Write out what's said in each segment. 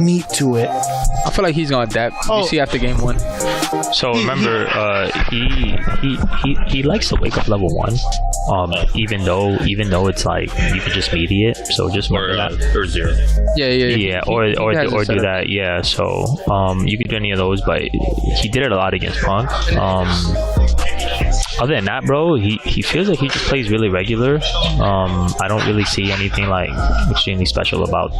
meat to it. I feel like he's gonna adapt. You see after game 1. So remember, he likes to wake up level 1. Even though it's like you could just mediate, so just remember that. Or 0. Yeah, or do that. Yeah, so you could do any of those, but he did it a lot against Punk. Other than that, bro, he feels like he just plays really regular. I don't really see anything like extremely special about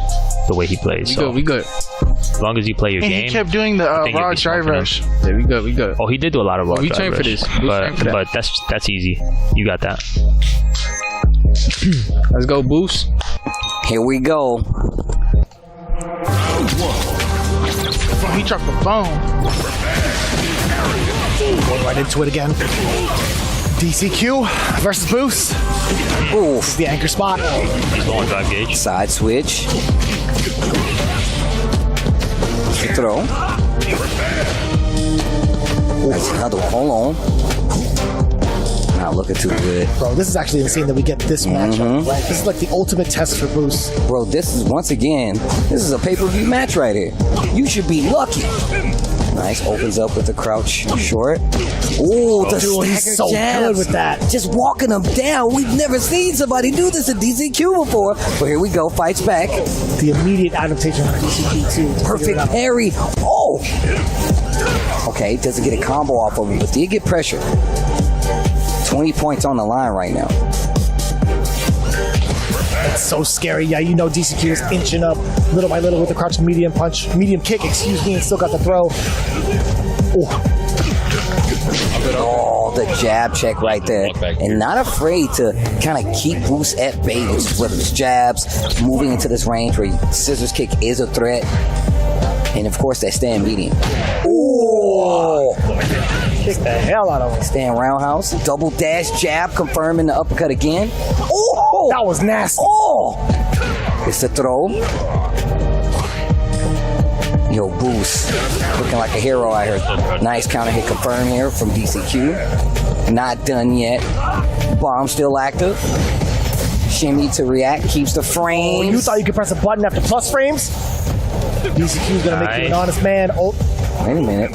the way he plays. We good. As long as you play your game. He kept doing the raw drive rush. Yeah, we good. Oh, he did do a lot of raw drive rush. We trained for this. But that's easy. You got that. Let's go, Boost. Here we go. He dropped the phone. Going right into it again. DCQ versus Boost. Oof. The anchor spot. He's going drive gauge. Side switch. The throw. That's another. Hold on. Not looking too good. Bro, this is actually insane that we get this matchup. Right? This is like the ultimate test for Boost. Bro, this is, once again, this is a pay-per-view match right here. You should be lucky. Nice, opens up with the crouch short. Ooh, the he's so jabs. good with that. Just walking them down. We've never seen somebody do this in DCQ before. But here we go, fights back. The immediate adaptation of DCQ too. Perfect parry. Oh! Okay, doesn't get a combo off of him, but did get pressure. 20 points on the line right now. It's so scary. Yeah, you know DCQ is inching up little by little with the crouch medium kick, and still got the throw. Oh, the jab check right there. And not afraid to kind of keep Boost at bay, whether it's jabs, moving into this range where scissors kick is a threat. And of course, that stand medium. Ooh! Kick the hell out of him. Stand roundhouse, double dash jab, confirming the uppercut again. Oh! That was nasty. Oh! It's a throw. Yo, Boost. Looking like a hero out here. Nice counter hit confirmed here from DCQ. Not done yet. Bomb still active. Shimmy to react, keeps the frames. Oh, you thought you could press a button after plus frames? DCQ is going to make you an honest man. Oh. Wait a minute.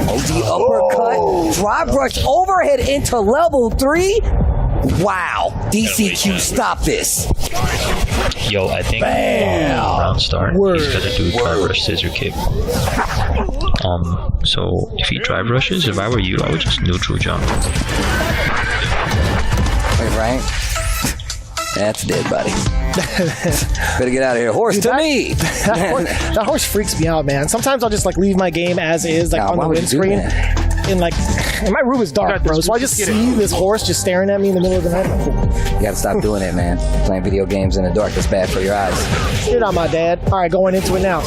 OD uppercut. Drive rush overhead into level 3. Wow. DCQ, stop this. Yo, I think round start, he's gonna do drive rush scissor kick. So if he drive rushes, if I were you, I would just neutral jump. Wait, right? That's dead, buddy. Better get out of here. Horse to me. That horse freaks me out, man. Sometimes I'll just like leave my game as is, like on the windscreen. And like, and my room is dark, bro. So I just see this horse just staring at me in the middle of the night. You gotta stop doing it, man. Playing video games in the dark is bad for your eyes. You're not my dad. All right, going into it now.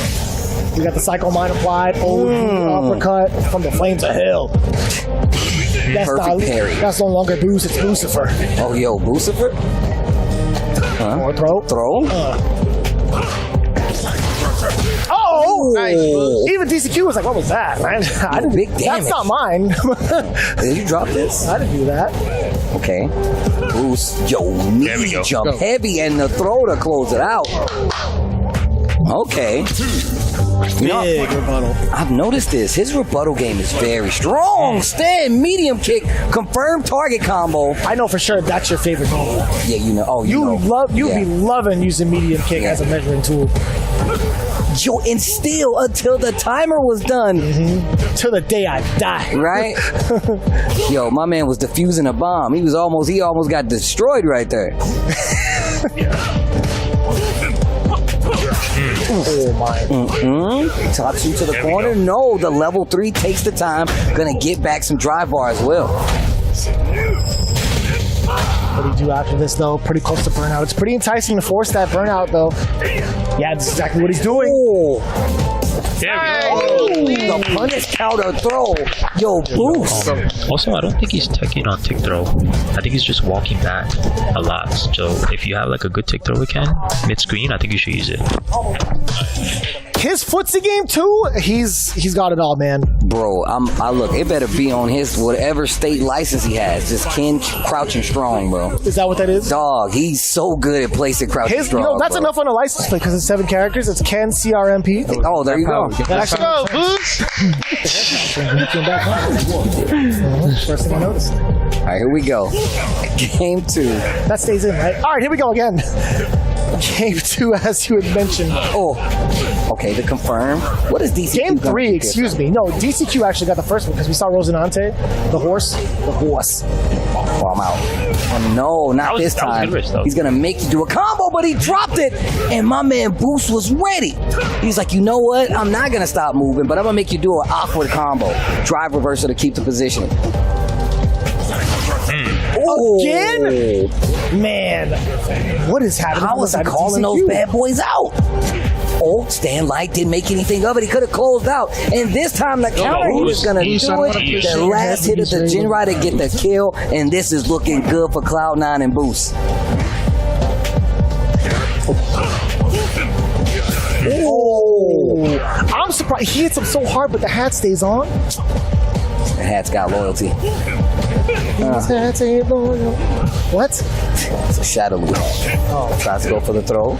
We got the Psycho Mind applied. Uppercut from the flames of hell. That's Perfect parry. That's no longer Boost, it's Lucifer. Oh, yo, Lucifer? Or throw. Oh! Nice. Even DCQ was like, what was that, man? I didn't, big damage. That's not mine. Did you drop this? I didn't do that. Okay. Boost. Yo, knee jump heavy and the throw to close it out. Okay. Big rebuttal. I've noticed this. His rebuttal game is very strong. Stand medium kick, confirmed target combo. I know for sure that's your favorite combo. Yeah, you know. Oh, you know. You'd be loving using medium kick as a measuring tool. Yo, and still until the timer was done. Till the day I die. Right? Yo, my man was defusing a bomb. He almost got destroyed right there. Oh my. Tops you to the corner. No, the level 3 takes the time. Gonna get back some drive bar as well. What do you do after this, though? Pretty close to burnout. It's pretty enticing to force that burnout, though. Yeah, that's exactly what he's doing. The punish counter throw. Yo, Boost. Also, I don't think he's teching on tick throw. I think he's just walking back a lot. So if you have like a good tick throw again, mid-screen, I think you should use it. his footsie game too. He's got it all, man. Bro, I look. It better be on his whatever state license he has. Just Ken Crouching Strong, bro. Is that what that is? Dog, he's so good at placing Crouching Strong. You know, that's enough on a license plate because it's 7 characters. It's Ken CRMP. Oh, there you go. Let's go, Boost. First thing I noticed. All right, here we go. Game 2. That stays in, right? All right, here we go again. Game 2, as you had mentioned. Oh, okay, to confirm. What is DCQ? Game 3, excuse me. No, DCQ actually got the first one because we saw Rosinante, the horse. Oh, I'm out. Oh, no, not this time. He's going to make you do a combo, but he dropped it. And my man Boost was ready. He's like, you know what? I'm not going to stop moving, but I'm going to make you do an awkward combo. Drive reversal to keep the position. Again? Man, what is happening? How was I calling those bad boys out? Oh, Stan Light didn't make anything of it. He could have closed out. And this time the counter hit is going to do it. The last hit of the Gen Rider get the kill. And this is looking good for Cloud9 and Boost. Oh, I'm surprised. He hits him so hard, but the hat stays on. The hat's got loyalty. What? It's a shadow loop. Oh. Tries to go for the throw.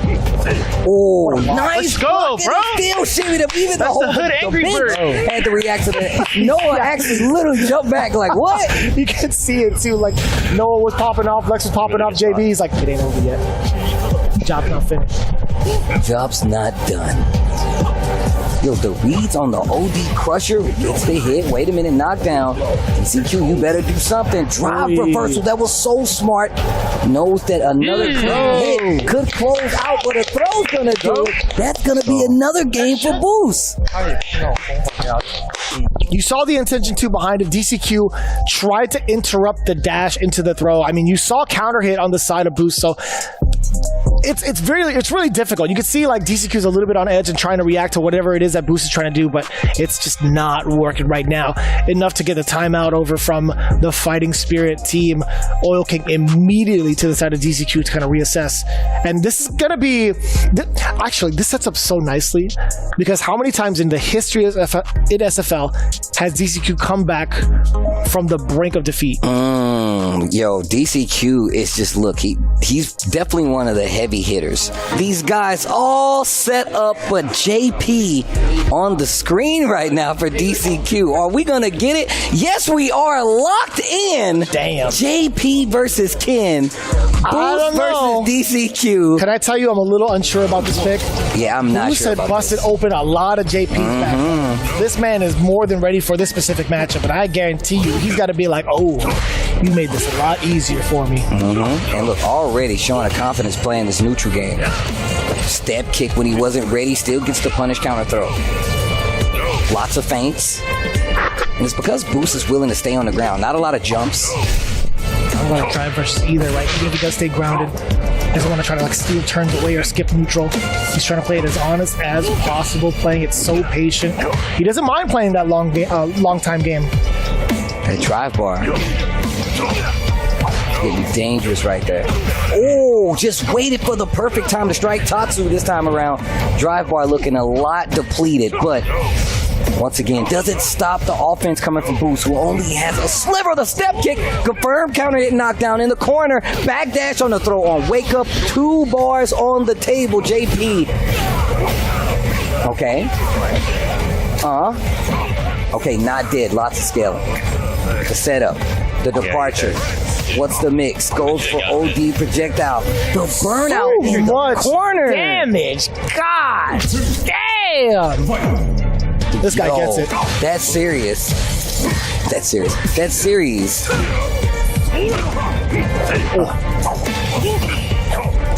Oh, nice. Let's go, bro. Still shimmied up. Even That's the hood angry bird. Had to react to that. Noah actually literally jumped back like, what? You can see it too. Like, Noah was popping off, Lex was popping off, JB. He's like, it ain't over yet. Job's not finished. Job's not done. Yo, the reads on the OD Crusher gets the hit. Wait a minute, knockdown. DCQ, you better do something. Drive reversal. That was so smart. Knows that another clean hit could close out, but a throw's gonna do it. That's gonna be another game for Boost. You saw the intention too behind it. DCQ tried to interrupt the dash into the throw. I mean, you saw counter hit on the side of Boost, so it's really difficult. You can see like DCQ's a little bit on edge and trying to react to whatever it is that Boost is trying to do, but it's just not working right now. Enough to get the timeout over from the Fighting Spirit team. Oil King immediately to the side of DCQ to kind of reassess. And this is gonna be actually, this sets up so nicely because how many times in the history of SFL has DCQ come back from the brink of defeat? Yo, DCQ is just, look, he's definitely one of the heavy hitters. These guys all set up, but JP on the screen right now for DCQ. Are we gonna get it? Yes, we are. Locked in. Damn. JP versus Ken. Boost versus DCQ. Can I tell you I'm a little unsure about this pick? Yeah, I'm not Boost sure had about busted this. open a lot of JP's back. This man is more than ready for this specific matchup, and I guarantee you he's got to be like, oh, you made this a lot easier for me. And look, already showing a confidence playing this neutral game. Step kick when he wasn't ready, still gets the punish counter throw. Lots of feints. And it's because Boost is willing to stay on the ground. Not a lot of jumps. I'm going to try versus either, right? Even if he does stay grounded, he doesn't want to try to like steal turns away or skip neutral. He's trying to play it as honest as possible, playing it so patient. He doesn't mind playing that long time game. A drive bar. Getting dangerous right there. Oh, just waited for the perfect time to strike Tatsu this time around. Drive bar looking a lot depleted, but once again, doesn't stop the offense coming from Boost, who only has a sliver of the step kick. Confirmed counter hit knockdown in the corner. Backdash on the throw on wake up. 2 bars on the table. JP. Okay. Okay, not dead. Lots of scaling. The setup. The departure. What's the mix? Goes for OD projectile. The burnout in the corner. Damage. God damn. This guy gets it. That's serious. That's serious. That's serious.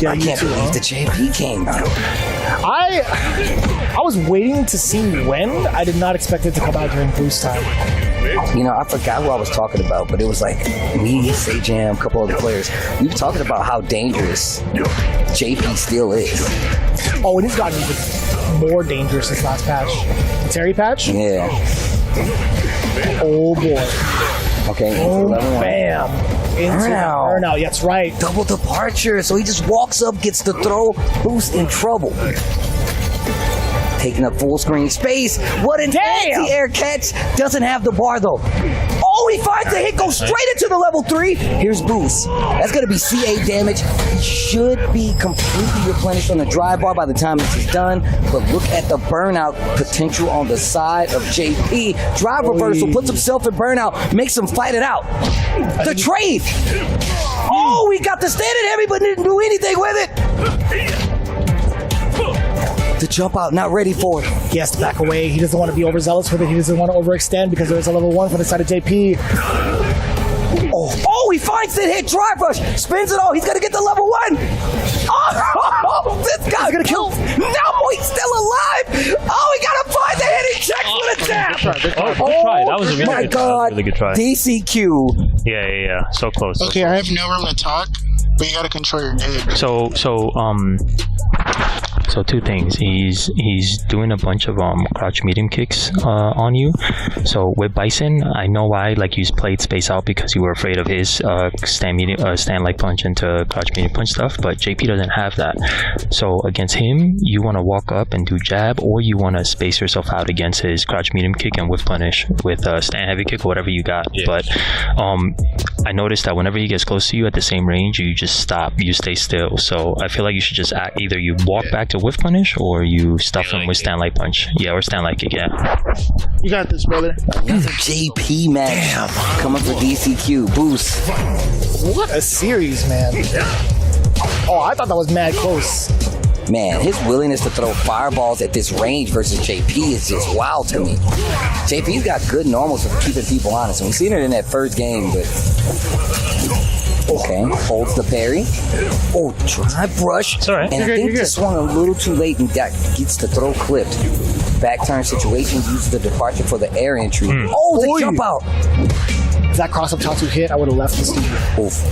Yeah, I can't believe the JP came out. I was waiting to see when. I did not expect it to come out during Boost time. You know, I forgot who I was talking about, but it was like me, Sayjam, a couple other players. We were talking about how dangerous JP still is. Oh, and he's gotten even more dangerous this last patch. The Terry patch? Yeah. Oh, boy. Okay. Oh, bam. Into burnout. That's right. Double departure. So he just walks up, gets the throw. Boost in trouble. taking up full screen space. What an anti-air catch. Doesn't have the bar though. Oh, he finds the hit, goes straight into the level 3. Here's Boost. That's going to be CA damage. He should be completely replenished on the drive bar by the time this is done. But look at the burnout potential on the side of JP. Drive reversal, puts himself in burnout, makes him fight it out. The trade. Oh, he got the standing heavy, but didn't do anything with it. The jump out, not ready for it. He has to back away. He doesn't want to be overzealous with it. He doesn't want to overextend because there's a level 1 for the side of JP. Oh, he finds that hit, drive rush, spins it all. He's going to get the level 1. Oh, this guy's going to kill. No, he's still alive. Oh, he got to find the hit. He checks with a tap. Good try. That was a really good try. Really good try. DCQ. Yeah. So close. Okay, I have no room to talk, but you got to control your gauge. So two things. He's doing a bunch of crouch medium kicks on you. So with Bison, I know why. Like you played space out because you were afraid of his stand like punch into crouch medium punch stuff. But JP doesn't have that. So against him, you want to walk up and do jab, or you want to space yourself out against his crouch medium kick and whiff punish with stand heavy kick or whatever you got. Yeah. But I noticed that whenever he gets close to you at the same range, you just stop. You stay still. So I feel like you should just either you walk back to whiff punish or you stuff him with stand light punch. Yeah, or stand light kick. Yeah. You got this, brother. Another JP match. Coming for DCQ. Boost. What a series, man. Oh, I thought that was mad close. Man, his willingness to throw fireballs at this range versus JP is just wild to me. JP's got good normals for keeping people honest. And we've seen it in that first game, but... Okay, holds the parry. Oh, drive brush. It's all right. And I think just swung a little too late and gets the throw clipped. Back turn situations, uses the departure for the air entry. Oh, the jump out. If that cross-up Tatsu hit, I would have left the studio. Oof.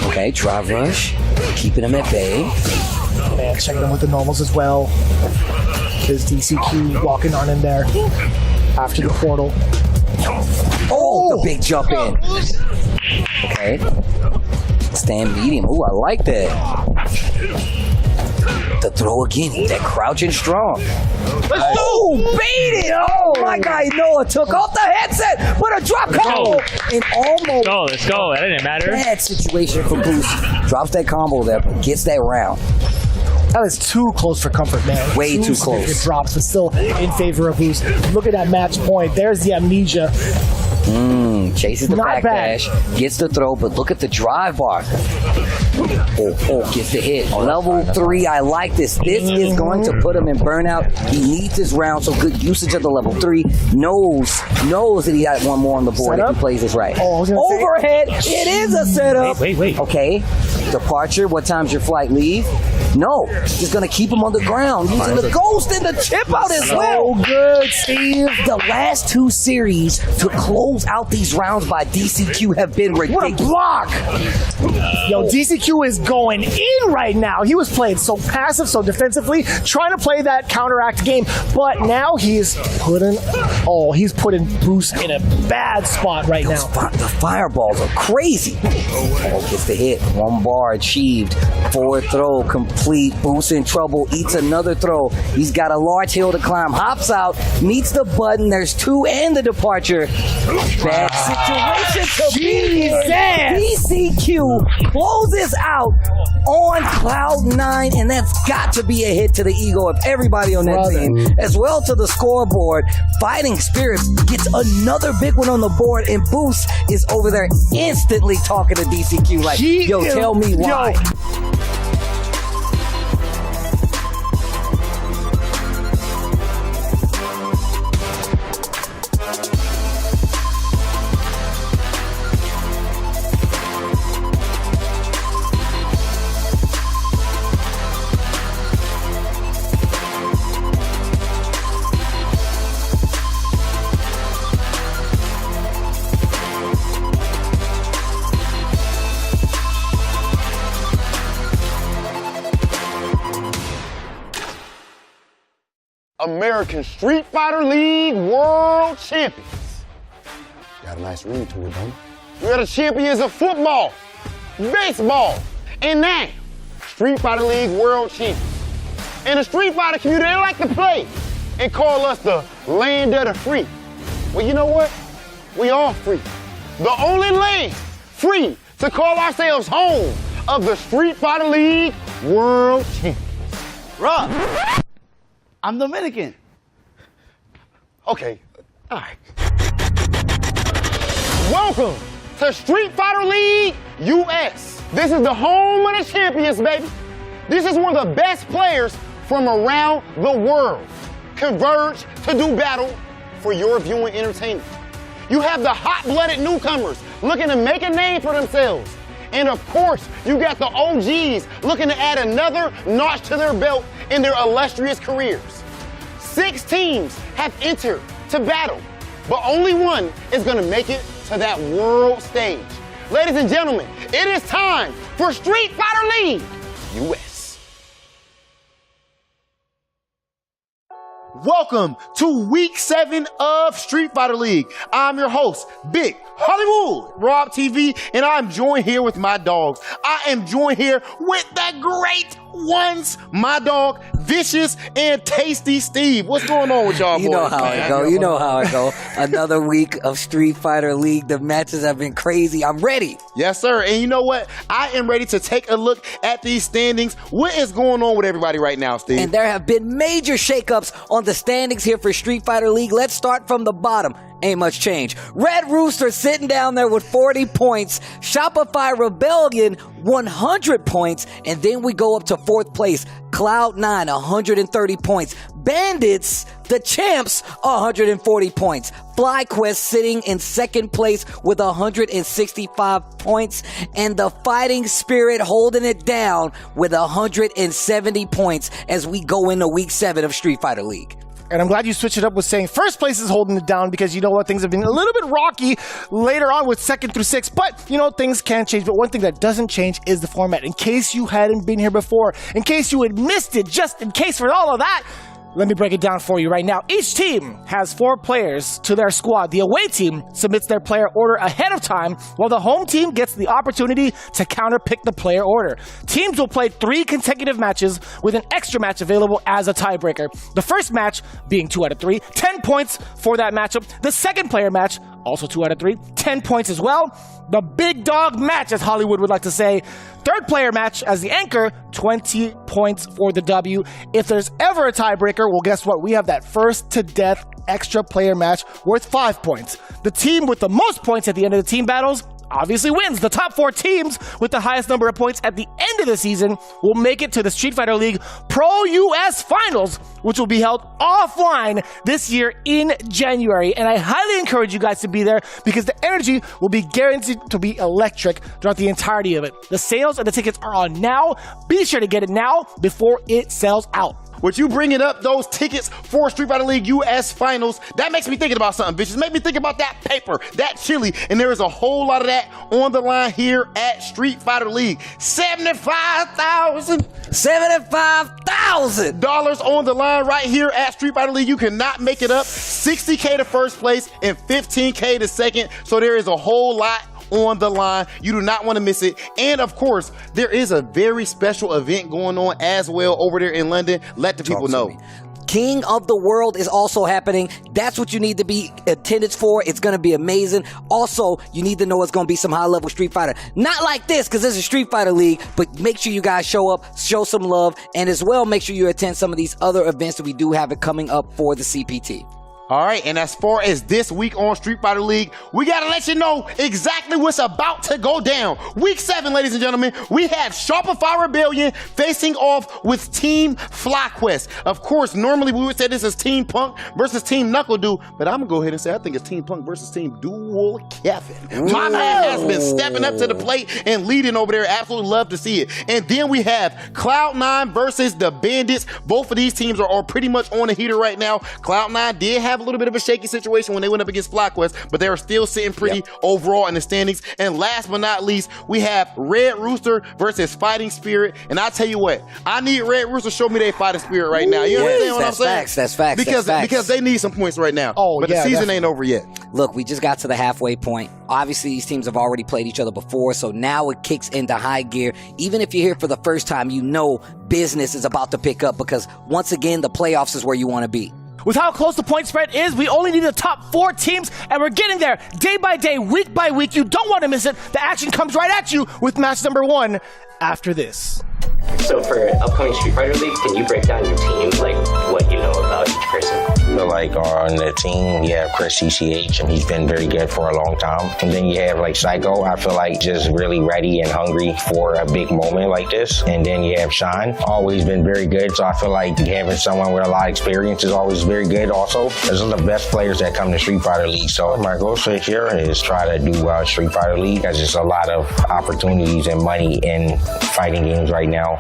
Okay, drive rush. Keeping him at bay. Man, checking him with the normals as well. There's DCQ walking on in there after the portal. Oh, the big jump in. Okay. Stand medium. Ooh, I like that. The throw again. That crouching strong. Oh, bait it. Oh, my guy Noah took off the headset. But a drop combo. And almost. Let's go. That didn't matter. Bad situation for Boost. Drops that combo there, but gets that round. That is too close for comfort, man. Way too close. It drops, but still in favor of Boost. Look at that match point. There's the amnesia. Chases the backdash, gets the throw, but look at the drive bar. Oh, gets the hit. Level 3, I like this. This is going to put him in burnout. He needs his round, so good usage of the level 3. Knows that he got one more on the board if he plays this right. Overhead, it is a setup. Wait. Okay, departure, what time's your flight leave? No, just gonna keep him on the ground using the ghost and the chip out as well. So good, Steve. The last 2 series to close out these rounds by DCQ have been ridiculous. What a block! Yo, DCQ is going in right now. He was playing so passive, so defensively, trying to play that counteract game, but now he's putting Boost in a bad spot right now. The fireballs are crazy. Oh, gets the hit. 1 bar achieved. Forward throw complete. Boost in trouble. Eats another throw. He's got a large hill to climb. Hops out. Meets the button. There's 2 and the departure. Bad situation to be in. DCQ closes out on cloud 9, and that's got to be a hit to the ego of everybody on that team, as well to the scoreboard. Fighting Spirit gets another big one on the board, and Boost is over there instantly talking to DCQ like, yo, tell me why. American Street Fighter League World Champions. Got a nice ring to it, don't you? We are the champions of football, baseball, and now Street Fighter League World Champions. And the Street Fighter community, they like to play and call us the land of the free. Well, you know what? We all free. The only land free to call ourselves home of the Street Fighter League World Champions. Rob, I'm Dominican. Okay, all right. Welcome to Street Fighter League US. This is the home of the champions, baby. This is where the best players from around the world converge to do battle for your viewing entertainment. You have the hot-blooded newcomers looking to make a name for themselves. And of course, you got the OGs looking to add another notch to their belt in their illustrious careers. 6 teams have entered to battle, but only one is going to make it to that world stage. Ladies and gentlemen, it is time for Street Fighter League US. Welcome to week 7 of Street Fighter League. I'm your host, Big Hollywood, RobTV, and I'm joined here with my dogs. I am joined here with the great ones, my dog, Vicious and Tasty Steve. What's going on with y'all, boys? You know how it go. You know how it go. Another week of Street Fighter League. The matches have been crazy. I'm ready. Yes, sir. And you know what? I am ready to take a look at these standings. What is going on with everybody right now, Steve? And there have been major shakeups on the standings here for Street Fighter League. Let's start from the bottom. Ain't much change. Red Rooster sitting down there with 40 points. Shopify Rebellion, 100 points. And then we go up to 4th place. Cloud9, 130 points. Bandits, the champs, 140 points. FlyQuest sitting in 2nd place with 165 points. And the Fighting Spirit holding it down with 170 points as we go into week 7 of Street Fighter League. And I'm glad you switched it up with saying first place is holding it down, because you know what, things have been a little bit rocky later on with 2nd through 6th, but you know, things can change. But one thing that doesn't change is the format. In case you hadn't been here before, in case you had missed it, just in case for all of that, let me break it down for you right now. Each team has 4 players to their squad. The away team submits their player order ahead of time, while the home team gets the opportunity to counterpick the player order. Teams will play 3 consecutive matches with an extra match available as a tiebreaker. The first match being 2 out of 3, 10 points for that matchup. The second player match, also 2 out of 3, 10 points as well. The big dog match, as Hollywood would like to say. Third player match as the anchor, 20 points for the W. If there's ever a tiebreaker, well, guess what? We have that first to death extra player match worth 5 points. The team with the most points at the end of the team battles obviously wins. The top 4 teams with the highest number of points at the end of the season will make it to the Street Fighter League Pro-US Finals, which will be held offline this year in January. And I highly encourage you guys to be there, because the energy will be guaranteed to be electric throughout the entirety of it. The sales and the tickets are on now. Be sure to get it now before it sells out. With you bringing up those tickets for Street Fighter League US Finals, that makes me thinking about something, bitches. Make me think about that paper, that chili, and there is a whole lot of that on the line here at Street Fighter League. $75,000 on the line right here at Street Fighter League. You cannot make it up. 60K to first place and 15K to second. So there is a whole lot on the line. You do not want to miss it. And of course, there is a very special event going on as well over there in London. Let the people know. King of the World is also happening. That's what you need to be attendance for. It's going to be amazing. Also, you need to know it's going to be some high-level Street Fighter. Not like this, because this is Street Fighter League, but make sure you guys show up, show some love, and as well, make sure you attend some of these other events that we do have it coming up for the CPT. All right, and as far as this week on Street Fighter League, we got to let you know exactly what's about to go down. Week 7, ladies and gentlemen, we have Shopify Rebellion facing off with Team FlyQuest. Of course, normally we would say this is Team Punk versus Team Knuckle-Doo, but I'm going to go ahead and say I think it's Team Punk versus Team Dual Kevin. My man has been stepping up to the plate and leading over there. Absolutely love to see it. And then we have Cloud9 versus the Bandits. Both of these teams are pretty much on the heater right now. Cloud9 did have have a little bit of a shaky situation when they went up against FlyQuest, but they were still sitting pretty overall in the standings. And last but not least, we have Red Rooster versus Fighting Spirit. And I tell you what, I need Red Rooster to show me their fighting spirit right now. You understand what I'm saying? That's facts. Because they need some points right now. But the season ain't over yet. Look, we just got to the halfway point. Obviously, these teams have already played each other before, so now it kicks into high gear. Even if you're here for the first time, you know business is about to pick up because, once again, the playoffs is where you want to be. With how close the point spread is, we only need the top 4 teams, and we're getting there day by day, week by week. You don't want to miss it. The action comes right at you with match number 1 after this. So for upcoming Street Fighter League, can you break down your team, like what you know about each person? Like on the team, you have ChrisCCH, and he's been very good for a long time. And then you have like Psycho, I feel like just really ready and hungry for a big moment like this. And then you have Sean, always been very good. So I feel like having someone with a lot of experience is always very good also. Those are the best players that come to Street Fighter League. So my goal this year is try to do well in Street Fighter League because there's a lot of opportunities and money in fighting games right now.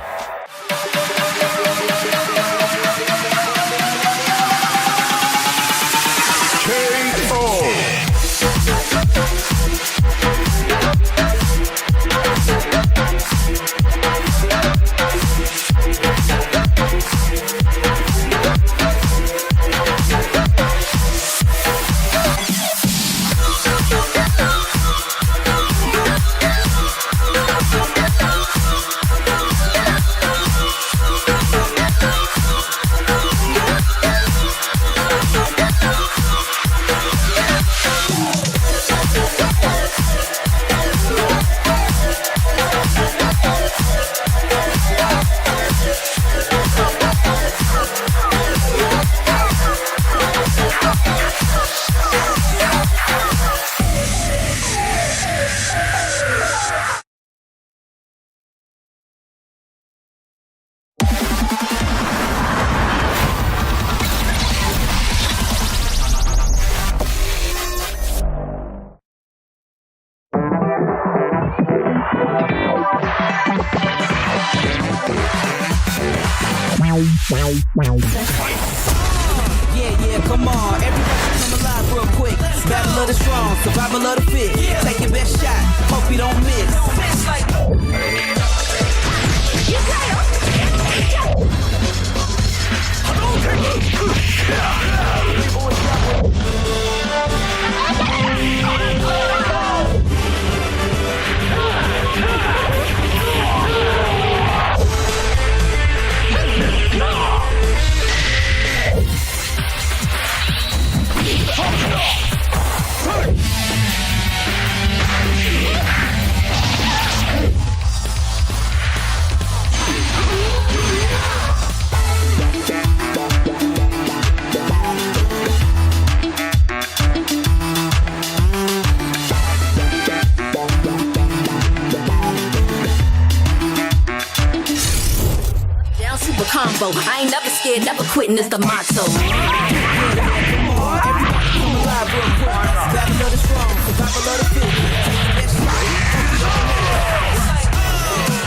Yeah, come on. Everybody come alive real quick. Battle of the strong, survival of the fit. Take your best shot, hope you don't miss. Combo. I ain't never scared, never quitting is the motto.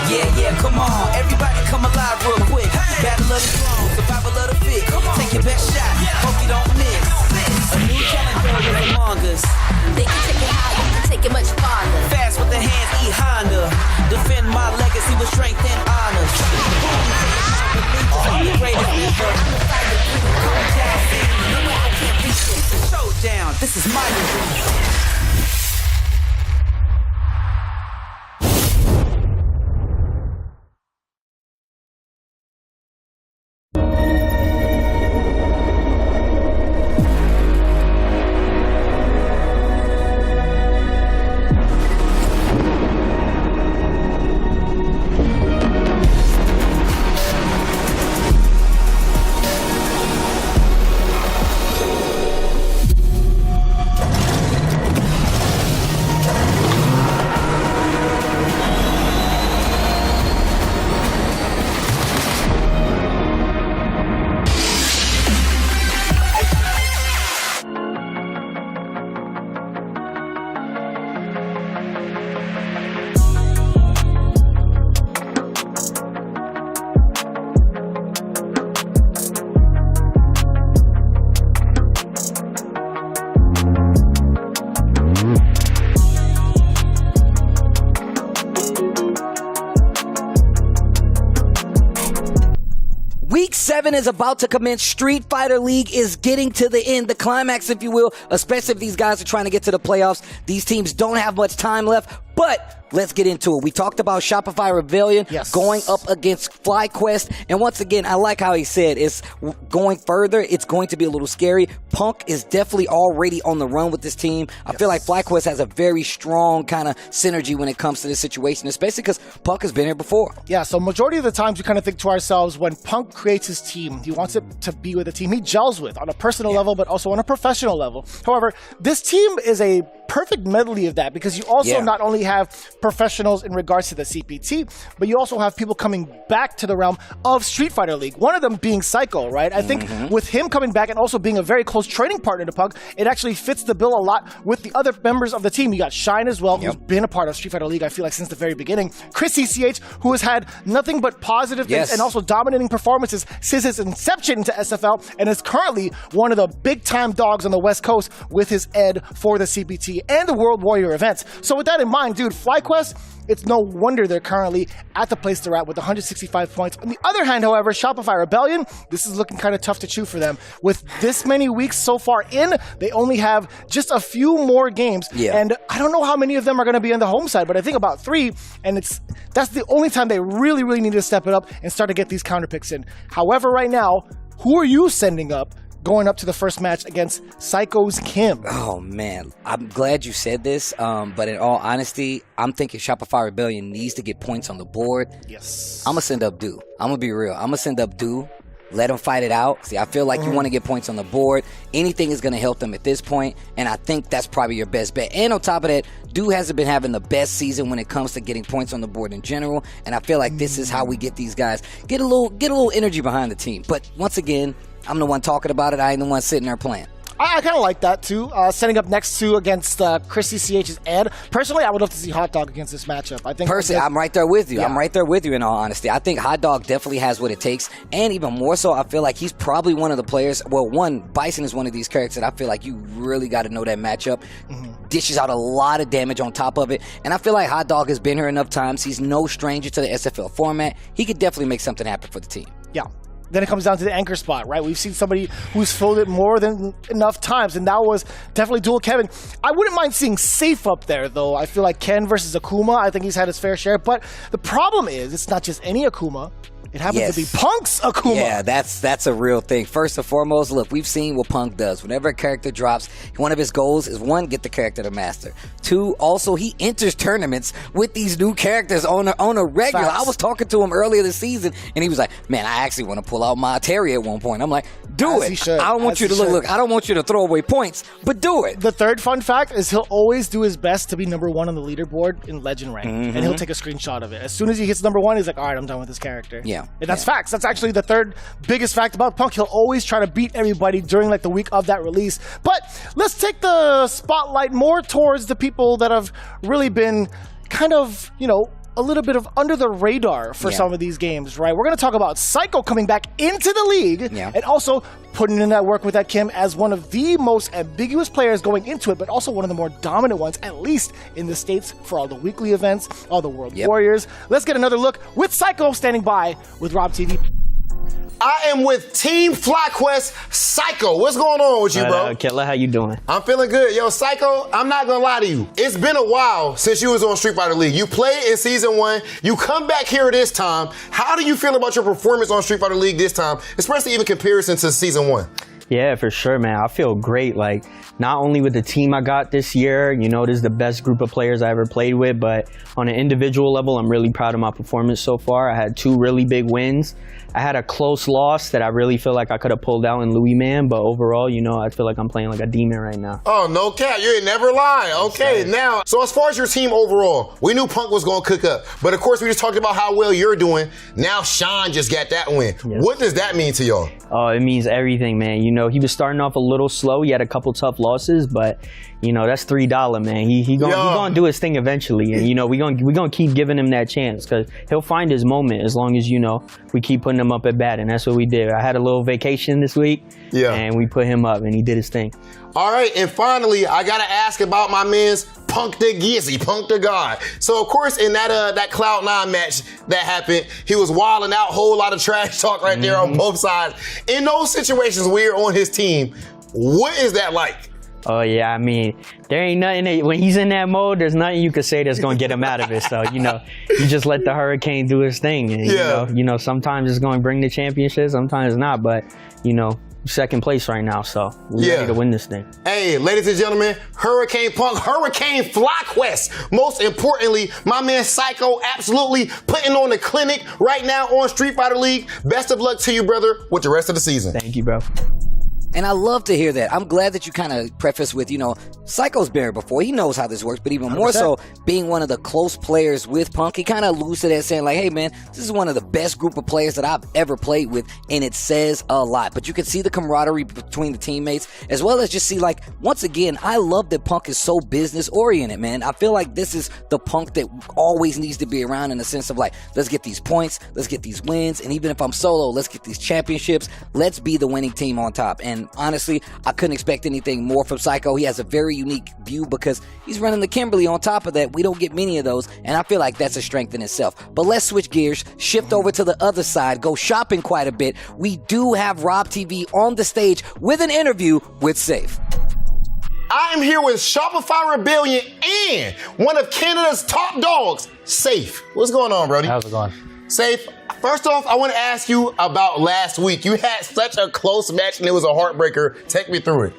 Yeah, come on. Everybody come alive real quick. Battle of the strong, survival of the fit. Take your best shot, hope you don't miss. A new challenger is among us. They can take it high, you can take it much farther. Fast with the hands, eat Honda. Defend my legacy with strength and honor. I'm the greatest ever. Showdown, this is my dream. Week 7 is about to commence. Street Fighter League is getting to the end, the climax, if you will, especially if these guys are trying to get to the playoffs. These teams don't have much time left, but let's get into it. We talked about Shopify Rebellion going up against FlyQuest. And once again, I like how he said it's going further. It's going to be a little scary. Punk is definitely already on the run with this team. I feel like FlyQuest has a very strong kind of synergy when it comes to this situation, especially because Punk has been here before. Yeah, so majority of the times we kind of think to ourselves, when Punk creates his team, he wants it to be with a team he gels with on a personal level, but also on a professional level. However, this team is a perfect medley of that because you also not only have professionals in regards to the CPT, but you also have people coming back to the realm of Street Fighter League. One of them being Psycho, right? I think with him coming back and also being a very close training partner to Punk, it actually fits the bill a lot with the other members of the team. You got Shine as well, who's been a part of Street Fighter League, I feel like, since the very beginning. ChrisCCH, who has had nothing but positive things and also dominating performances since his inception into SFL, and is currently one of the big-time dogs on the West Coast with his ed for the CPT and the World Warrior events. So with that in mind, dude, FlyQuest, it's no wonder they're currently at the place they're at with 165 points. On the other hand, however, Shopify Rebellion, this is looking kind of tough to chew for them. With this many weeks so far in, they only have just a few more games. And I don't know how many of them are going to be on the home side, but I think about 3, and that's the only time they really, really need to step it up and start to get these counter picks in. However, right now, who are you sending up going up to the first match against Psycho's Kim? Oh, man. I'm glad you said this, but in all honesty, I'm thinking Shopify Rebellion needs to get points on the board. Yes. I'm going to send up Do. I'm going to be real. I'm going to send up Do. Let them fight it out. See, I feel like you want to get points on the board. Anything is going to help them at this point, and I think that's probably your best bet. And on top of that, Do hasn't been having the best season when it comes to getting points on the board in general, and I feel like this is how we get these guys, get a little energy behind the team. But once again, I'm the one talking about it. I ain't the one sitting there playing. I kind of like that, too. Setting up next to against ChrisCCH's Ed. Personally, I would love to see Hot Dog against this matchup. I think personally, I'm right there with you. I'm right there with you, in all honesty. I think Hot Dog definitely has what it takes. And even more so, I feel like he's probably one of the players. Well, Bison is one of these characters that I feel like you really got to know that matchup. Dishes out a lot of damage on top of it. And I feel like Hot Dog has been here enough times. He's no stranger to the SFL format. He could definitely make something happen for the team. Yeah. Then it comes down to the anchor spot, right? We've seen somebody who's filled it more than enough times, and that was definitely Dual Kevin. I wouldn't mind seeing Sayff up there, though. I feel like Ken versus Akuma, I think he's had his fair share. But the problem is, it's not just any Akuma. It happens to be Punk's Akuma. Yeah, that's a real thing. First and foremost, look, we've seen what Punk does. Whenever a character drops, one of his goals is, 1, get the character to master. 2, also, he enters tournaments with these new characters on a regular. I was talking to him earlier this season, and he was like, man, I actually want to pull out my Terry at one point. I'm like, do it. I don't want you to look, I don't want you to throw away points, but do it. The third fun fact is he'll always do his best to be number 1 on the leaderboard in Legend rank, and he'll take a screenshot of it. As soon as he hits number 1, he's like, all right, I'm done with this character. Yeah. And that's facts. That's actually the third biggest fact about Punk. He'll always try to beat everybody during like the week of that release. But let's take the spotlight more towards the people that have really been kind of, a little bit of under the radar for some of these games, right? We're going to talk about Psycho coming back into the league and also putting in that work with that Kim as one of the most ambiguous players going into it, but also one of the more dominant ones, at least in the States, for all the weekly events, all the World Warriors. Let's get another look with Psycho standing by with RobTV. I am with Team FlyQuest Psycho. What's going on with you, bro? Killer, how you doing? I'm feeling good. Yo, Psycho, I'm not gonna lie to you. It's been a while since you was on Street Fighter League. You played in Season 1. You come back here this time. How do you feel about your performance on Street Fighter League this time, especially even comparison to Season 1? Yeah, for sure, man. I feel great. Like, not only with the team I got this year, this is the best group of players I ever played with, but on an individual level, I'm really proud of my performance so far. I had 2 really big wins. I had a close loss that I really feel like I could have pulled out in Louis Man, but overall, I feel like I'm playing like a demon right now. Oh, no cap. You ain't never lie. Okay, now, so as far as your team overall, we knew Punk was going to cook up, but of course, we just talked about how well you're doing. Now, Sean just got that win. Yes. What does that mean to y'all? Oh, it means everything, man. He was starting off a little slow. He had a couple tough losses, but that's $3, man. He gonna do his thing eventually, and we gonna keep giving him that chance because he'll find his moment as long as we keep putting him up at bat, and that's what we did. I had a little vacation this week, and we put him up, and he did his thing. All right, and finally, I gotta ask about my man's Punk the Gizzy, Punk the God. So of course in that Cloud9 match that happened, he was wilding out, whole lot of trash talk right there on both sides. In those situations where you're on his team, what is that like? Oh yeah, I mean, there ain't nothing when he's in that mode. There's nothing you could say that's gonna get him out of it. So you just let the Hurricane do his thing. And, you know, sometimes it's gonna bring the championship, sometimes not. But second place right now, so we're ready to win this thing. Hey, ladies and gentlemen, Hurricane Punk, Hurricane FlyQuest. Most importantly, my man Psycho absolutely putting on the clinic right now on Street Fighter League. Best of luck to you, brother, with the rest of the season. Thank you, bro. And I love to hear that. I'm glad that you kind of preface with, Psycho's been here before. He knows how this works, but even more 100%. So, being one of the close players with Punk, he kind of alludes to that saying like, hey man, this is one of the best group of players that I've ever played with, and it says a lot. But you can see the camaraderie between the teammates, as well as just see like, once again, I love that Punk is so business oriented, man. I feel like this is the Punk that always needs to be around in the sense of like, let's get these points, let's get these wins, and even if I'm solo, let's get these championships. Let's be the winning team on top. And honestly, I couldn't expect anything more from Psycho. He has a very unique view because he's running the Kimberly. On top of that, we don't get many of those, and I feel like that's a strength in itself. But let's switch gears, shift over to the other side, go shopping quite a bit. We do have RobTV on the stage with an interview with Sayff. I am here with Shopify Rebellion and one of Canada's top dogs, Sayff. What's going on, Brody? How's it going? Sayff, first off, I want to ask you about last week. You had such a close match and it was a heartbreaker. Take me through it.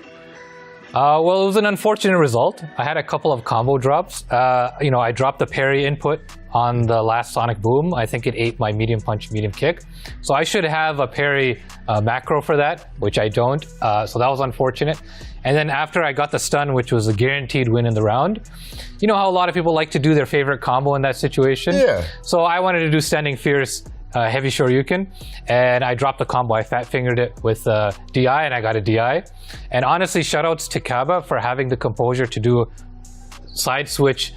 Well, it was an unfortunate result. I had a couple of combo drops. I dropped the parry input on the last Sonic Boom. I think it ate my medium punch, medium kick. So I should have a parry macro for that, which I don't. So that was unfortunate. And then after I got the stun, which was a guaranteed win in the round, you know how a lot of people like to do their favorite combo in that situation? Yeah. So I wanted to do Standing Fierce Heavy Shoryuken, and I dropped the combo. I fat fingered it with DI, and I got a DI. And honestly, shoutouts to Caba for having the composure to do side switch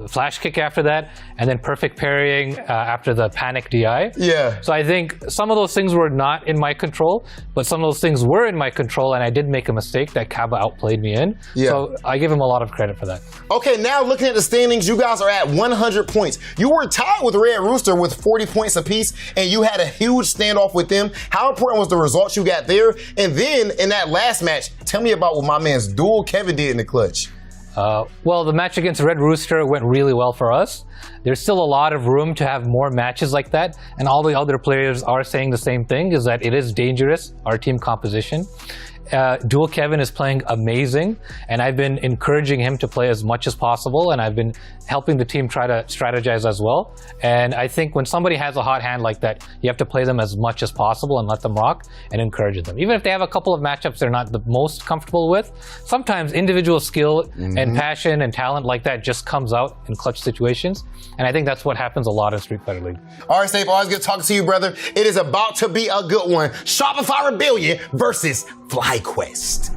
flash kick after that, and then perfect parrying after the panic DI. Yeah. So I think some of those things were not in my control, but some of those things were in my control, and I did make a mistake that Caba outplayed me in. Yeah. So I give him a lot of credit for that. Okay, now looking at the standings, you guys are at 100 points. You were tied with Red Rooster with 40 points apiece, and you had a huge standoff with them. How important was the results you got there? And then in that last match, tell me about what my man's Dual Kevin did in the clutch. Well, the match against Red Rooster went really well for us. There's still a lot of room to have more matches like that, and all the other players are saying the same thing, is that it is dangerous, our team composition. Dual Kevin is playing amazing, and I've been encouraging him to play as much as possible, and I've been helping the team try to strategize as well. And I think when somebody has a hot hand like that, you have to play them as much as possible and let them rock and encourage them. Even if they have a couple of matchups they're not the most comfortable with, sometimes individual skill and passion and talent like that just comes out in clutch situations. And I think that's what happens a lot in Street Fighter League. All right, Sayff, always good talking to you, brother. It is about to be a good one. Shopify Rebellion versus FlyQuest.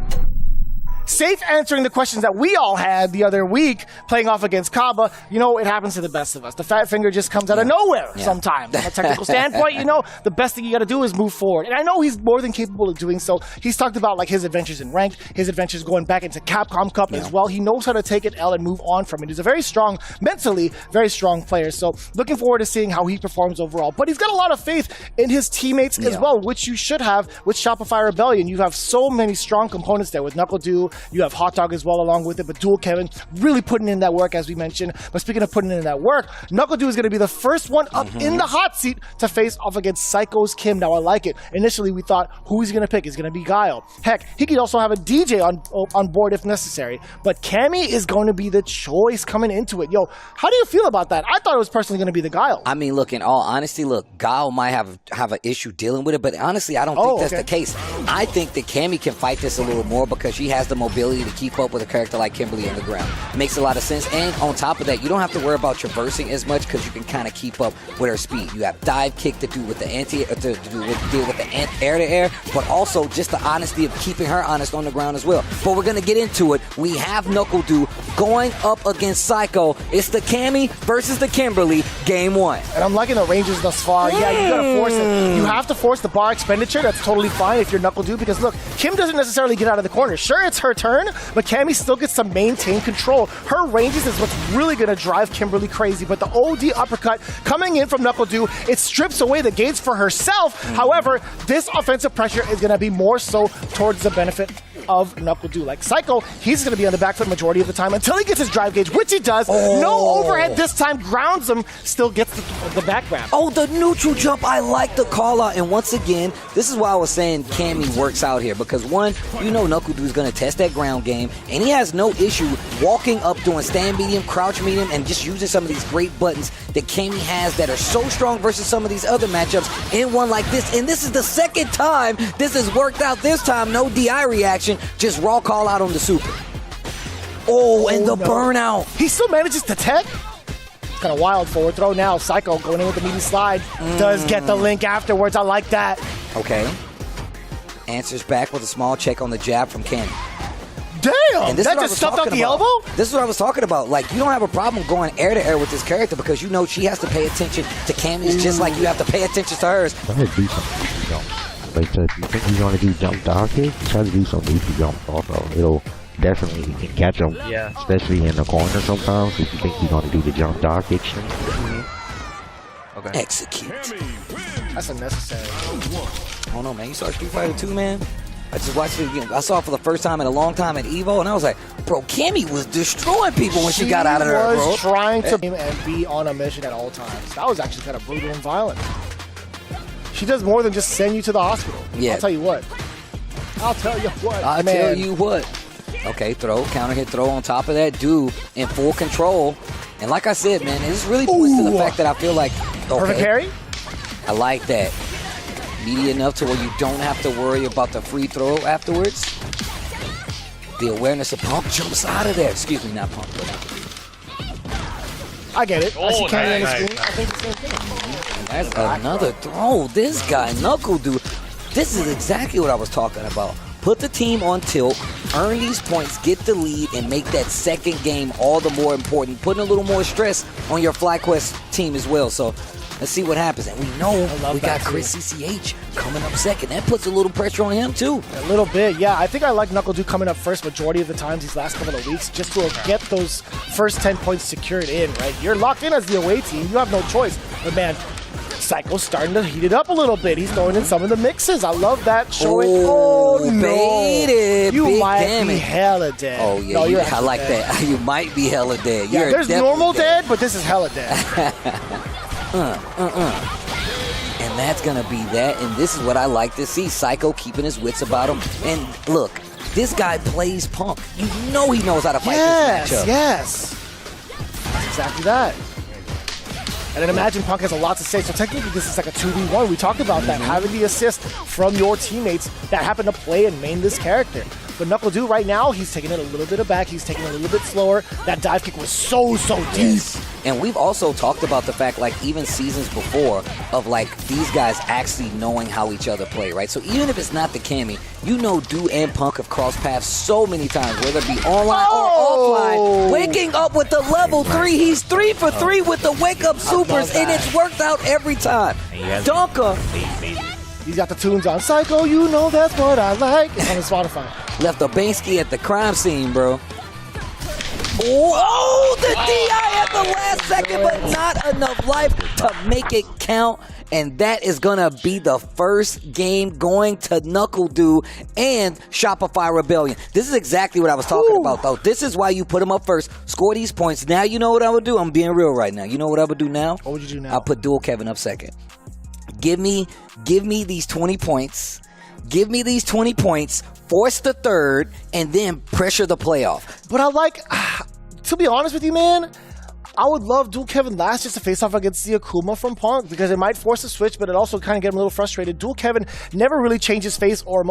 Sayff answering the questions that we all had the other week, playing off against Caba. It happens to the best of us. The fat finger just comes out of nowhere sometimes. From a technical standpoint, the best thing you got to do is move forward. And I know he's more than capable of doing so. He's talked about like his adventures in ranked, his adventures going back into Capcom Cup as well. He knows how to take an L and move on from it. He's a very strong, mentally, very strong player. So looking forward to seeing how he performs overall. But he's got a lot of faith in his teammates as well, which you should have with Shopify Rebellion. You have so many strong components there with Knuckle Dew. You have Hot Dog as well along with it, but Dual Kevin really putting in that work, as we mentioned. But speaking of putting in that work, Knuckle Dew is going to be the first one up in the hot seat to face off against Psycho's Kim. Now, I like it. Initially, we thought, who he's going to pick is going to be Guile. Heck, he could also have a DJ on board if necessary. But Cammy is going to be the choice coming into it. Yo, how do you feel about that? I thought it was personally going to be the Guile. I mean, look, in all honesty, Guile might have an issue dealing with it, but honestly, I don't think that's the case. I think that Cammy can fight this a little more because she has the mobility to keep up with a character like Kimberly on the ground. Makes a lot of sense. And on top of that, you don't have to worry about traversing as much because you can kind of keep up with her speed. You have dive kick to do with the deal with the air to air, but also just the honesty of keeping her honest on the ground as well. But we're going to get into it. We have Knuckle Dew going up against Psycho. It's the Cammy versus the Kimberly, game 1. And I'm liking the ranges thus far. Yeah, you gotta force it. You have to force the bar expenditure. That's totally fine if you're Knuckle Dude, because look, Kim doesn't necessarily get out of the corner. Sure, it's her turn, but Cammy still gets to maintain control. Her ranges is what's really gonna drive Kimberly crazy, but the OD uppercut coming in from Knuckle Dude, it strips away the gates for herself. However, this offensive pressure is gonna be more so towards the benefit of Knuckle Dude. Like Psycho, he's going to be on the back foot majority of the time until he gets his drive gauge, which he does. No overhead this time, grounds him, still gets the back grab. Oh, the neutral jump, I like the call out. And once again, this is why I was saying Cammy works out here, because one, you know Knuckle Dude is going to test that ground game, and he has no issue walking up, doing stand medium, crouch medium, and just using some of these great buttons that Cammy has that are so strong versus some of these other matchups in one like this. And this is the second time this has worked out. This time, no DI reaction, just raw call out on the super. Oh, and the burnout. He still manages to tech. Kind of wild forward throw now. Psycho going in with the meaty slide. Does get the link afterwards. I like that. Okay. Answers back with a small check on the jab from Cammy. Damn! That just stuffed out the elbow? This is what I was talking about. Like, you don't have a problem going air to air with this character because you know she has to pay attention to Cammy's just like you have to pay attention to hers. Try to do something jump. Like, if you think you're going to do jump dog kick, try to do something if you jump also. It'll definitely, you can catch them, especially in the corner sometimes if you think you're going to do the jump dog kick string. Okay. Execute. That's unnecessary. Oh no, man. You saw Street Fighter 2, man? I just watched it again. I saw it for the first time in a long time at EVO, and I was like, bro, Cammy was destroying people when she got out of there, bro. She was trying to aim and be on a mission at all times. That was actually kind of brutal and violent. She does more than just send you to the hospital. Yeah. I'll tell you what. I'll tell you what. Tell you what. Okay, throw, counter hit throw on top of that. Dude in full control. And like I said, man, this really points to the fact that I feel like, okay, perfect parry? I like that. Meaty enough to where you don't have to worry about the free throw afterwards. The awareness of Punk jumps out of there. Excuse me, not Punk. I get it. I see Cammy on the screen. I think the same thing. And that's another throw. This guy, Knuckle Dude, this is exactly what I was talking about. Put the team on tilt, earn these points, get the lead, and make that second game all the more important. Putting a little more stress on your FlyQuest team as well. So let's see what happens. And we know we got ChrisCCH coming up second. That puts a little pressure on him too. A little bit, yeah. I think I like Knuckle Dude coming up first majority of the times these last couple of weeks just to get those first 10 points secured in, right? You're locked in as the away team. You have no choice. But man, Psycho's starting to heat it up a little bit. He's throwing in some of the mixes. I love that showing. Oh, no. You might be hella dead. Oh, yeah. No, I like that. You might be hella dead. Yeah, there's normal dead, but this is hella dead. And that's going to be that. And this is what I like to see. Psycho keeping his wits about him. And look, this guy plays Punk. You know he knows how to fight this matchup. Yes. That's exactly that. And then imagine Punk has a lot to say. So technically this is like a 2v1. We talked about that, having the assist from your teammates that happen to play and main this character. But Knuckle Dude right now, he's taking it a little bit back. He's taking it a little bit slower. That dive kick was so deep. Yes. And we've also talked about the fact, like, even seasons before, of, like, these guys actually knowing how each other play, right? So even if it's not the Cammy, you know Dude and Punk have crossed paths so many times, whether it be online or offline. Waking up with the level 3. He's 3 for 3 with the wake-up supers, and it's worked out every time. Donka. He's got the tunes on Psycho, you know that's what I like. It's on Spotify. Left a Banksy at the crime scene, bro. Oh, the DI at the last second, but not enough life to make it count. And that is going to be the first game going to Knuckle Dude and Shopify Rebellion. This is exactly what I was talking about, though. This is why you put him up first. Score these points. Now you know what I would do. I'm being real right now. You know what I would do now? What would you do now? I'll put Dual Kevin up second. Give me these 20 points. Give me these 20 points. Force the third, and then pressure the playoff. But I like, to be honest with you, man, I would love Dual Kevin last just to face off against the Akuma from Punk because it might force a switch, but it also kind of get him a little frustrated. Dual Kevin never really changes face or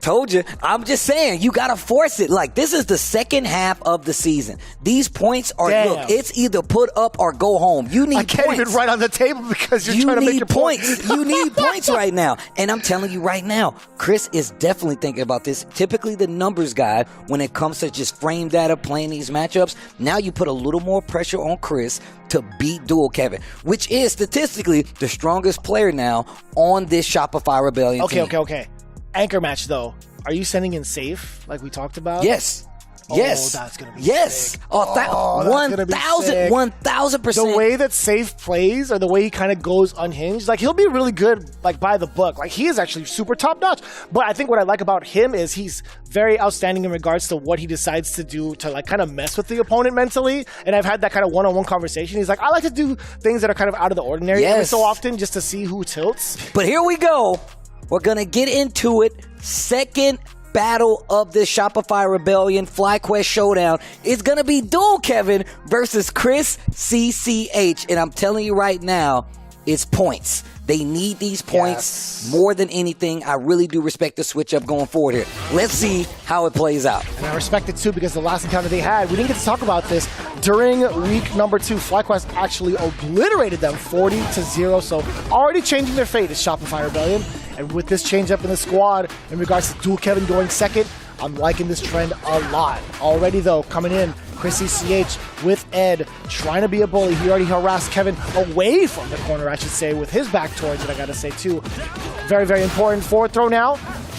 Told you. I'm just saying, you got to force it. Like, this is the second half of the season. These points are, look, it's either put up or go home. You need points. I can't even write on the table because you're trying to make your points. You need points right now. And I'm telling you right now, Chris is definitely thinking about this. Typically the numbers guy, when it comes to just frame data, playing these matchups, now you put a little more pressure on Chris to beat Dual Kevin, which is statistically the strongest player now on this Shopify Rebellion team. Okay. Anchor match, though. Are you sending in Sayff like we talked about? Yes. Yes. Oh, that's going to be sick. Oh, 1,000%. The way that Sayff plays or the way he kind of goes unhinged, like he'll be really good like by the book. Like he is actually super top notch. But I think what I like about him is he's very outstanding in regards to what he decides to do to like kind of mess with the opponent mentally. And I've had that kind of one-on-one conversation. He's like, I like to do things that are kind of out of the ordinary every so often just to see who tilts. But here we go. We're going to get into it. Second battle of this Shopify Rebellion FlyQuest showdown is going to be Dual Kevin versus ChrisCCH. And I'm telling you right now, it's points. They need these points more than anything. I really do respect the switch up going forward here. Let's see how it plays out. And I respect it too because the last encounter they had, we didn't get to talk about this. During week number 2, FlyQuest actually obliterated them 40-0. So already changing their fate is Shopify Rebellion. And with this change up in the squad in regards to Dual Kevin going second, I'm liking this trend a lot. Already though, coming in, ChrisCCH with Ed, trying to be a bully. He already harassed Kevin away from the corner, I should say, with his back towards it, I gotta say, too. Very, very important. Forward throw now.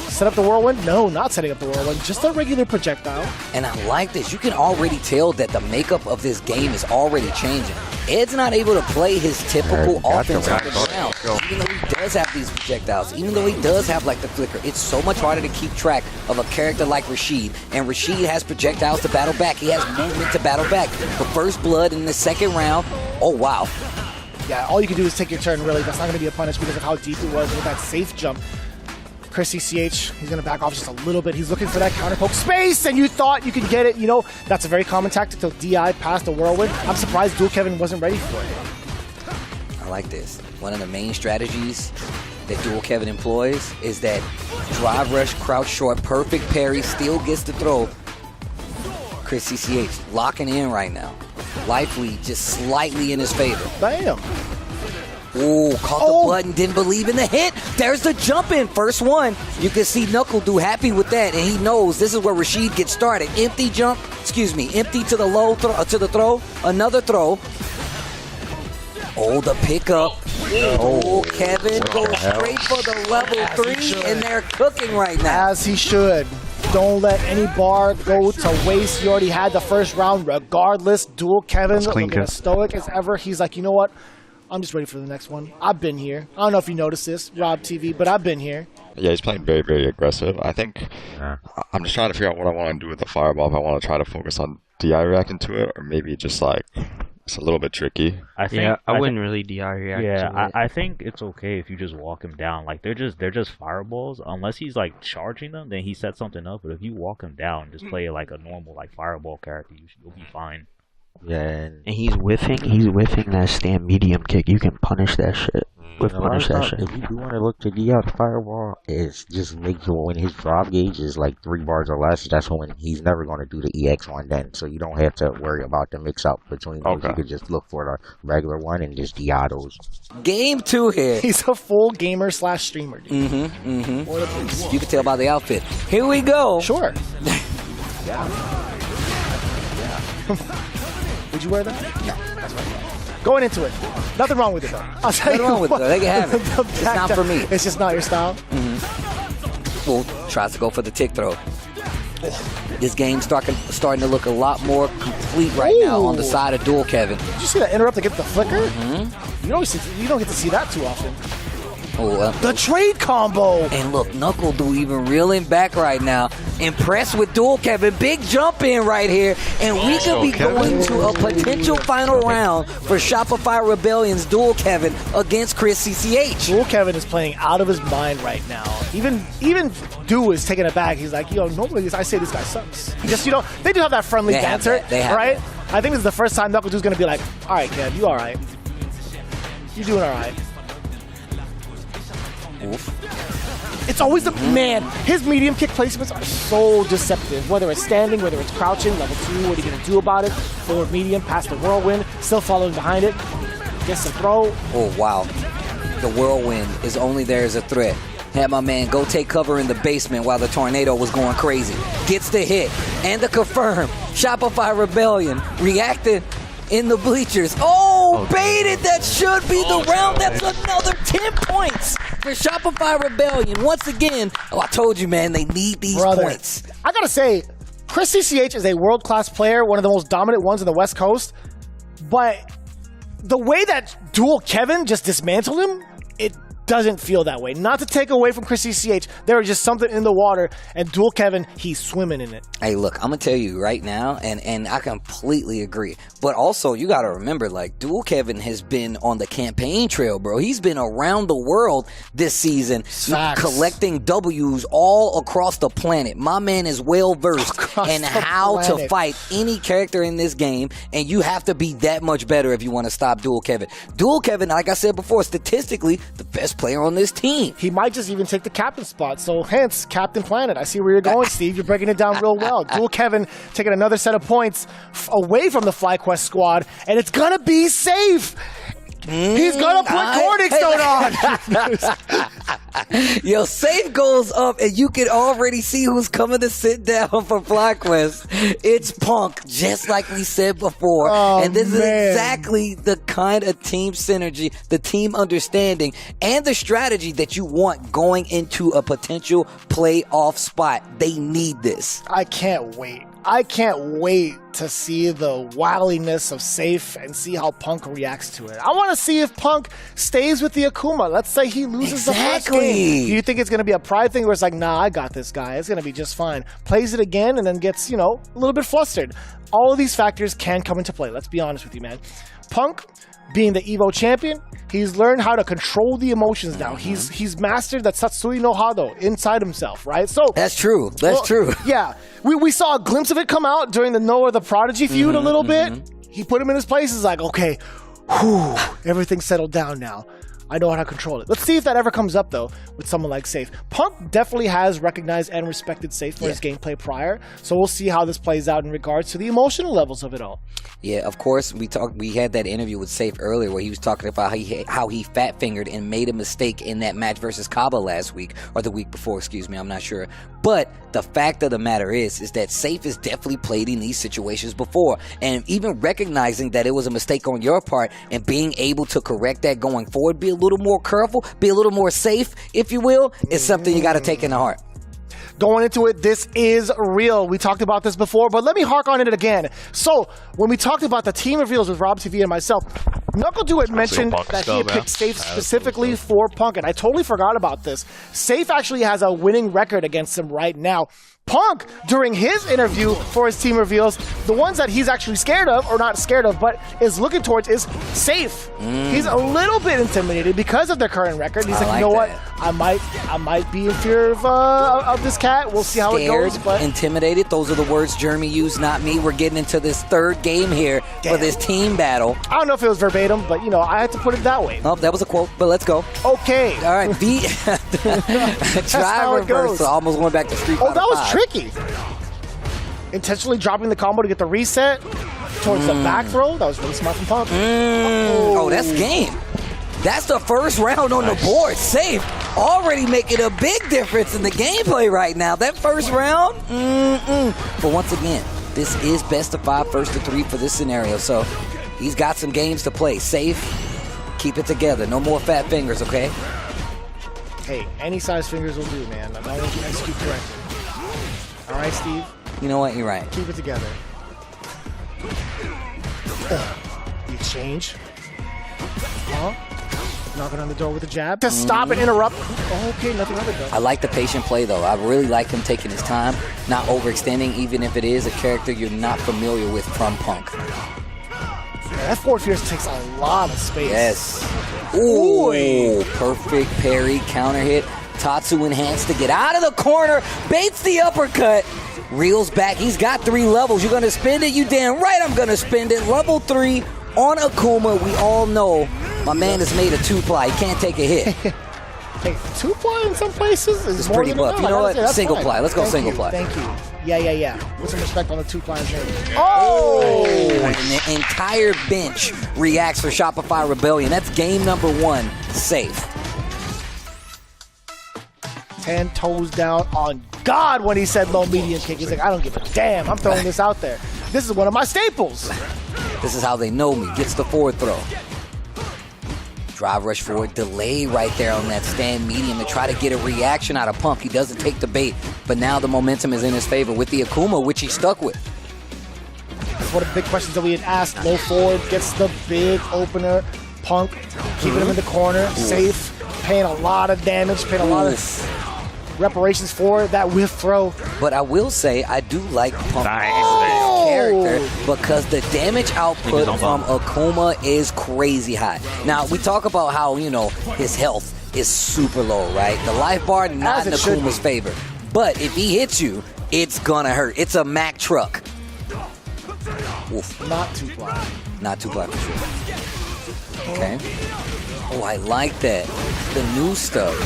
Set up the whirlwind? No, not setting up the whirlwind. Just a regular projectile. And I like this. You can already tell that the makeup of this game is already changing. Ed's not able to play his typical offense on the ground. Even though he does have these projectiles, even though he does have like the flicker, it's so much harder to keep track of a character like Rashid. And Rashid has projectiles to battle back. He has movement to battle back. The first blood in the second round. Oh, wow. Yeah, all you can do is take your turn, really. That's not going to be a punish because of how deep it was with that safe jump. ChrisCCH, he's going to back off just a little bit. He's looking for that counter poke space, and you thought you could get it. You know, that's a very common tactic to DI past the whirlwind. I'm surprised Dual Kevin wasn't ready for it. I like this. One of the main strategies that Dual Kevin employs is that drive rush, crouch short, perfect parry, still gets the throw. ChrisCCH locking in right now. Life lead just slightly in his favor. Bam. Ooh, caught the button, didn't believe in the hit. There's the jump in, first one. You can see Knuckle do happy with that, and he knows this is where Rashid gets started. Empty jump, empty to the low throw, to the throw, another throw. Oh, the pickup. Oh, Kevin goes straight for the level 3, and they're cooking right now. As he should. Don't let any bar go to waste. You already had the first round regardless. Dual Kevin, looking as stoic as ever. He's like, you know what? I'm just ready for the next one. I've been here. I don't know if you noticed this, RobTV, but I've been here. Yeah, he's playing very, very aggressive. I think I'm just trying to figure out what I want to do with the fireball. If I want to try to focus on DI reacting to it, or maybe just like it's a little bit tricky. I think I wouldn't really DI react. Yeah, I think it's okay if you just walk him down. Like they're just fireballs. Unless he's like charging them, then he sets something up. But if you walk him down, just play like a normal like fireball character, you'll be fine. Yeah, and he's whiffing that stand medium kick. You can punish that shit. Punish that shit. If you do want to look to DI the fireball, it's just make sure when his drop gauge is like 3 bars or less, that's when he's never going to do the EX one then. So you don't have to worry about the mix up between those. You could just look for the regular one and just DI those. Game 2 here. He's a full gamer / streamer, dude. You can tell by the outfit. Here we go. Sure. Would you wear that? No. That's right. Going into it. Nothing wrong with it, though. I'll tell Nothing you wrong with it. They can have it. It's not for me. It's just not your style? Ooh, tries to go for the tick throw. This game's starting to look a lot more complete right now on the side of Dual Kevin. Did you see that interrupt against the flicker? You don't get to see that too often. The trade combo. And look, Knuckle do even reeling back right now. Impressed with Dual Kevin. Big jump in right here. And we could be going to a potential final round for Shopify Rebellion's Dual Kevin against ChrisCCH. Dual Kevin is playing out of his mind right now. Even Du is taking it back. He's like, normally I say this guy sucks. Just, they do have that friendly banter, right? I think this is the first time Knuckle Du's going to be like, all right, Kev, you all right. You doing all right. Oof. It's It's always the man. His medium kick placements are so deceptive. Whether it's standing, whether it's crouching, level 2, what are you gonna do about it? Forward medium, past the whirlwind, still following behind it. Gets a throw. Oh, wow. The whirlwind is only there as a threat. Had my man go take cover in the basement while the tornado was going crazy. Gets the hit and the confirm. Shopify Rebellion reacted in the bleachers. Oh, baited. That should be the round. That's another 10 points for Shopify Rebellion. Once again, I told you, man, they need these points. I gotta say, ChrisCCH is a world-class player, one of the most dominant ones on the West Coast. But the way that Dual Kevin just dismantled him, it doesn't feel that way. Not to take away from ChrisCCH, there is just something in the water, and Dual Kevin, he's swimming in it. Hey, look, I'm gonna tell you right now, and I completely agree. But also, you gotta remember, like, Dual Kevin has been on the campaign trail, bro. He's been around the world this season, collecting W's all across the planet. My man is well versed in how to fight any character in this game, and you have to be that much better if you want to stop Dual Kevin. Dual Kevin, like I said before, statistically the best player on this team. He might just even take the captain spot. So hence, Captain Planet. I see where you're going, Steve. You're breaking it down real well. Dual Kevin taking another set of points away from the FlyQuest squad, and it's gonna be Sayff. He's gonna put Corningstone on. Yo, Sayff goes up, and you can already see who's coming to sit down for FlyQuest. It's Punk, just like we said before. And this is exactly the kind of team synergy, the team understanding, and the strategy that you want going into a potential playoff spot. They need this. I can't wait. I can't wait to see the wildiness of Sayff and see how Punk reacts to it. I want to see if Punk stays with the Akuma. Let's say he loses the first game. Do you think it's going to be a pride thing where it's like, nah, I got this guy. It's going to be just fine. Plays it again and then gets, a little bit flustered. All of these factors can come into play. Let's be honest with you, man. Punk, being the EVO champion, he's learned how to control the emotions now. He's mastered that Satsui no Hado inside himself, right? So that's true. That's true. Yeah. We saw a glimpse of it come out during the Noah the Prodigy feud a little bit. He put him in his place. He's like, okay, everything's settled down now. I know how to control it. Let's see if that ever comes up, though, with someone like Sayff. Punk definitely has recognized and respected Sayff for his gameplay prior, so we'll see how this plays out in regards to the emotional levels of it all. Yeah, of course, we had that interview with Sayff earlier where he was talking about how he fat-fingered and made a mistake in that match versus Caba last week, or the week before, excuse me, I'm not sure. But the fact of the matter is that Sayff has definitely played in these situations before, and even recognizing that it was a mistake on your part and being able to correct that going forward, be a little more careful, be a little more safe, if you will, is something you got to take in the heart. Going into it, this is real. We talked about this before, but let me hark on it again. So, when we talked about the team reveals with RobTV and myself, Knuckle had mentioned that he had picked Sayff specifically for Punk, and I totally forgot about this. Sayff actually has a winning record against him right now. Punk, during his interview for his team reveals, the ones that he's actually scared of, or not scared of, but is looking towards is Sayff. He's a little bit intimidated because of their current record. He's like, you know what? I might be in fear of this cat. We'll see how it goes. But intimidated, those are the words Jeremy used, not me. We're getting into this third game here for this team battle. I don't know if it was verbatim, but I had to put it that way. Oh, that was a quote, but let's go. Okay. All right, try reversal. Almost went back to Street Fighter. Oh, that was tricky. Intentionally dropping the combo to get the reset towards the back throw. That was really smart from Punk. Oh, that's game. That's the first round on the board. Sayff already making a big difference in the gameplay right now. That first round, But once again, this is best of 5, first to 3 for this scenario. So he's got some games to play. Sayff, keep it together. No more fat fingers, okay? Hey, any size fingers will do, man. As long as you execute correctly. All right, Steve? You know what? You're right. Keep it together. The exchange. Knocking on the door with a jab. To stop and interrupt. Okay, nothing of it, though. I like the patient play, though. I really like him taking his time, not overextending, even if it is a character you're not familiar with from Punk. Yeah, that forward fierce takes a lot of space. Yes. Ooh, perfect parry, counter hit. Tatsu enhanced to get out of the corner, baits the uppercut, reels back. He's got 3 levels. You're going to spend it? You damn right I'm going to spend it. Level 3 on Akuma. We all know my man has made a 2-ply. He can't take a hit. Hey, 2-ply in some places is It's more pretty than buff. enough. You know I gotta what? say, that's Single fine. ply. Let's go Thank single you. ply. Thank you. Yeah. Put some respect on the 2-ply's name. Oh! And the entire bench reacts for Shopify Rebellion. That's game number 1, Sayff. 10 toes down on God when he said low medium kick. He's like, I don't give a damn. I'm throwing this out there. This is one of my staples. This is how they know me. Gets the forward throw. Drive rush forward, delay right there on that stand medium to try to get a reaction out of Punk. He doesn't take the bait, but now the momentum is in his favor with the Akuma, which he's stuck with. That's one of the big questions that we had asked. Low forward gets the big opener. Punk keeping him in the corner. Sayff paying a lot of damage, paying a lot of reparations for that whiff throw. But I will say, I do like Punk's character because the damage output from Akuma is crazy high. Now, we talk about how, his health is super low, right? The life bar, not in Akuma's favor. But if he hits you, it's gonna hurt. It's a Mack truck. Oof. Not 2-ply. Not 2-ply for sure. Okay. Oh, I like that. The new stuff.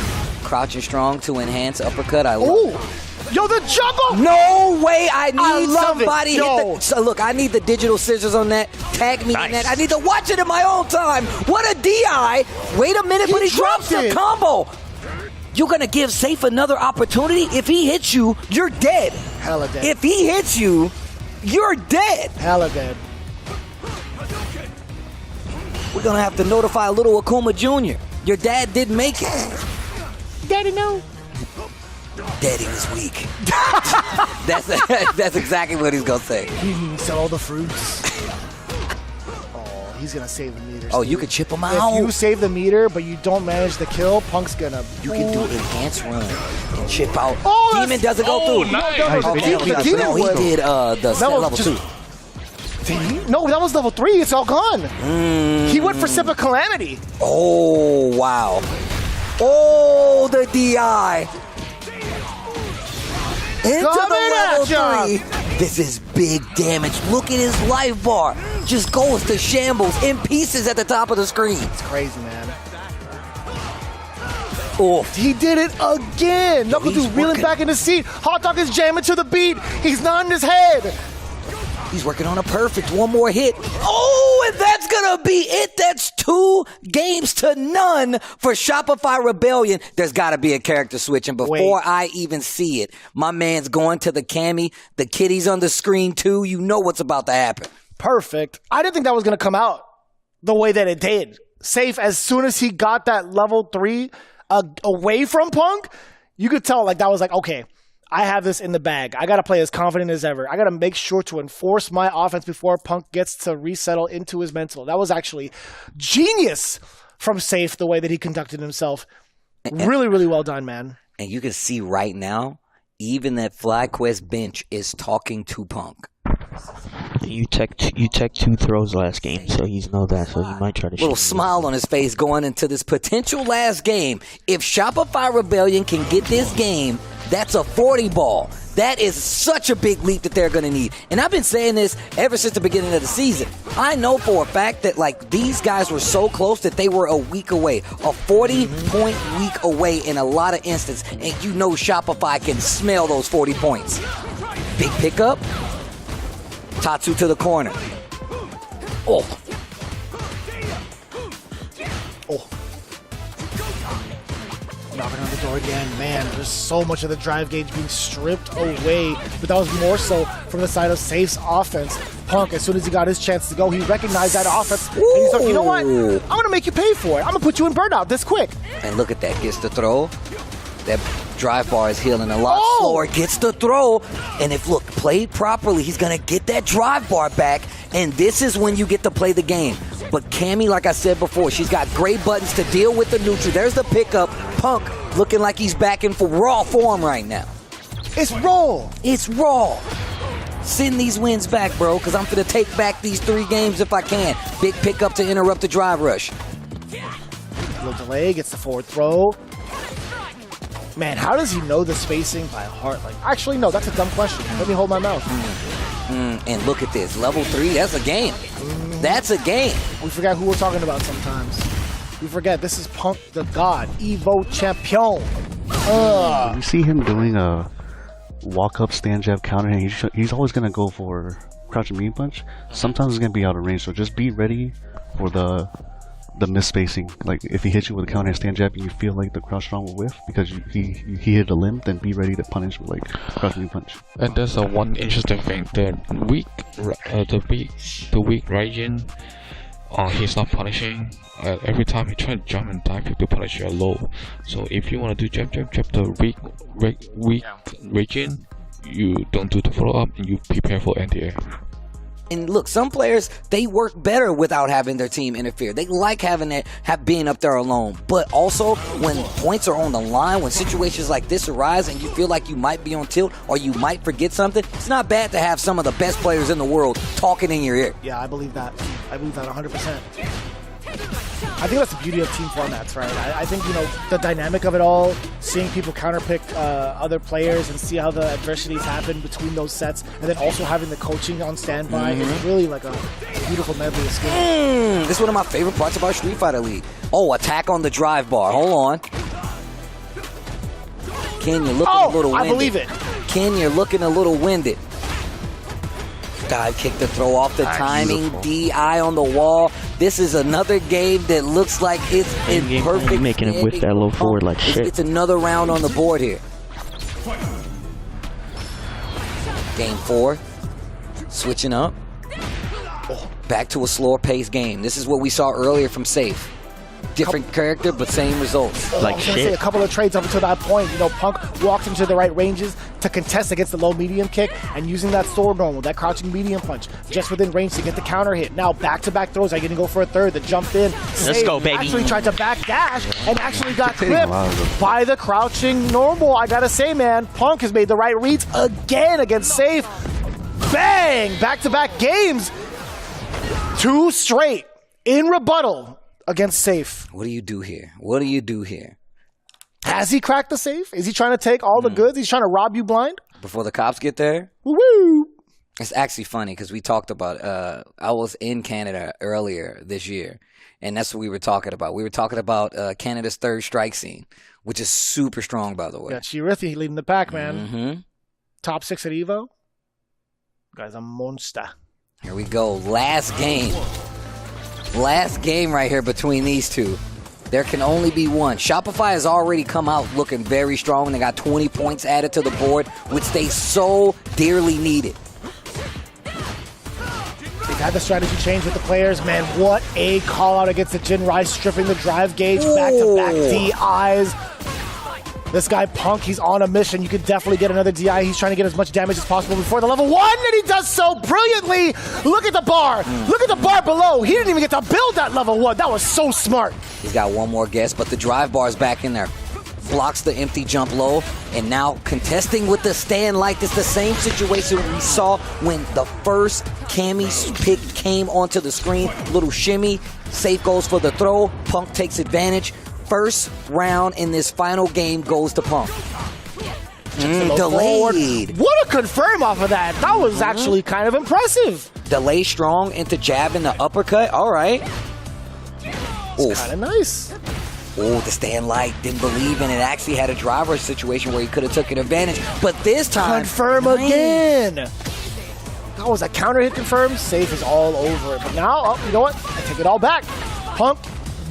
Crouching strong to enhance uppercut. I love it. Yo, the juggle! No way! I need love somebody it. Yo. So look, I need the digital scissors on that. Tag me in that. I need to watch it in my own time. What a DI! Wait a minute, but he drops the combo. You're gonna give Sayff another opportunity. If he hits you, you're dead. Hella dead. If he hits you, you're dead. Hella dead. We're gonna have to notify little Akuma Jr. Your dad didn't make it. Daddy, no. Daddy was weak. That's exactly what he's gonna say. Sell all the fruits. Oh, he's gonna save the meters. Oh, you could chip him out. If you save the meter, but you don't manage the kill, Punk's gonna. You can do enhanced run and chip out. Oh, Demon doesn't go through. Nice. No, he did the level 2. No, that was level 3. It's all gone. He went for Sip of Calamity. Oh, wow. Oh, the DI. Into the level 3. This is big damage. Look at his life bar. Just goes to shambles in pieces at the top of the screen. It's crazy, man. Oh, he did it again. Knuckle Dude reeling back in the seat. Hot Dog is jamming to the beat. He's nodding his head. He's working on a perfect. One more hit. Oh, and that's going to be it. That's 2 games to none for Shopify Rebellion. There's got to be a character switch. And before I even see it, my man's going to the cami. The kitty's on the screen, too. You know what's about to happen. Perfect. I didn't think that was going to come out the way that it did. Sayff, as soon as he got that level 3 away from Punk, you could tell that was okay. I have this in the bag. I got to play as confident as ever. I got to make sure to enforce my offense before Punk gets to resettle into his mental. That was actually genius from Sayff, the way that he conducted himself. Really, really well done, man. And you can see right now, even that FlyQuest bench is talking to Punk. You tech 2 throws last game, so he's know that, so he might try to little smile on his face going into this potential last game. If Shopify Rebellion can get this game, that's a 40 ball. That is such a big leap that they're going to need. And I've been saying this ever since the beginning of the season. I know for a fact that these guys were so close that they were a week away, a 40-point week away in a lot of instances. And you know Shopify can smell those 40 points. Big pickup. Tatsu to the corner. Oh. Knocking on the door again. Man, there's so much of the drive gauge being stripped away. But that was more so from the side of Sayff's offense. Punk, as soon as he got his chance to go, he recognized that offense. And he's like, you know what? I'm going to make you pay for it. I'm going to put you in burnout this quick. And look at that. Gets the throw. That drive bar is healing a lot slower. Gets the throw. And if, played properly, he's going to get that drive bar back. And this is when you get to play the game. But Cammy, like I said before, she's got great buttons to deal with the neutral. There's the pickup. Punk looking like he's back in for raw form right now. It's raw. It's raw. Send these wins back, bro, because I'm going to take back these 3 games if I can. Big pickup to interrupt the drive rush. Little delay, gets the forward throw. Man, how does he know the spacing by heart? Actually, no, that's a dumb question. Let me hold my mouth. And look at this. Level 3, that's a game. That's a game. We forgot who we're talking about sometimes. We forget, this is Punk the God, Evo Champion. You see him doing a walk-up stand jab counter, and he's always going to go for crouching medium punch. Sometimes it's going to be out of range, so just be ready for the miss spacing. Like if he hits you with a counter and stand jab and you feel like the crouch strong will whiff because he hit a limb, then be ready to punish with like crouch medium punch. And there's one interesting thing: the weak region, he's not punishing. Every time he tries to jump and dive to punish your low. So if you want to do jab the weak region, you don't do the follow up and you prepare for anti-air. And look, some players, they work better without having their team interfere. They like being up there alone. But also, when points are on the line, when situations like this arise and you feel like you might be on tilt or you might forget something, it's not bad to have some of the best players in the world talking in your ear. Yeah, I believe that. I believe that 100%. I think that's the beauty of team formats, right? I think, the dynamic of it all, seeing people counterpick other players and see how the adversities happen between those sets, and then also having the coaching on standby is really like a beautiful medley of skills. This is one of my favorite parts about Street Fighter League. Oh, attack on the drive bar. Hold on. Ken, you're looking a little winded. I believe it. Ken, you're looking a little winded. Dive kick to throw off the timing. Beautiful. DI on the wall. This is another game that looks like it's in perfect. Making it whiff that low forward like shit. It's another round on the board here. Game 4. Switching up. Back to a slower paced game. This is what we saw earlier from Sayff. Different character, but same results. I was going to say a couple of trades up until that point. Punk walked into the right ranges to contest against the low-medium kick and using that sword normal, that crouching medium punch, just within range to get the counter hit. Now, back-to-back throws. Are you going to go for a third? The jump in. Let's go, baby. Actually tried to back dash and actually got clipped by the crouching normal. I got to say, man, Punk has made the right reads again against Sayff. Bang! Back-to-back games. 2 straight in rebuttal against Sayff. What do you do here? What do you do here? Has he cracked the safe? Is he trying to take all the goods? He's trying to rob you blind? Before the cops get there? Woo! It's actually funny because we talked about, I was in Canada earlier this year, and that's what we were talking about. We were talking about Canada's third strike scene, which is super strong, by the way. Got Chirithi leading the pack, man. Mm-hmm. Top 6 at EVO. Guy's a monster. Here we go. Last game. Last game right here between these two. There can only be one. Shopify has already come out looking very strong. They got 20 points added to the board, which they so dearly needed. They've had the strategy change with the players. Man, what a call out against the Jin Rai, stripping the drive gauge, back-to-back DIs. This guy, Punk, he's on a mission. You could definitely get another DI. He's trying to get as much damage as possible before the level 1, and he does so brilliantly. Look at the bar. Look at the bar below. He didn't even get to build that level 1. That was so smart. He's got one more guess, but the drive bar's back in there. Blocks the empty jump low, and now contesting with the stand like this. The same situation we saw when the first Cammy's pick came onto the screen. Little shimmy. Sayff goes for the throw. Punk takes advantage. First round in this final game goes to Punk. Delayed. What a confirm off of that. That was actually kind of impressive. Delay strong into jab in the uppercut. All right. It's kind of nice. Oh, the stand light didn't believe in it. Actually had a driver situation where he could have taken advantage. But this time, confirm again. That was a counter hit confirm. Sayff is all over it. But now, you know what? I take it all back. Punk,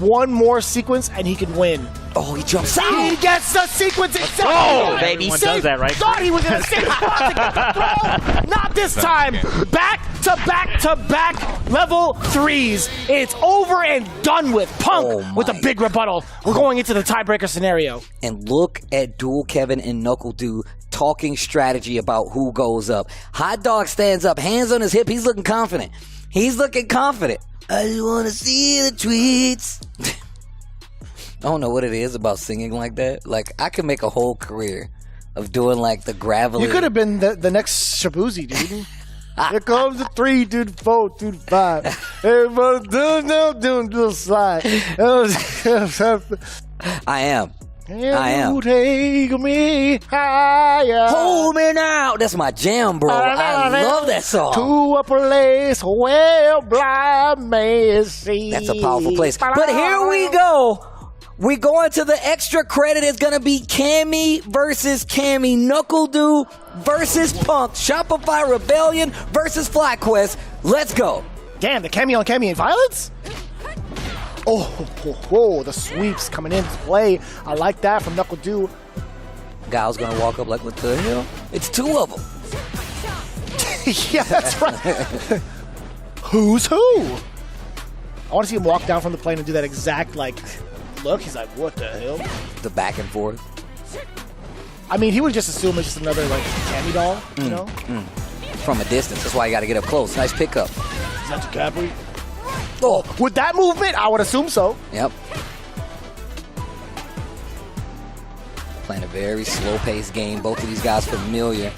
one more sequence and he can win. Oh, he jumps out. He gets the sequence itself. Oh, baby. Everyone does that, right? Thought he was in the same spot to get the throw. Not this time. Back to back to back level 3s. It's over and done with. Punk with a big rebuttal. We're going into the tiebreaker scenario. And look at Dual Kevin and Knuckle Dude talking strategy about who goes up. Hot Dog stands up, hands on his hip. He's looking confident. He's looking confident. I just want to see the tweets. I don't know what it is about singing like that. Like, I could make a whole career of doing, like, the gravelly. You could have been the next Shabuzi, dude. Here comes the 3, dude, 4, dude, 5. Everybody doing slide. I am. I am. You take me higher. Hold me now. That's my jam, bro. I love that song. To a place where blind may see. That's a powerful place. But here we go. We going to the extra credit. It's going to be Cammy versus Cammy. Knuckle-Doo versus Punk. Shopify Rebellion versus FlyQuest. Let's go. Damn, the Cammy on Cammy and violence? Oh, the sweeps coming into play. I like that from Knuckle-Doo. Guy's going to walk up like, what the hell? It's two of them. Yeah, that's right. Who's who? I want to see him walk down from the plane and do that exact, like, look. He's like, what the hell? The back and forth. I mean, he would just assume it's just another, like, Cammy doll, you know? From a distance. That's why you got to get up close. Nice pickup. Is that Capri? Oh, with that movement, I would assume so. Yep. Playing a very slow-paced game. Both of these guys familiar.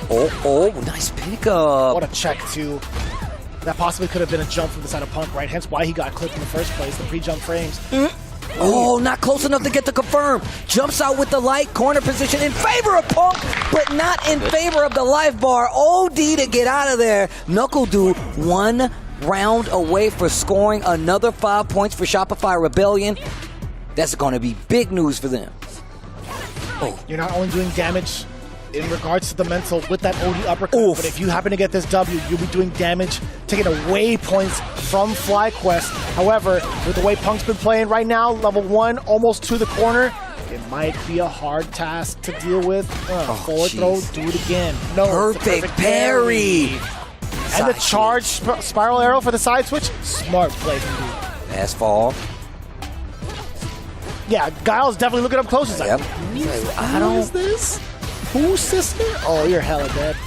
Oh, nice pickup. What a check, too. That possibly could have been a jump from the side of Punk, right? Hence why he got clipped in the first place, the pre-jump frames. Oh, not close enough to get the confirm. Jumps out with the light, corner position in favor of Punk, but not in favor of the life bar. OD to get out of there. Knuckle-Doo, 1 round away for scoring another 5 points for Shopify Rebellion. That's going to be big news for them. Oh. You're not only doing damage in regards to the mental with that OD uppercut, but if you happen to get this W, you'll be doing damage, taking away points from FlyQuest. However, with the way Punk's been playing right now, level 1, almost to the corner, it might be a hard task to deal with. Forward throw, do it again. No, perfect parry. And the charge spiral arrow for the side switch, smart play from you. Fast fall. Yeah, Guile's definitely looking up close. He's like, who is this? Who's sister? Oh, you're hella dead.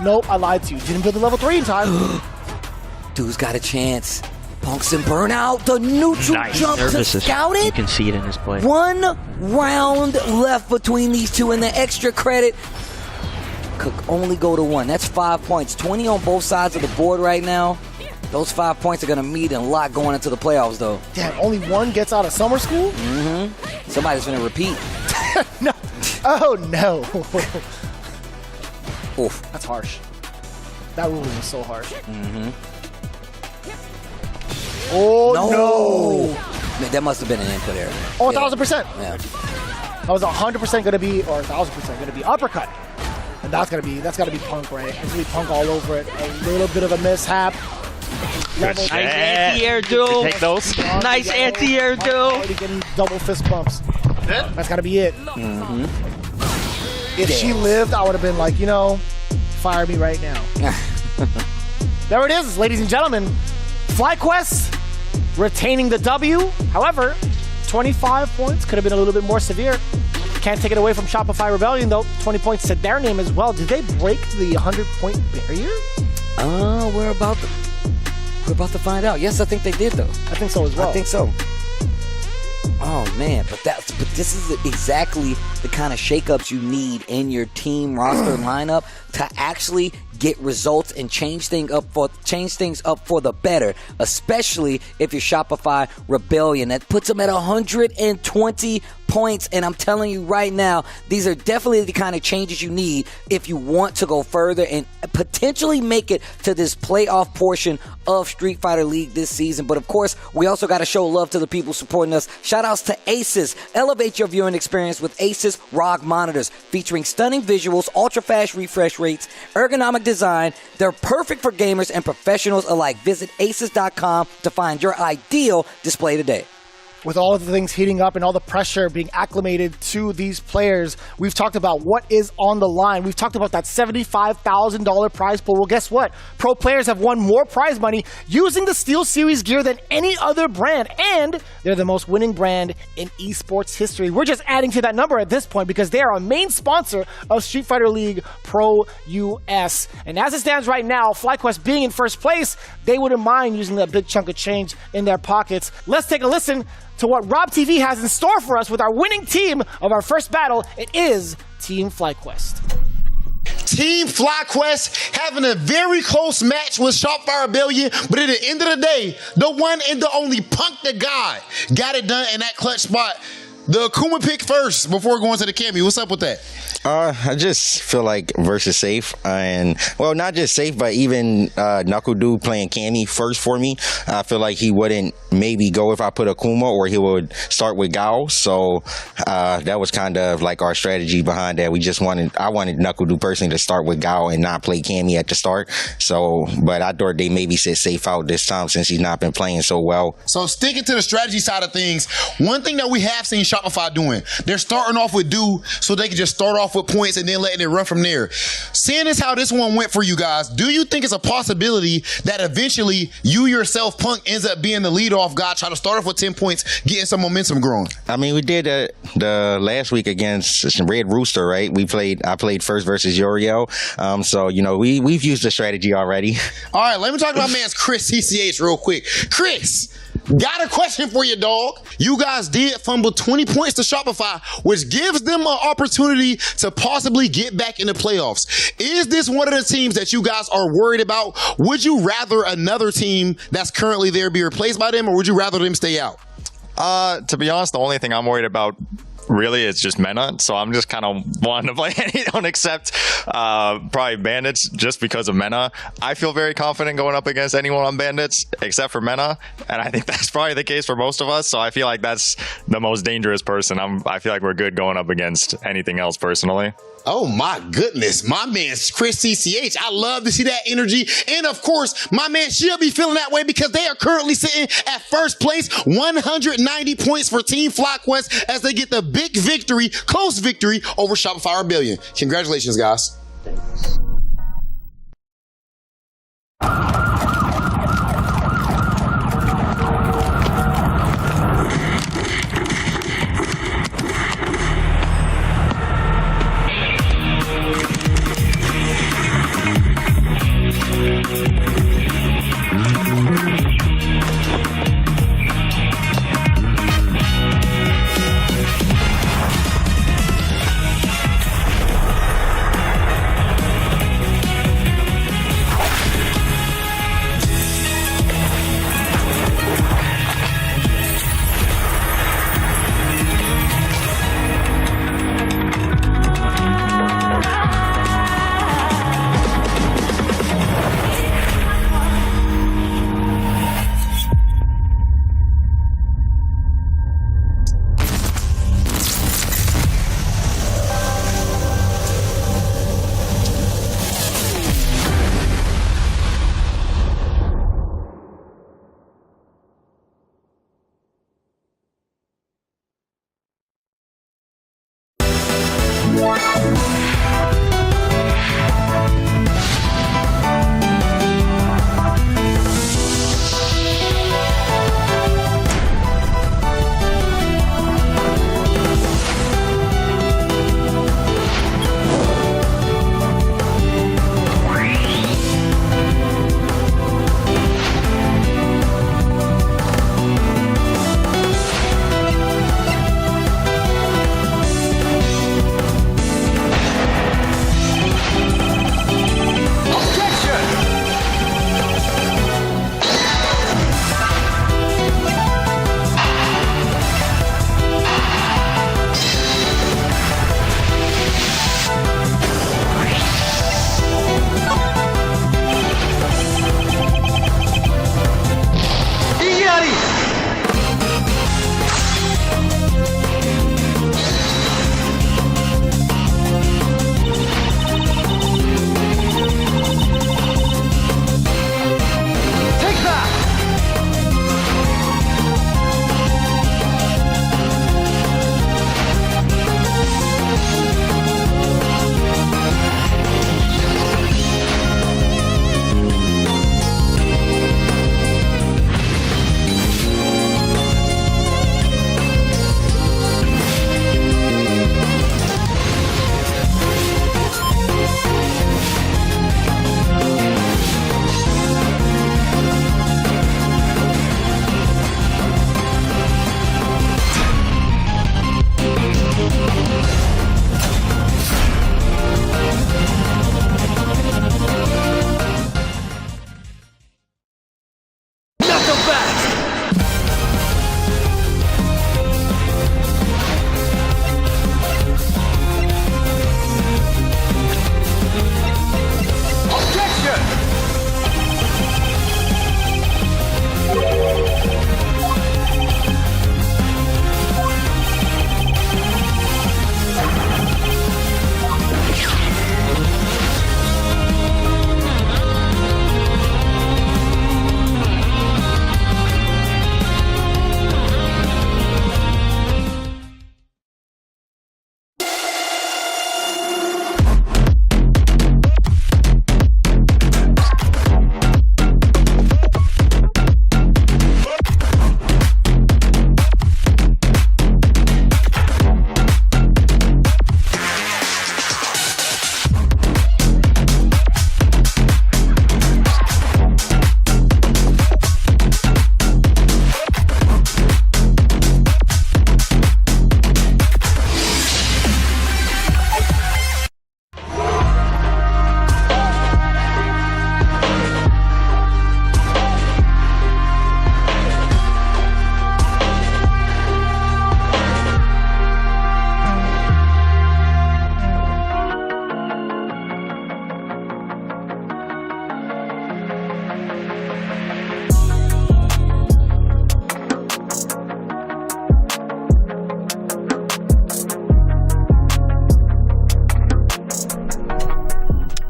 Nope, I lied to you. Didn't build the level 3 in time. Dude's got a chance. Punk's in burnout. The neutral jump to scout it. You can see it in his play. 1 round left between these two, and the extra credit could only go to 1. That's 5 points. 20 on both sides of the board right now. Those 5 points are going to mean a lot going into the playoffs, though. Damn, only 1 gets out of summer school? Mm-hmm. Somebody's going to repeat. No. Oh, no. Oof. That's harsh. That ruling was so harsh. Mm-hmm. Oh, no. Man, that must have been an input error. Oh, 1,000%. Yeah. That was 100% going to be, or 1,000% going to be uppercut. And that's got to be Punk, right? It's going to be Punk all over it. A little bit of a mishap. Nice anti-air duel. Take those. Nice anti-air duel. Already getting double fist bumps. That's got to be it. Mm-hmm. If she lived, I would have been like, fire me right now. There it is, ladies and gentlemen. FlyQuest retaining the W. However, 25 points could have been a little bit more severe. Can't take it away from Shopify Rebellion, though. 20 points to their name as well. Did they break the 100-point barrier? We're about to find out. Yes, I think they did, though. I think so as well. I think so. Oh man, but this is exactly the kind of shakeups you need in your team roster lineup to actually get results and change things up for the better, especially if you're Shopify Rebellion. That puts them at 120 points, and I'm telling you right now, these are definitely the kind of changes you need if you want to go further and potentially make it to this playoff portion of Street Fighter League this season. But of course, we also got to show love to the people supporting us. Shout outs to Asus. Elevate your viewing experience with Asus ROG monitors featuring stunning visuals, ultra fast refresh rates, ergonomic design. They're perfect for gamers and professionals alike. Visit asus.com to find your ideal display today. With all of the things heating up and all the pressure being acclimated to these players, we've talked about what is on the line. We've talked about that $75,000 prize pool. Well, guess what? Pro players have won more prize money using the Steel Series gear than any other brand, and they're the most winning brand in esports history. We're just adding to that number at this point because they are a main sponsor of Street Fighter League Pro-US. And as it stands right now, FlyQuest being in first place, they wouldn't mind using that big chunk of change in their pockets. Let's take a listen to what RobTV has in store for us with our winning team of our first battle. It is Team FlyQuest. Team FlyQuest having a very close match with Shopify Rebellion, but at the end of the day, the one and the only Punk the God got it done in that clutch spot. The Akuma pick first before going to the Cammy. What's up with that? I just feel like versus Sayff, and well, not just Sayff, but even Knuckle Dude playing Cammy first for me. I feel like he wouldn't maybe go if I put Akuma, or he would start with Gao. So that was kind of like our strategy behind that. I wanted Knuckle Dude personally to start with Gao and not play Cammy at the start. So, but I thought they maybe sit Sayff out this time since he's not been playing so well. So sticking to the strategy side of things, one thing that we have seen Shopify doing, they're starting off with Do so they can just start off with points and then letting it run from there. Seeing as how this one went for you guys, do you think it's a possibility that eventually you yourself, Punk, ends up being the leadoff guy, try to start off with 10 points, getting some momentum growing? I mean, we did the last week against Red Rooster, right? I played first versus Uriel. So, you know, we've used the strategy already. All right, let me talk to my man's ChrisCCH real quick. Chris, got a question for you, dog. You guys did fumble 20 points to Shopify, which gives them an opportunity to possibly get back in the playoffs. Is this one of the teams that you guys are worried about? Would you rather another team that's currently there be replaced by them, or would you rather them stay out? To be honest, the only thing I'm worried about really it's just MenaRd, so I'm just kind of wanting to play anyone except probably Bandits just because of MenaRd. I feel very confident going up against anyone on Bandits except for MenaRd, and I think that's probably the case for most of us, so I feel like that's the most dangerous person. I feel like we're good going up against anything else personally. Oh my goodness, my man's ChrisCCH. I love to see that energy. And of course, my man should be feeling that way because they are currently sitting at first place, 190 points for Team FlyQuest as they get the big victory, close victory over Shopify Rebellion. Congratulations, guys. Thanks.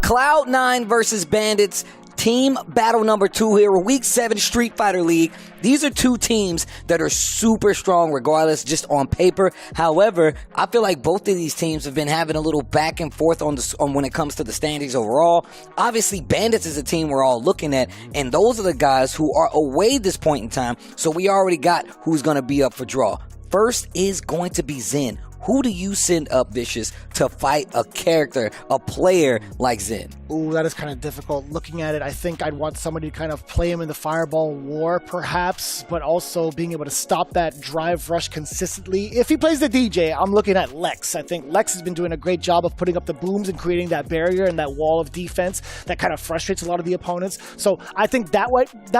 Cloud9 versus Bandits. Team battle number 2 here, Week 7 Street Fighter League. These are two teams that are super strong regardless, just on paper. However, I feel like both of these teams have been having a little back and forth on when it comes to the standings overall. Obviously, Bandits is a team we're all looking at, and those are the guys who are away at this point in time, so we already got who's going to be up for draw. First is going to be Zen. Who do you send up, Vicious, to fight a character, a player like Zen? Ooh, that is kind of difficult. Looking at it, I think I'd want somebody to kind of play him in the Fireball War, perhaps, but also being able to stop that drive rush consistently. If he plays the DJ, I'm looking at Lex. I think Lex has been doing a great job of putting up the booms and creating that barrier and that wall of defense that kind of frustrates a lot of the opponents. So I think that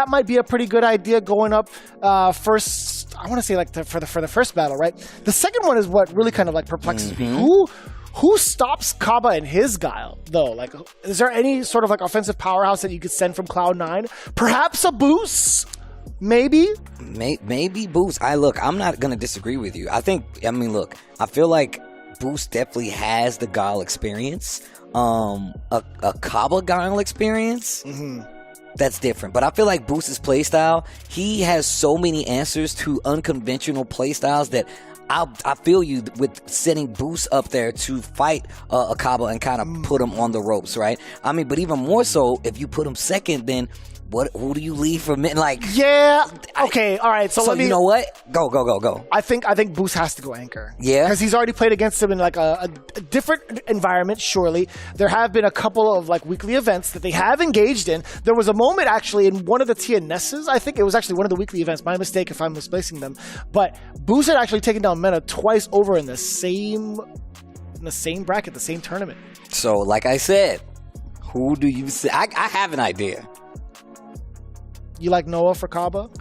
might be a pretty good idea going up first. I want to say like for the first battle, right? The second one is what really kind of like perplexes me. Who stops Caba and his guile, though? Like, is there any sort of like offensive powerhouse that you could send from Cloud9? Perhaps a Boost? Maybe? Maybe Boost. I'm not going to disagree with you. I feel like Boost definitely has the guile experience. A Caba guile experience? That's different. But I feel like Boost's playstyle, he has so many answers to unconventional playstyles that I feel you with setting Boost up there to fight a Caba and kind of put him on the ropes, right? I mean, but even more so, if you put him second, then who do you leave for mid? Like, yeah, okay, all right. So you know what? Go. I think Boost has to go anchor. Yeah, because he's already played against him in like a different environment. Surely there have been a couple of like weekly events that they have engaged in. There was a moment actually in one of the TNSs. I think it was actually one of the weekly events. My mistake if I'm misplacing them. But Boost had actually taken down Mena twice over in the same bracket, the same tournament. So, like I said, who do you say? I have an idea. You like Noah for Caba?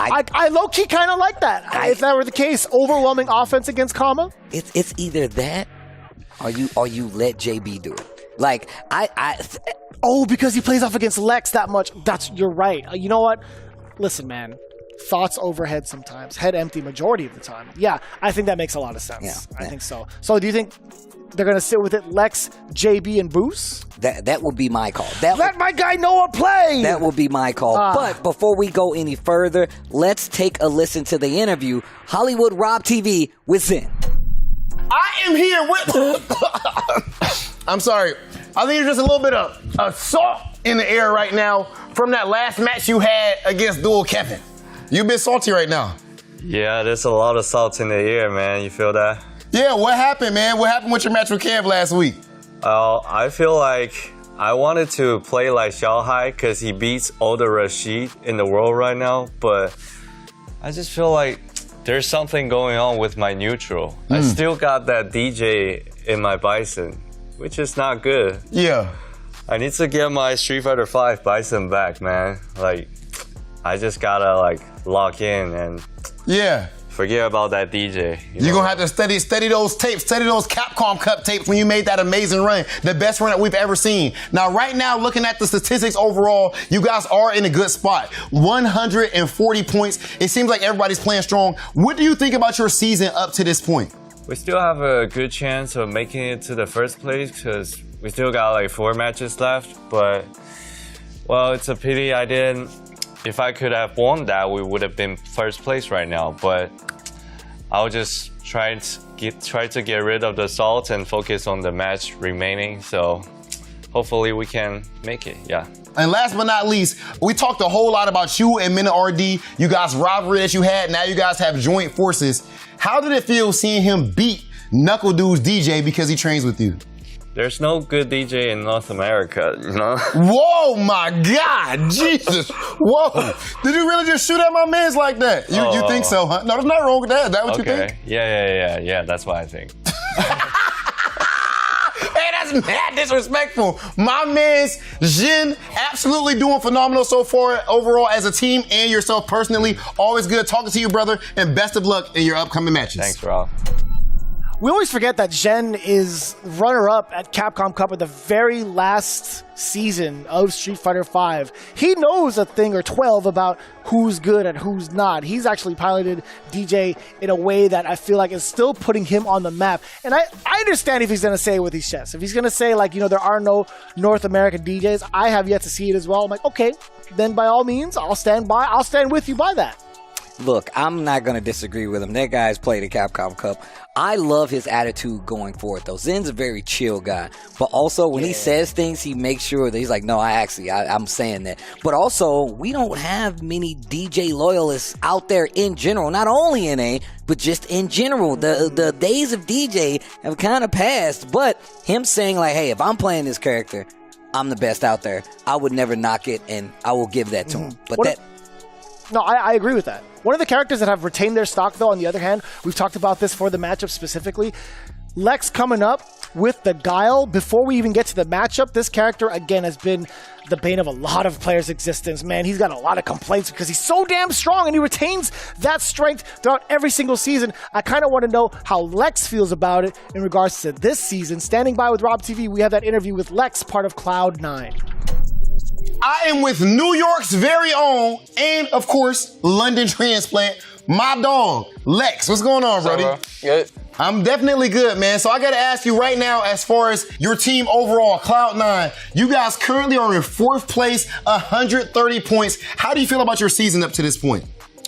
I low-key kind of like that. If that were the case, overwhelming offense against Caba? It's either that or you let JB do it. Like, because he plays off against Lex that much. You're right. You know what? Listen, man. Thoughts overhead sometimes. Head empty majority of the time. Yeah, I think that makes a lot of sense. Yeah. I think so. So do you think they're going to sit with it Lex, JB, and Boost? That would be my call. Let my guy Noah play! That would be my call. But before we go any further, let's take a listen to the interview. Hollywood RobTV with Zen. I am here with... I'm sorry. I think there's just a little bit of salt in the air right now from that last match you had against Dual Kevin. You've been salty right now. Yeah, there's a lot of salt in the air, man. You feel that? Yeah, what happened, man? What happened with your match with Kev last week? I feel like I wanted to play like Xiaohai because he beats all the Rashid in the world right now, but I just feel like there's something going on with my neutral. I still got that DJ in my Bison, which is not good. Yeah. I need to get my Street Fighter V Bison back, man. Like, I just gotta like lock in and forget about that DJ. You're gonna have to study those tapes, study those Capcom Cup tapes when you made that amazing run, the best run that we've ever seen. Now, right now, looking at the statistics overall, you guys are in a good spot. 140 points. It seems like everybody's playing strong. What do you think about your season up to this point? We still have a good chance of making it to the first place because we still got like 4 matches left. But, well, it's a pity I didn't. If I could have won that, we would have been first place right now. But I'll just try to get rid of the salt and focus on the match remaining. So hopefully we can make it, yeah. And last but not least, we talked a whole lot about you and MenaRd. You guys' rivalry that you had. Now you guys have joint forces. How did it feel seeing him beat Knuckle Dude's DJ because he trains with you? There's no good DJ in North America, you know? Whoa, my God, Jesus. Whoa. Did you really just shoot at my mans like that? You think so, huh? No, there's nothing wrong with that. Is that what you think? Yeah, that's what I think. Hey, that's mad disrespectful. My man's Jin absolutely doing phenomenal so far overall as a team and yourself personally. Always good talking to you, brother, and best of luck in your upcoming matches. Thanks, Rob. We always forget that Zhen is runner-up at Capcom Cup in the very last season of Street Fighter V. He knows a thing or 12 about who's good and who's not. He's actually piloted DJ in a way that I feel like is still putting him on the map. And I understand if he's going to say it with his chest. If he's going to say, like, there are no North American DJs, I have yet to see it as well. I'm like, okay, then by all means, I'll stand with you by that. Look, I'm not going to disagree with him. That guy's played at Capcom Cup. I love his attitude going forward, though. Zen's a very chill guy. But also, when he says things, he makes sure that he's like, no, I'm saying that. But also, we don't have many DJ loyalists out there in general. Not only NA, but just in general. The days of DJ have kind of passed. But him saying, like, hey, if I'm playing this character, I'm the best out there. I would never knock it, and I will give that to him. But No, I agree with that. One of the characters that have retained their stock, though, on the other hand, we've talked about this for the matchup specifically, Lex coming up with the Guile. Before we even get to the matchup, this character, again, has been the bane of a lot of players' existence. Man, he's got a lot of complaints because he's so damn strong and he retains that strength throughout every single season. I kind of want to know how Lex feels about it in regards to this season. Standing by with RobTV, we have that interview with Lex, part of Cloud9. I am with New York's very own, and of course, London transplant, my dog, Lex. What's going on, brody? Good. I'm definitely good, man. So I got to ask you right now, as far as your team overall, Cloud9, you guys currently are in 4th place, 130 points. How do you feel about your season up to this point?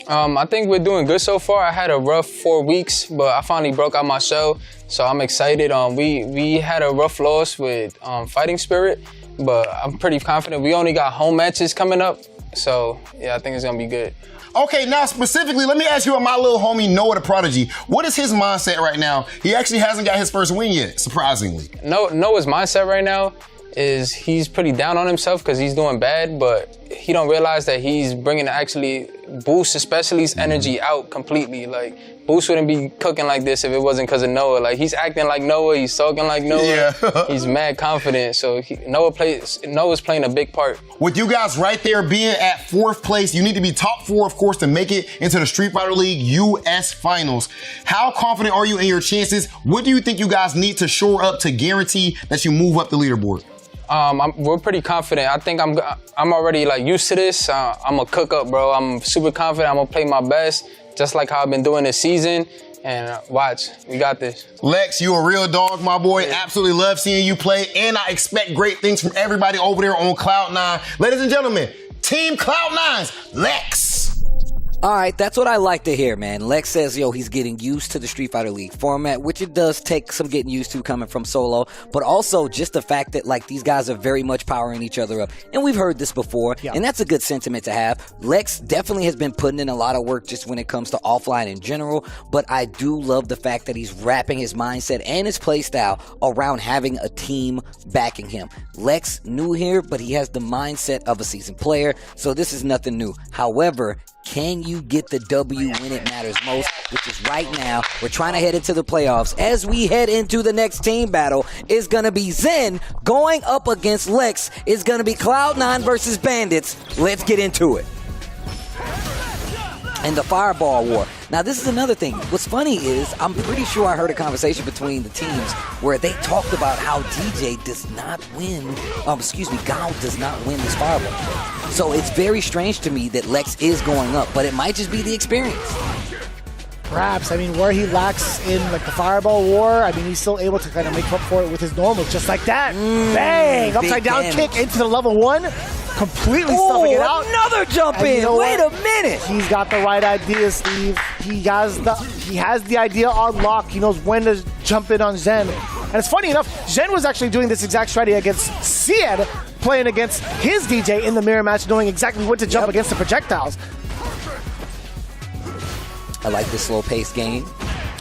I think we're doing good so far. I had a rough 4 weeks, but I finally broke out my shell, so I'm excited. We had a rough loss with Fighting Spirit, but I'm pretty confident. We only got home matches coming up, so yeah, I think it's gonna be good. Okay, now specifically, let me ask you about my little homie, Noah the Prodigy. What is his mindset right now? He actually hasn't got his first win yet, surprisingly. Noah's mindset right now is he's pretty down on himself because he's doing bad, but he don't realize that he's bringing actually Boost, especially his energy out completely. Like, Boost wouldn't be cooking like this if it wasn't because of Noah. Like, he's acting like Noah, he's talking like Noah. Yeah. He's mad confident, so Noah's playing a big part. With you guys right there being at 4th place, you need to be top 4, of course, to make it into the Street Fighter League US Finals. How confident are you in your chances? What do you think you guys need to shore up to guarantee that you move up the leaderboard? We're pretty confident. I think I'm already like used to this. I'm a cook up, bro. I'm super confident. I'm gonna play my best, just like how I've been doing this season. And watch, we got this. Lex, you a real dog, my boy. Yeah. Absolutely love seeing you play, and I expect great things from everybody over there on Cloud9. Ladies and gentlemen, Team Cloud9's Lex. All right, that's what I like to hear, man. Lex says, he's getting used to the Street Fighter League format, which it does take some getting used to coming from solo, but also just the fact that, like, these guys are very much powering each other up. And we've heard this before, and that's a good sentiment to have. Lex definitely has been putting in a lot of work just when it comes to offline in general, but I do love the fact that he's wrapping his mindset and his play style around having a team backing him. Lex, new here, but he has the mindset of a seasoned player, so this is nothing new. However, can you get the W when it matters most, which is right now. We're trying to head into the playoffs. As we head into the next team battle, is going to be Zen going up against Lex. It's going to be Cloud9 versus Bandits. Let's get into it. And the Fireball War. Now, this is another thing. What's funny is, I'm pretty sure I heard a conversation between the teams where they talked about how DJ does not win, Gao does not win this Fireball. So it's very strange to me that Lex is going up, but it might just be the experience. Perhaps. I mean, where he lacks in, like, the Fireball War, I mean, he's still able to kind of make up for it with his normals, just like that. Bang! Upside down kick into the level 1. Completely stuffing it out. Another jump in. Wait a minute. He's got the right idea, Steve. He has the idea on lock. He knows when to jump in on Zen. And it's funny enough, Zen was actually doing this exact strategy against Sayff, playing against his DJ in the mirror match, knowing exactly when to jump against the projectiles. I like this slow-paced game.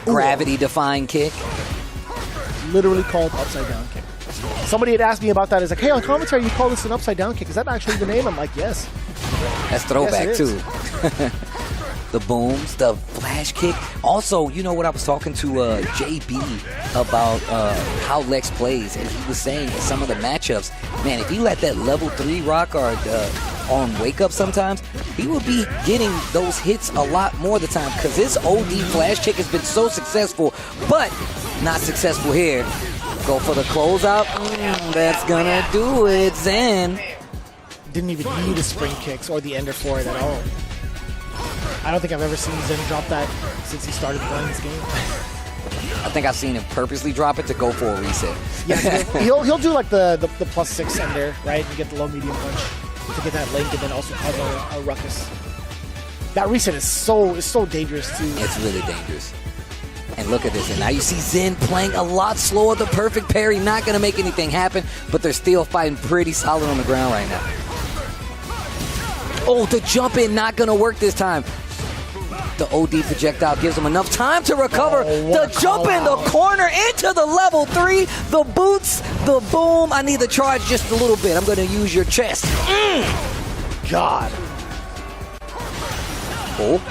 Gravity-defying kick. Literally called upside down kick. Somebody had asked me about that. It's like, hey, on commentary, you call this an upside down kick. Is that actually the name? I'm like, yes. That's throwback, too. The booms, the flash kick. Also, you know what, I was talking to JB about how Lex plays, and he was saying in some of the matchups, man, if he let that level 3 rock or on wake up sometimes, he would be getting those hits a lot more of the time because his OD flash kick has been so successful. But Not successful here. Go for the closeout. That's gonna do it. Zen. Didn't even need the spring kicks or the ender for it at all. I don't think I've ever seen Zen drop that since he started playing this game. I think I've seen him purposely drop it to go for a reset. Yeah, he'll do like the +6 ender, right? You get the low medium punch to get that link and then also cause a ruckus. That reset is so dangerous too. It's really dangerous. And look at this. And now you see Zen playing a lot slower. The perfect parry, not going to make anything happen, but they're still fighting pretty solid on the ground right now. Oh, the jump in, not going to work this time. The OD projectile gives him enough time to recover. The jump in the corner into the level 3. The boots, the boom. I need the charge just a little bit. I'm going to use your chest. God. Oh.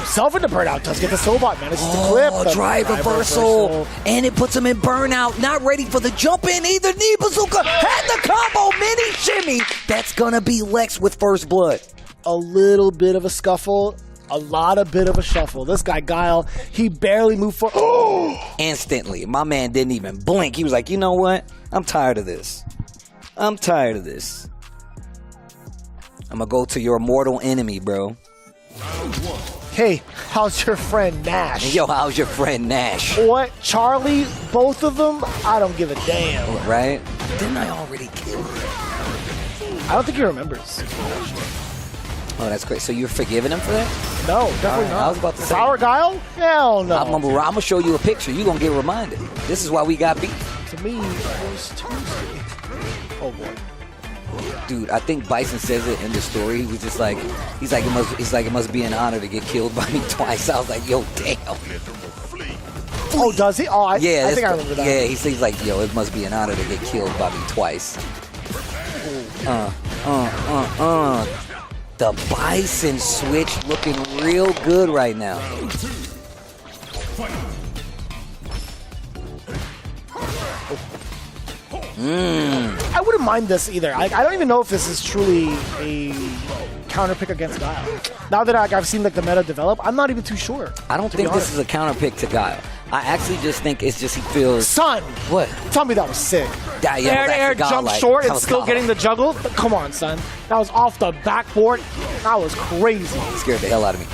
Self into burnout does get the Sobot, manages to clip. Oh, drive reversal. And it puts him in burnout. Not ready for the jump in either. Knee bazooka had the combo. Mini shimmy. That's going to be Lex with first blood. A little bit of a scuffle. A bit of a shuffle. This guy, Guile, he barely moved forward. Instantly. My man didn't even blink. He was like, you know what? I'm tired of this. I'm tired of this. I'm going to go to your mortal enemy, bro. Hey, how's your friend Nash? Yo, how's your friend Nash? What? Charlie? Both of them? I don't give a damn. Right? Didn't I already kill him? I don't think he remembers. Oh, that's great. So you're forgiving him for that? No, definitely not. I was about to say. Sour Guile? Hell no. I'm going to show you a picture. You're going to get reminded. This is why we got beat. To me, it was Tuesday. Oh, boy. Dude, I think Bison says it in the story. He was just like, he's like, it must be an honor to get killed by me twice. I was like, yo, damn. Oh, does he? Oh, I think I remember that. Yeah, he's like, yo, it must be an honor to get killed by me twice. The Bison switch looking real good right now. I wouldn't mind this either. I don't even know if this is truly a counter pick against Guile. Now that I've seen like the meta develop, I'm not even too sure. I don't think this is a counter pick to Guile. I actually just think it's just he feels... Son! What? Tell me that was sick. Air jump short and still getting the juggle? Come on, son. That was off the backboard. That was crazy. Scared the hell out of me.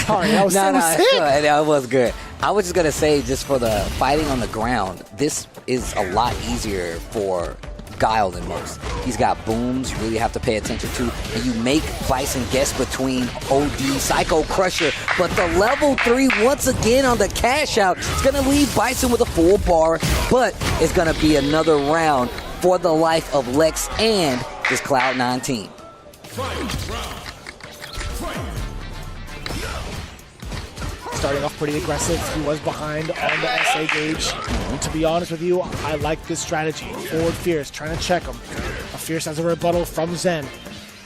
Sorry, that was sick. That was good. I was just going to say, just for the fighting on the ground, this is a lot easier for Guile than most. He's got booms you really have to pay attention to, and you make Bison guess between OD, Psycho Crusher, but the level 3 once again on the cash out, it's going to leave Bison with a full bar, but it's going to be another round for the life of Lex and this Cloud9 team. Starting off pretty aggressive. He was behind on the SA gauge. To be honest with you, I like this strategy. Forward Fierce, trying to check him. A Fierce has a rebuttal from Zen.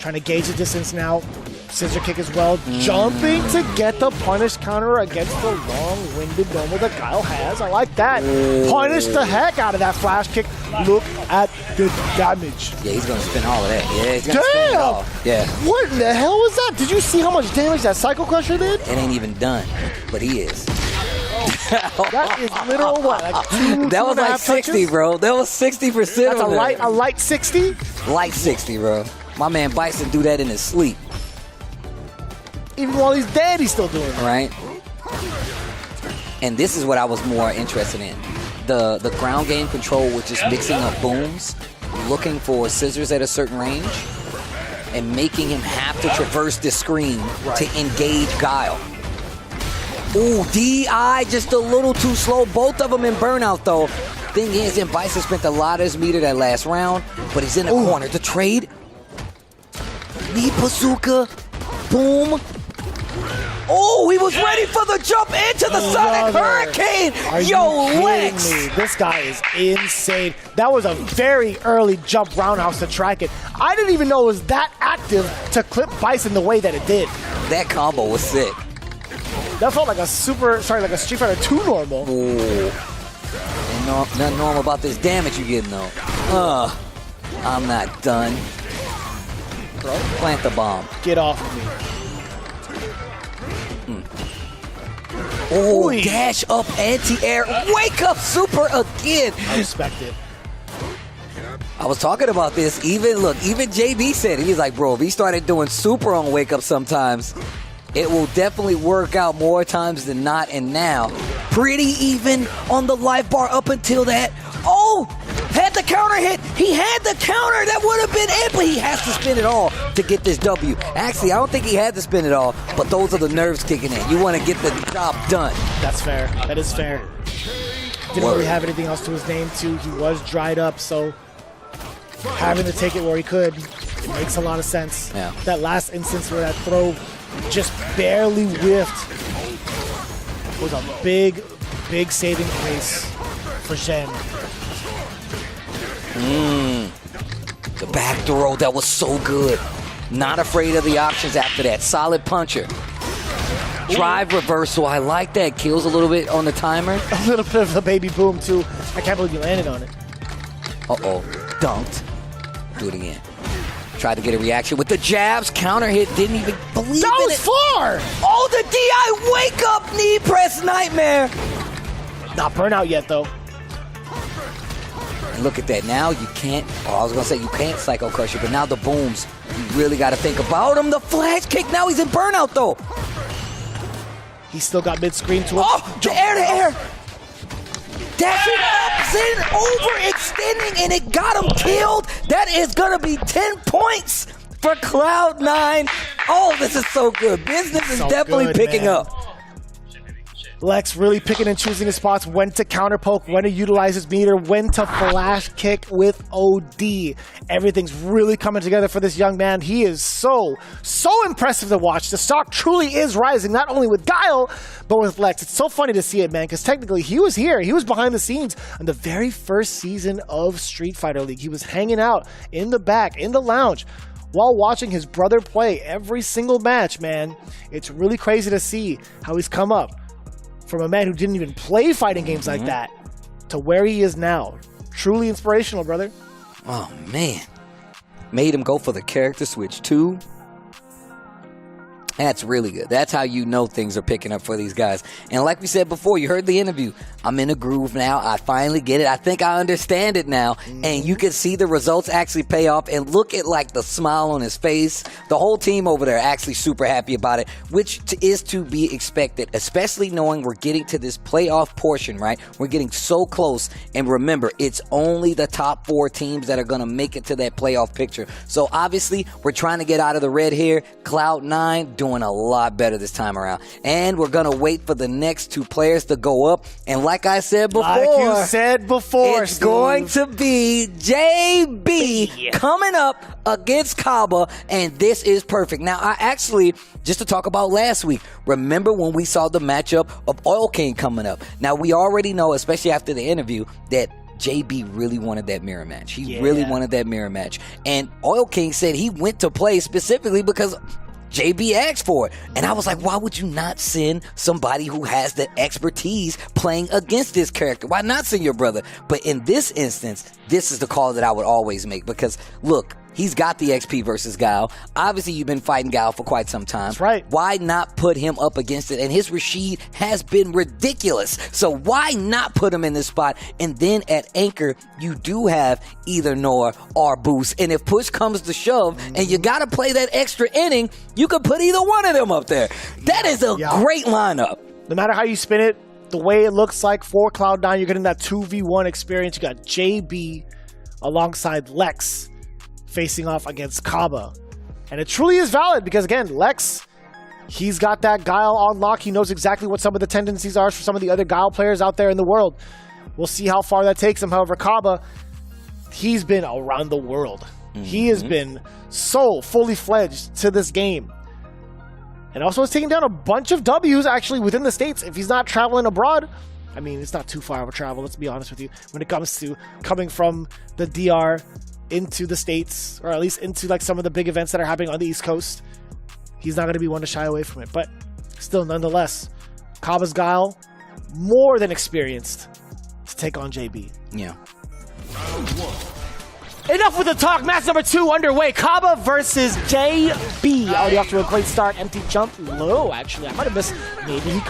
Trying to gauge the distance now. Scissor kick as well. Jumping to get the punish counter against the long-winded normal that Guile has. I like that. Punish the heck out of that flash kick. Look at the damage. Yeah, he's going to spin all of that. Yeah, he's going to spin it all. Yeah. What in the hell was that? Did you see how much damage that Psycho Crusher did? It ain't even done, but he is. That is literal what? Like that was like 60, touches? Bro. That was 60%. That's a light 60? Light 60, bro. My man Bison do that in his sleep. Even while he's dead, he's still doing it. Right? And this is what I was more interested in. The ground game control was just mixing up booms, looking for scissors at a certain range, and making him have to traverse the screen to engage Guile. Ooh, DI just a little too slow. Both of them in burnout, though. Thing is, Bison spent a lot of his meter that last round, but he's in the corner. The trade. Knee bazooka. Boom. Oh, he was ready for the jump into the Sonic Hurricane. Yo, Lex. This guy is insane. That was a very early jump roundhouse to track it. I didn't even know it was that active to clip Bison the way that it did. That combo was sick. That felt like a like a Street Fighter 2 normal. Ooh. Nothing normal about this damage you're getting, though. I'm not done. Bro, plant the bomb. Get off of me. Oh, dash up anti-air. Wake up super again. I respect it. I was talking about this. Even JB said it. He's like, bro, if he started doing super on wake up sometimes, it will definitely work out more times than not. And now, pretty even on the life bar up until that. Oh, had the counter hit. He had the counter. That would have been it, but he has to spin it all to get this W. Actually, I don't think he had to spin it all, but those are the nerves kicking in. You want to get the job done. That's fair. That is fair. Didn't really have anything else to his name, too. He was dried up, so having to take it where he could, it makes a lot of sense. Yeah. That last instance where that throw just barely whiffed was a big, big saving grace for Shen. The back throw, that was so good. Not afraid of the options after that. Solid puncher. Drive reversal, I like that. Kills a little bit on the timer. A little bit of a baby boom, too. I can't believe you landed on it. Uh-oh. Dunked. Do it again. Tried to get a reaction with the jabs. Counter hit. Didn't even believe that in was it. far! Oh, the DI wake up knee press nightmare. Not burnout yet, though. And look at that. Now you can't, I was going to say you can't Psycho Crusher, but now the booms, you really got to think about him. The flash kick. Now he's in burnout, though. He's still got mid-screen to him. Oh, the air-to-air. Dashing up, overextending, and it got him killed. That is going to be 10 points for Cloud9. Oh, this is so good. Business is definitely good, picking man. up. Lex really picking and choosing his spots, when to counter poke, when to utilize his meter, when to flash kick with OD. Everything's really coming together for this young man. He is so impressive to watch. The stock truly is rising, not only with Guile, but with Lex. It's so funny to see it, man, because technically he was here. He was behind the scenes on the very first season of Street Fighter League. He was hanging out in the back, in the lounge, while watching his brother play every single match, man. It's really crazy to see how he's come up from a man who didn't even play fighting games like that to where he is now. Truly inspirational, brother. Oh, man. Made him go for the character switch, too. That's really good. That's how you know things are picking up for these guys. And like we said before, you heard the interview. I'm in a groove now. I finally get it. I think I understand it now. And you can see the results actually pay off. And look at like the smile on his face. The whole team over there actually super happy about it, which is to be expected, especially knowing we're getting to this playoff portion, right? We're getting so close. And remember, it's only the top 4 teams that are going to make it to that playoff picture. So obviously, we're trying to get out of the red here. Cloud9 doing a lot better this time around. And we're going to wait for the next 2 players to go up. And like I said before, it's going to be JB coming up against Caba, and this is perfect. Now, I actually, just to talk about last week, remember when we saw the matchup of Oil King coming up? Now, we already know, especially after the interview, that JB really wanted that mirror match. He really wanted that mirror match. And Oil King said he went to play specifically because JB asked for it. And I was like, why would you not send somebody who has the expertise playing against this character? Why not send your brother? But in this instance, this is the call that I would always make because, look, he's got the XP versus Guile. Obviously, you've been fighting Guile for quite some time. That's right. Why not put him up against it? And his Rashid has been ridiculous. So why not put him in this spot? And then at Anchor, you do have either Noah or Boost. And if push comes to shove and you got to play that extra inning, you could put either one of them up there. That is a great lineup. No matter how you spin it, the way it looks like for Cloud9, you're getting that 2v1 experience. You got JB alongside Lex facing off against Caba. And it truly is valid because, again, Lex, he's got that Guile on lock. He knows exactly what some of the tendencies are for some of the other Guile players out there in the world. We'll see how far that takes him. However, Caba, he's been around the world. He has been so fully fledged to this game. And also has taken down a bunch of W's actually within the States if he's not traveling abroad. I mean, it's not too far of a travel, let's be honest with you, when it comes to coming from the DR into the States, or at least into like some of the big events that are happening on the East Coast. He's not going to be one to shy away from it. But still, nonetheless, Caba's Guile, more than experienced to take on JB. Yeah. Enough with the talk. Match number 2 underway. Caba versus JB. Already off to a great start. Empty jump low, actually. I might have missed. Maybe he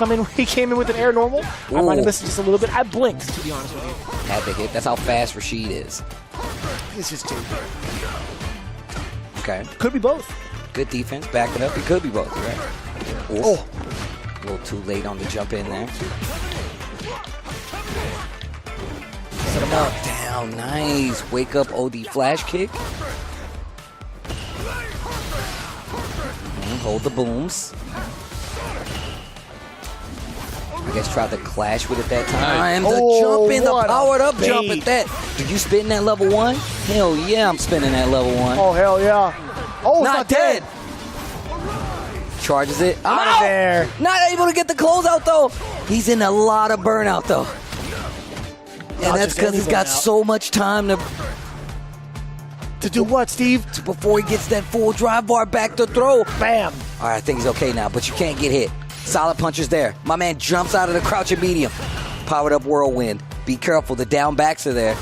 came in with an air normal. I might have missed just a little bit. I blinked, to be honest with you. Had to hit. That's how fast Rashid is. It's just JB. Okay. Could be both. Good defense. Back it up. It could be both, right? Oh. A little too late on the jump in there. Set him up. Down. Nice. Wake up OD flash kick. Hold the booms. I guess tried to clash with it that time. The jump in, the powered up jump at that. Did you spin that level 1? Hell yeah, I'm spinning that level 1. Oh, hell yeah. Oh, it's not dead. Charges it. Out of there. Not able to get the closeout though. He's in a lot of burnout though. And that's because he's got so much time to do what, Steve? Before he gets that full drive bar back to throw. Bam. All right, I think he's okay now, but you can't get hit. Solid punches there. My man jumps out of the crouching medium. Powered up whirlwind. Be careful, the down backs are there.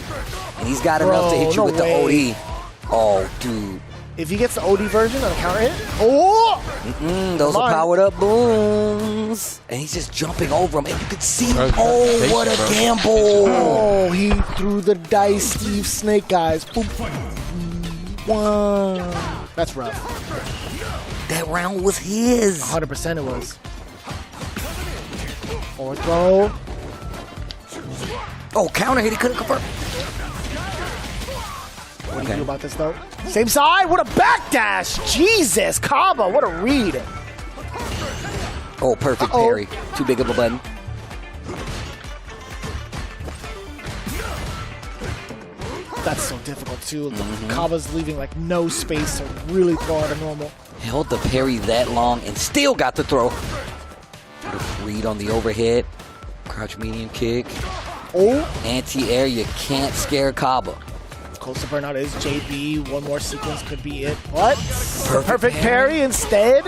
And he's got enough to hit you with the OD. Oh, dude. If he gets the OD version on a counter hit. Oh! Those are powered up booms. And he's just jumping over him. And you can see, oh, what a gamble. Oh, he threw the dice, Steve Snake Eyes. Boom. One. That's rough. That round was his. 100% it was. Forward throw. Oh, counter hit. He couldn't confirm. What do you do about this, though? Same side. What a backdash. Jesus. Caba. What a read. Oh, perfect parry. Too big of a button. That's so difficult, too. Caba's leaving, like, no space to really throw out a normal. Held the parry that long and still got the throw. Read on the overhead. Crouch medium kick. Oh. Anti-air. You can't scare Caba. Close to burnout is JB. One more sequence could be it. What? Perfect parry instead.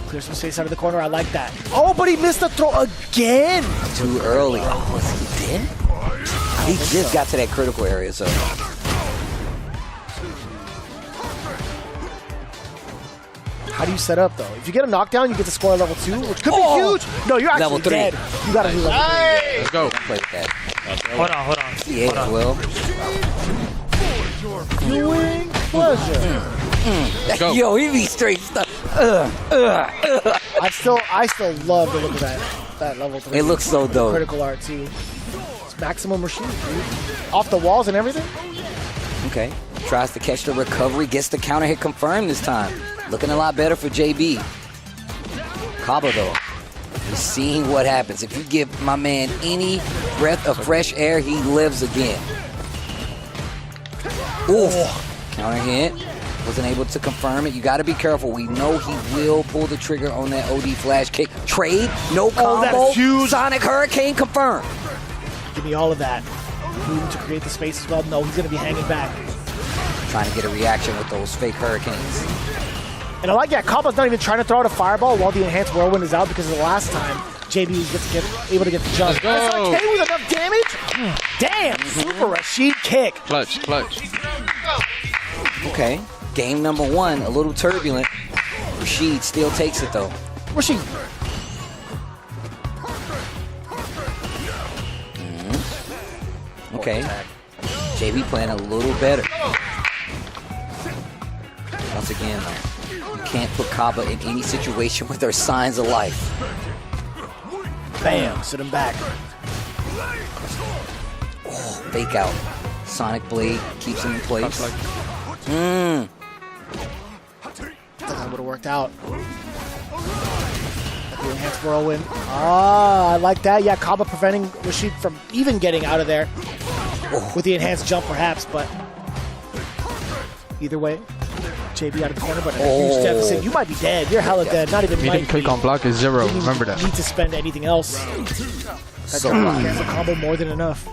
Clear some space out of the corner. I like that. Oh, but he missed the throw again. Too early. Oh, was he dead? He just got to that critical area, so. How do you set up, though? If you get a knockdown, you get to score level 2, which could be huge. No, you're actually level 3. dead. You gotta do level 3. Let's go. Play with that. Hold on. Yeah, as well. Viewing pleasure. Yo, he be straight stuff. I still love the look of that level 3. It looks so dope. Critical art, too. It's maximum machine, dude. Off the walls and everything. Okay. Tries to catch the recovery. Gets the counter hit confirmed this time. Looking a lot better for JB. Caba, though. You're seeing what happens. If you give my man any breath of fresh air, he lives again. Oof. Counter hit. Wasn't able to confirm it. You got to be careful. We know he will pull the trigger on that OD flash kick. Trade. No combo. That's huge. Sonic Hurricane confirmed. Give me all of that. Room to create the space as well. No, he's going to be hanging back. Trying to get a reaction with those fake hurricanes. And I like that. Caba's not even trying to throw out a fireball while the enhanced whirlwind is out because of the last time JB was able to get the jump. SRK with enough damage? Damn! Super Rashid kick. Clutch. Okay. Game number 1, a little turbulent. Rashid still takes it though. Rashid. Okay. JB playing a little better. Once again, though, you can't put Caba in any situation where there's signs of life. Bam, sit him back. Oh, fake out. Sonic Blade keeps him in place. That would have worked out. The enhanced whirlwind. Ah, I like that. Yeah, Caba preventing Rashid from even getting out of there. With the enhanced jump, perhaps, but either way, JB out of the corner, but a huge deficit. You might be dead. You're hella dead. Not even Medium click on block is 0. Remember that. You need to spend anything else. That cancel combo more than enough.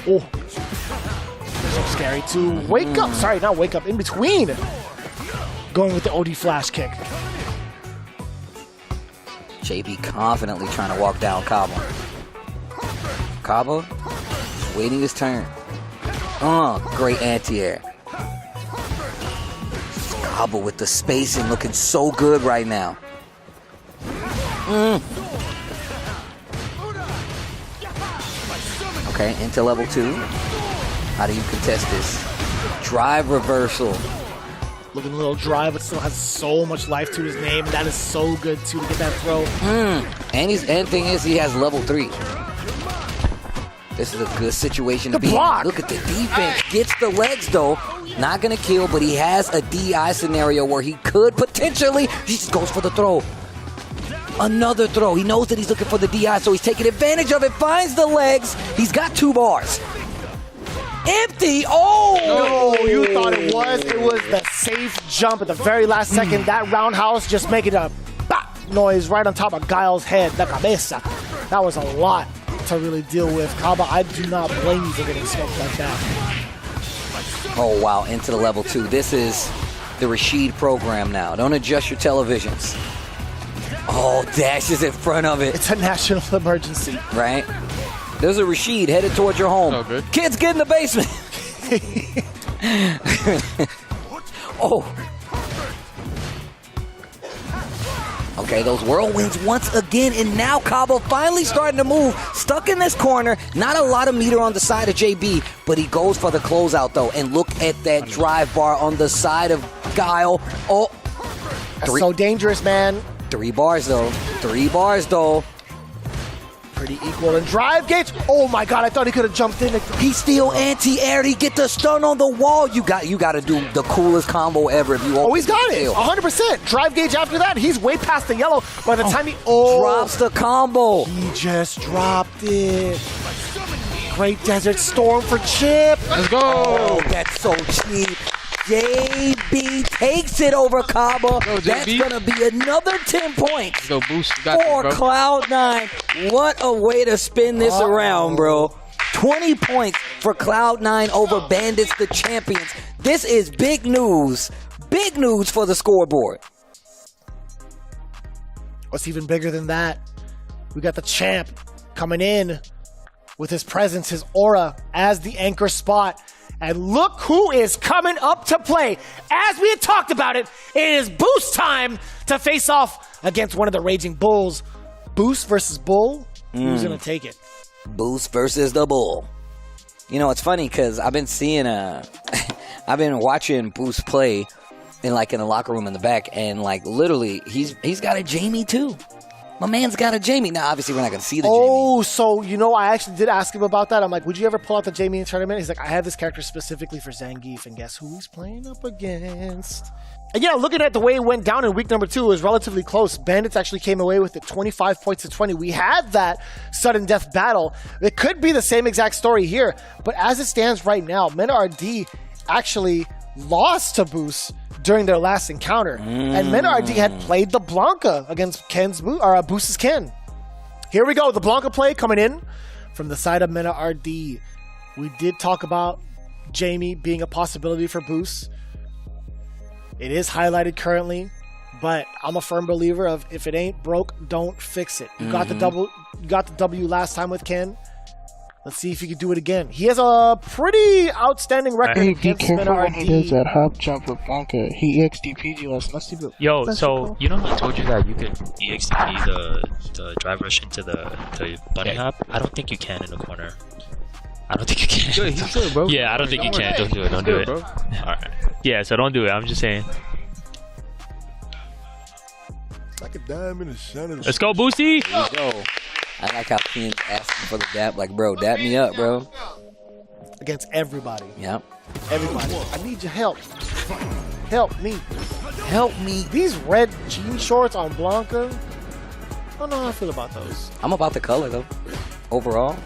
Oh. So scary too. Wake up. Sorry, not wake up. In between. Going with the OD flash kick. JB confidently trying to walk down Caba. Caba waiting his turn. Great anti-air. Caba with the spacing looking so good right now. Okay, into level 2. How do you contest this? Drive reversal. Looking a little dry, but still has so much life to his name. That is so good, too, to get that throw. And thing is, he has level 3. This is a good situation to be in. Look at the defense. Gets the legs, though. Not going to kill, but he has a DI scenario where he could potentially. He just goes for the throw. Another throw. He knows that he's looking for the DI, so he's taking advantage of it. Finds the legs. He's got 2 bars. Empty. Oh! No, you thought it was. It was the safe jump at the very last second. That roundhouse just making a bop noise right on top of Guile's head. The cabeza. That was a lot to really deal with. Caba, I do not blame you for getting smoked like that. Oh, wow. Into the level 2. This is the Rashid program now. Don't adjust your televisions. Oh, dashes in front of it. It's a national emergency. Right? There's a Rashid headed towards your home. Oh, good. Kids, get in the basement. Oh. Okay, those whirlwinds once again, and now Caba finally starting to move. Stuck in this corner. Not a lot of meter on the side of JB, but he goes for the closeout, though. And look at that drive bar on the side of Guile. Oh. That's so dangerous, man. 3 bars, though. 3 bars, though. Pretty equal in drive gauge. Oh my God, I thought he could have jumped in. He still anti-aired. He get the stun on the wall. You got to do the coolest combo ever if you want. Oh, he's got it. 100%. Drive gauge after that. He's way past the yellow. By the time he drops the combo. He just dropped it. Great Desert Storm for Chip. Let's go. Oh, that's so cheap. JB takes it over Caba. That's going to be another 10 points Go boost. for Cloud9. What a way to spin this around, bro. 20 points for Cloud9 over Bandits, the champions. This is big news. Big news for the scoreboard. What's even bigger than that? We got the champ coming in with his presence, his aura as the anchor spot. And look who is coming up to play. As we had talked about it, it is Boost time to face off against one of the Raging Bulls. Boost versus Bull, who's going to take it? Boost versus the Bull. You know, it's funny because I've been seeing I've been watching Boost play in the locker room in the back, and literally he's got a Jamie too. My man's got a Jamie. Now, obviously, we're not going to see the Jamie. Oh, so, I actually did ask him about that. I'm like, would you ever pull out the Jamie in a tournament? He's like, I have this character specifically for Zangief, and guess who he's playing up against? And looking at the way it went down in week number 2, it was relatively close. Bandits actually came away with it 25 points to 20. We had that sudden death battle. It could be the same exact story here, but as it stands right now, MenaRd actually lost to Boost during their last encounter. And MenaRd had played the Blanca against Boost's Ken. Here we go, the Blanca play coming in from the side of MenaRd. We did talk about Jamie being a possibility for Boost. It is highlighted currently, but I'm a firm believer of if it ain't broke, don't fix it. You got the W last time with Ken. Let's see if he can do it again. He has a pretty outstanding record against Be careful when he does MenaRd. that hop jump with Blanca. He EXDP'd you last night. Yo, so you know how I told you that you could EXDP the drive rush into the bunny hop? I don't think you can in the corner. I don't think you can. Good, he's good, bro. Yeah, I don't think you can. Don't do it. Don't do it. Alright. Yeah, so don't do it. I'm just saying. Like a dime in the center. Let's go, Boosty! Let's go. I like how Ken's asking for the dap. Like, bro, dap me up, bro. Against everybody. Yep. Everybody. I need your help. Help me. Help me. These red jean shorts on Blanca. I don't know how I feel about those. I'm about the color, though. Overall.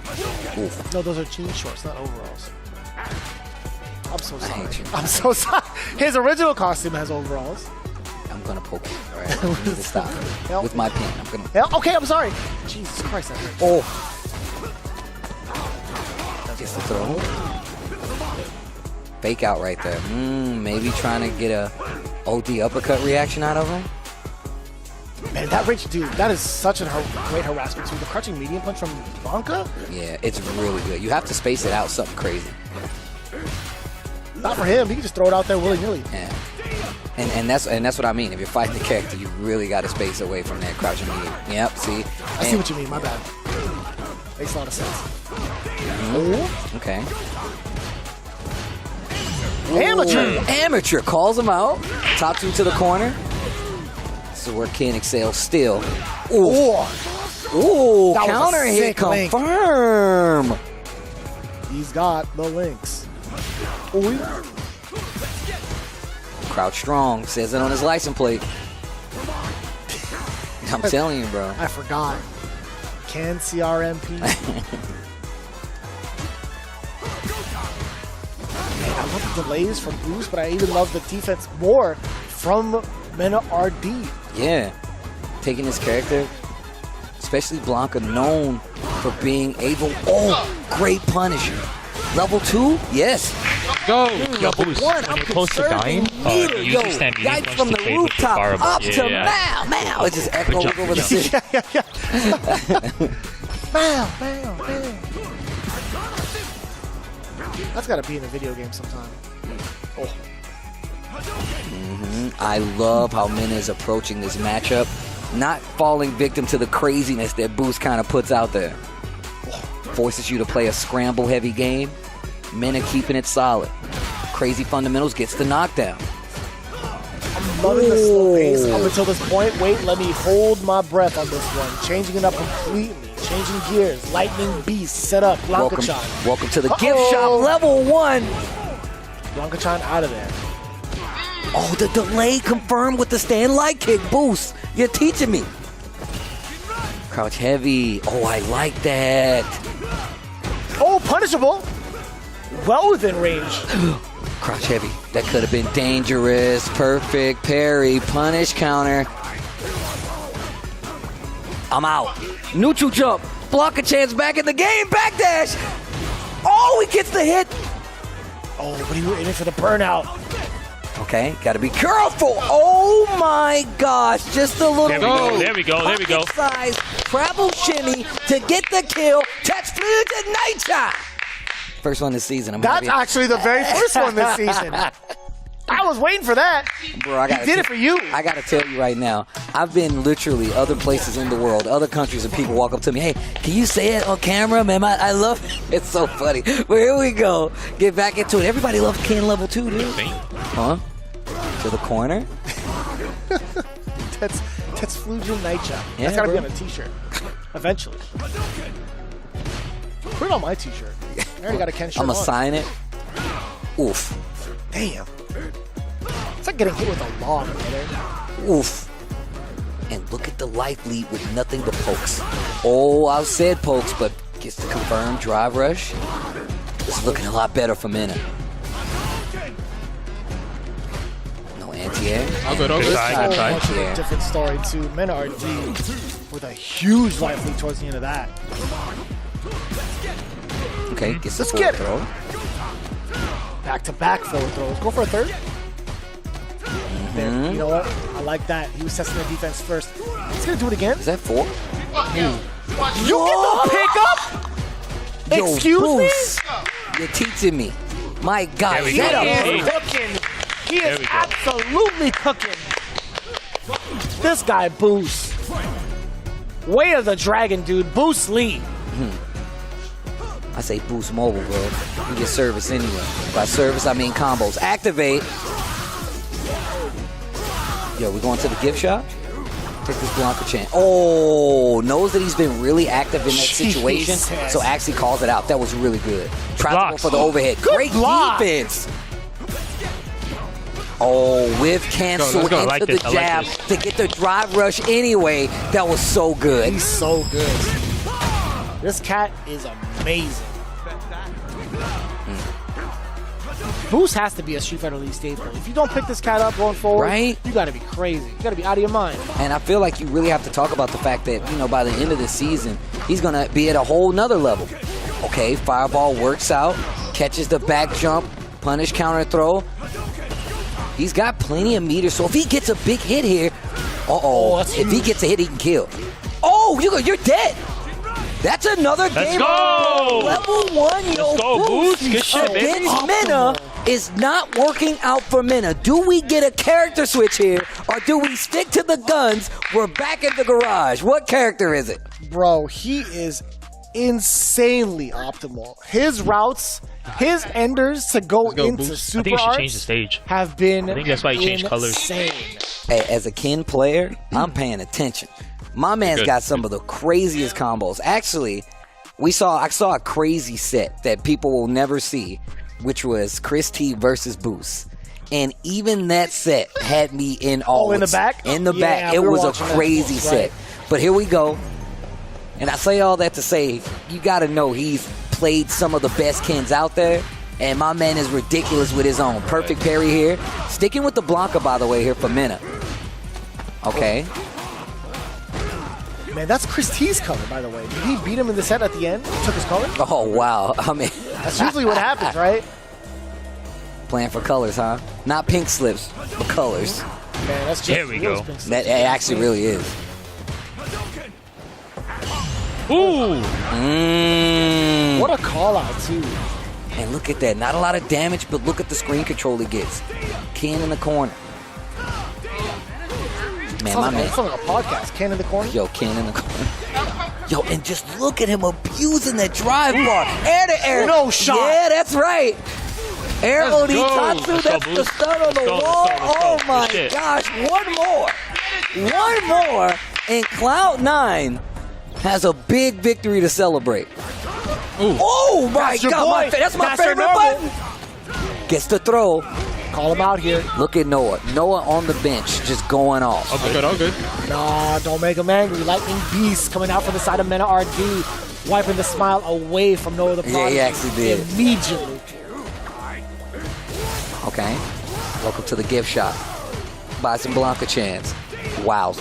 Oof. No, those are jean shorts, not overalls. I'm so sorry. I'm so sorry. His original costume has overalls. I'm gonna poke him. All right, I need to stop with my pen. I'm gonna. Okay, I'm sorry. Jesus Christ! That hurt. Oh. Gets the throw. Fake out right there. Maybe trying to get a OD uppercut reaction out of him. Man, that rich dude, that is such a great harassment too. The crouching medium punch from Blanca. Yeah, it's really good. You have to space it out something crazy. Not for him. He can just throw it out there willy-nilly. Yeah. And that's what I mean. If you're fighting the character, you really got to space away from that crouching medium. Yep, see? I see what you mean. My bad. Makes a lot of sense. Okay. Amateur. Amateur calls him out. Top 2 to the corner. This is where Ken excels still. Ooh. Ooh, That was a counter hit sick link. confirm. He's got the links. Ooh. Crouch strong, says it on his license plate. I'm telling you, bro. I forgot. Can CRMP. Man, I love the delays from Bruce, but I even love the defense more from MenaRd. Yeah. Taking his character, especially Blanca, known for being able. Oh, great punisher. Level 2? Yes. Go. Level 1. I'm close to dying. meter. Yo, yikes from the rooftop up to Mal. It just echoes over the city. Bam. That's got to be in a video game sometime. Oh. I love how Mena is approaching this matchup, not falling victim to the craziness that Boost kind of puts out there. Forces you to play a scramble-heavy game. Mena keeping it solid. Crazy fundamentals gets the knockdown. I'm loving the slow pace up until this point. Wait, let me hold my breath on this one. Changing it up completely. Changing gears. Lightning Beast set up. Blanca-chan. Welcome to the gift shop. Level 1. Blanca-chan out of there. Oh, the delay confirmed with the stand light kick. Boost. You're teaching me. Crouch heavy. Oh, I like that. Oh, punishable. Well within range. Crouch heavy. That could have been dangerous. Perfect parry. Punish counter. I'm out. Neutral jump. Block a chance back in the game. Backdash. Oh, he gets the hit. Oh, but he went in for the burnout. Okay, gotta be careful. Oh my gosh, just a little. There we go. Size travel shimmy to get the kill. Touch through the night shot. First one this season. That's actually the very first one this season. I was waiting for that. Bro, I did it for you. I gotta tell you right now, I've been literally other places in the world, other countries, and people walk up to me, hey, can you say it on camera, man? I love it. It's so funny. But here we go. Get back into it. Everybody loves Ken level 2, dude. Huh? To the corner? That's Flujin Nightshot. Yeah, That's gotta bro. be on a t-shirt. Eventually. Put it on my t-shirt. I already got a Ken shirt I'm gonna on. sign it. Oof. Damn. It's like getting hit with a log, brother. Oof. And look at the life lead with nothing but pokes. Oh, I've said pokes, but gets the confirmed drive rush. It's looking a lot better for Mena. No anti-air. I'll go. This is much of a different story too. MenaRd with a huge life lead towards the end of that. Okay, gets the Let's forward get it. throw. Back-to-back forward throws. Go for a third. There. You know what? I like that. He was testing the defense first. He's gonna do it again. Is that 4? You get the pickup? Yo, Excuse Bruce, you're teaching me. My God, me? He get up. is cooking. He is absolutely cooking. This guy, Boost. Way of the dragon, dude. Boost Lee. I say Boost Mobile, bro. You get service anyway. By service, I mean combos. Activate. Yo, we going to the gift shop? Take this Blanca chance. Oh, knows that he's been really active in that situation, Jesus. so actually calls it out. That was really good. Tries to go for the overhead. Good Great block. defense. Oh, with cancel Let's go. I into like the this. I like jab this. to get the drive rush anyway. That was so good. He's so good. This cat is amazing. Boost has to be a Street Fighter League staple. If you don't pick this cat up going forward, Right? you gotta be crazy. You gotta be out of your mind. And I feel like you really have to talk about the fact that, you know, by the end of the season, he's going to be at a whole nother level. Okay, Fireball works out, catches the back jump, punish counter throw. He's got plenty of meters, so if he gets a big hit here, if he gets a hit, he can kill. Oh, you're dead. That's another game. go. Level 1, yo. Let's go, Boost. against Mena is not working out for Mena. Do we get a character switch here, or do we stick to the guns? We're back in the garage. What character is it? Bro, he is insanely optimal. His routes, his enders to go into I super think he should arts change the stage. have been I think that's why he changed colors. Hey, as a Ken player, I'm paying attention. My man's Good. got some of the craziest combos. Actually, I saw a crazy set that people will never see, which was Chris T versus Boost. And even that set had me in awe. Oh, in the back? In the Yeah, back. we It were was a watching that. crazy Right. set. But here we go. And I say all that to say, you got to know he's played some of the best Kens out there. And my man is ridiculous with his own. Perfect parry here. Sticking with the Blanca, by the way, here for Mena. Okay. Man, that's Chris T's color, by the way. Did he beat him in the set at the end? Took his color? Oh, wow. I mean, that's usually what happens, right? Playing for colors, huh? Not pink slips, but colors. Man, that's There we go. That it actually really is. Ooh! What a call out, too. And look at that. Not a lot of damage, but look at the screen control he gets. Ken in the corner. Man, my man. Sounds like a podcast. Ken in the corner? Yo, Ken in the corner. Yo, and just look at him abusing that drive bar. Air to air. No shot. Yeah, that's right. Air Let's go. Onitatsu, Let's that's go, the Boost. stun on the Let's go, wall. let's go, let's Oh go. my Good shit. gosh, one more. And Cloud9 has a big victory to celebrate. Oh my That's your God, boy. that's my That's your favorite normal. button. Gets the throw. Call him out here. Look at Noah. Noah on the bench, just going off. All good, all good. Nah, don't make him angry. Lightning Beast coming out from the side of MenaRd, wiping the smile away from Noah the Prodigy. Yeah, he actually did. Immediately. Okay. Welcome to the gift shop. Buy some Blanca chance. Wow.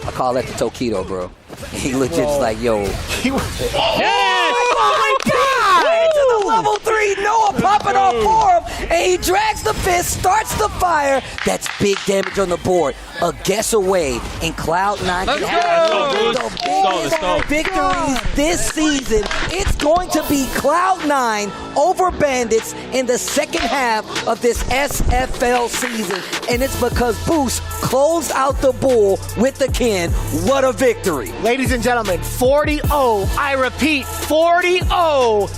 I call that the Tokido, bro. He legit's like, yo. Oh my God! To the level 3, Noah popping off for him, and he drags the fist, starts the fire. That's big damage on the board. A guess away, and Cloud9 can have the biggest victories this season. It's going to be Cloud9 over Bandits in the second half of this SFL season, and it's because Boost closed out the bull with the Ken. What a victory. Ladies and gentlemen, 40-0. I repeat, 40-0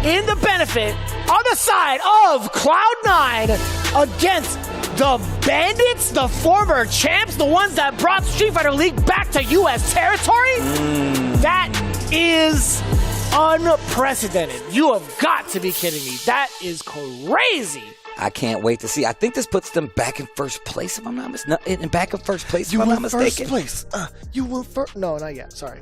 in the benefit on the side of Cloud9 against the Bandits, the former champs, the ones that brought Street Fighter League back to U.S. territory. That is unprecedented. You have got to be kidding me. That is crazy. I can't wait to see. I think this puts them back in first place, if I'm not mistaken. Back in first place, You if I'm will not mistaken. first place. You will first. No, not yet. Sorry.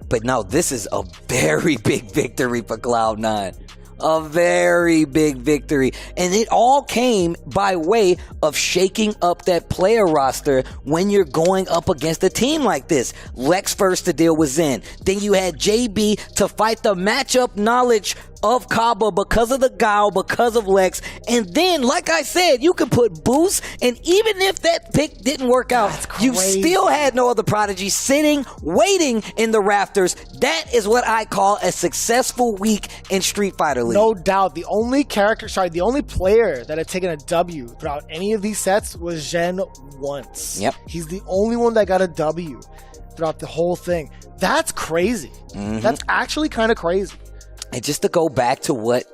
But no, this is a very big victory for Cloud9. A very big victory. And it all came by way of shaking up that player roster when you're going up against a team like this. Lex first to deal with Zen. Then you had JB to fight the matchup knowledge of Caba because of the Guile, because of Lex. And then, like I said, you can put Boost, and even if that pick didn't work out, you still had no other Prodigy sitting, waiting in the rafters. That is what I call a successful week in Street Fighter League. No doubt. The only player that had taken a W throughout any of these sets was Zhen once. Yep. He's the only one that got a W throughout the whole thing. That's crazy. That's actually kind of crazy. And just to go back to what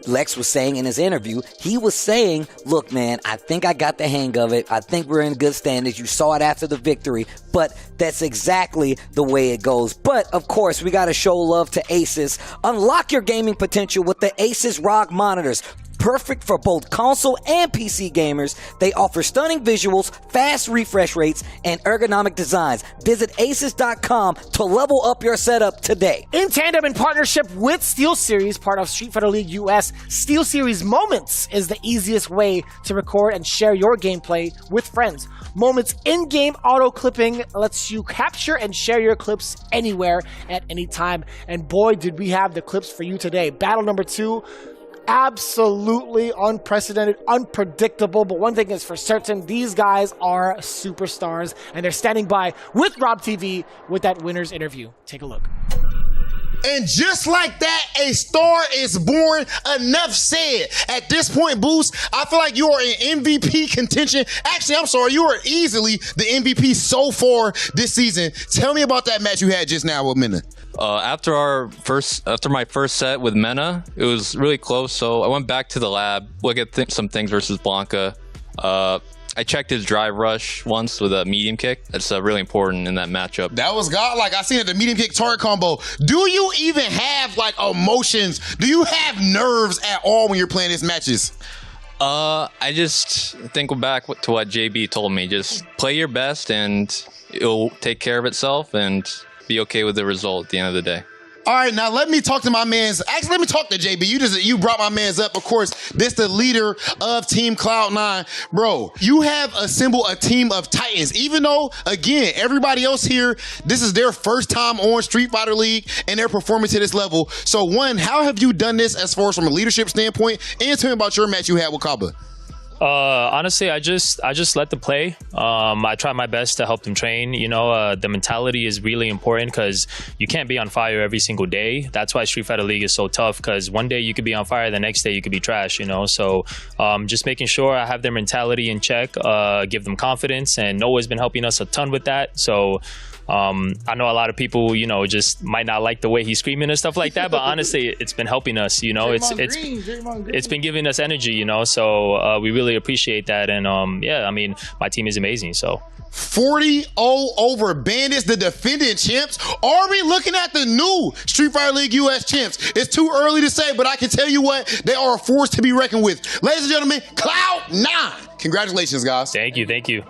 Lex was saying in his interview, he was saying, look, man, I think I got the hang of it. I think we're in good standings. You saw it after the victory, but that's exactly the way it goes. But, of course, we got to show love to Asus. Unlock your gaming potential with the Asus ROG monitors. Perfect for both console and PC gamers. They offer stunning visuals, fast refresh rates, and ergonomic designs. Visit asus.com to level up your setup today. In tandem in partnership with SteelSeries, part of Street Fighter League US, SteelSeries Moments is the easiest way to record and share your gameplay with friends. Moments in-game auto-clipping lets you capture and share your clips anywhere at any time. And boy, did we have the clips for you today. Battle number 2. Absolutely unprecedented, unpredictable, but one thing is for certain, these guys are superstars, and they're standing by with RobTV with that winner's interview. Take a look. And just like that, a star is born. Enough said. At this point, Boost, I feel like you are in MVP contention. Actually, I'm sorry, you are easily the MVP so far this season. Tell me about that match you had just now with Mena. After my first set with Mena, it was really close. So I went back to the lab, look at some things versus Blanca. I checked his drive rush once with a medium kick. That's really important in that matchup. That was godlike. I seen it, the medium kick target combo. Do you even have like emotions? Do you have nerves at all when you're playing these matches? I just think back to what JB told me. Just play your best and it'll take care of itself and be okay with the result at the end of the day. All right, now let me talk to my mans. Actually, let me talk to JB. You brought my mans up. Of course, this the leader of Team Cloud9. Bro, you have assembled a team of titans. Even though, again, everybody else here, this is their first time on Street Fighter League and they're performing to this level. So one, how have you done this as far as from a leadership standpoint? And tell me about your match you had with Caba. Honestly, I just let them play. I try my best to help them train. You know, the mentality is really important because you can't be on fire every single day. That's why Street Fighter League is so tough, because one day you could be on fire, the next day you could be trash, you know. So just making sure I have their mentality in check, give them confidence, and Noah's been helping us a ton with that. So I know a lot of people, you know, just might not like the way he's screaming and stuff like that, but honestly, it's been helping us, you know. It's been giving us energy, you know, so we really appreciate that. And yeah, I mean, my team is amazing, so 40-0 over Bandits, the defending champs. Are we looking at the new Street Fighter League US champs? It's too early to say, but I can tell you what, they are a force to be reckoned with. Ladies and gentlemen, Cloud9. Congratulations, guys. Thank you.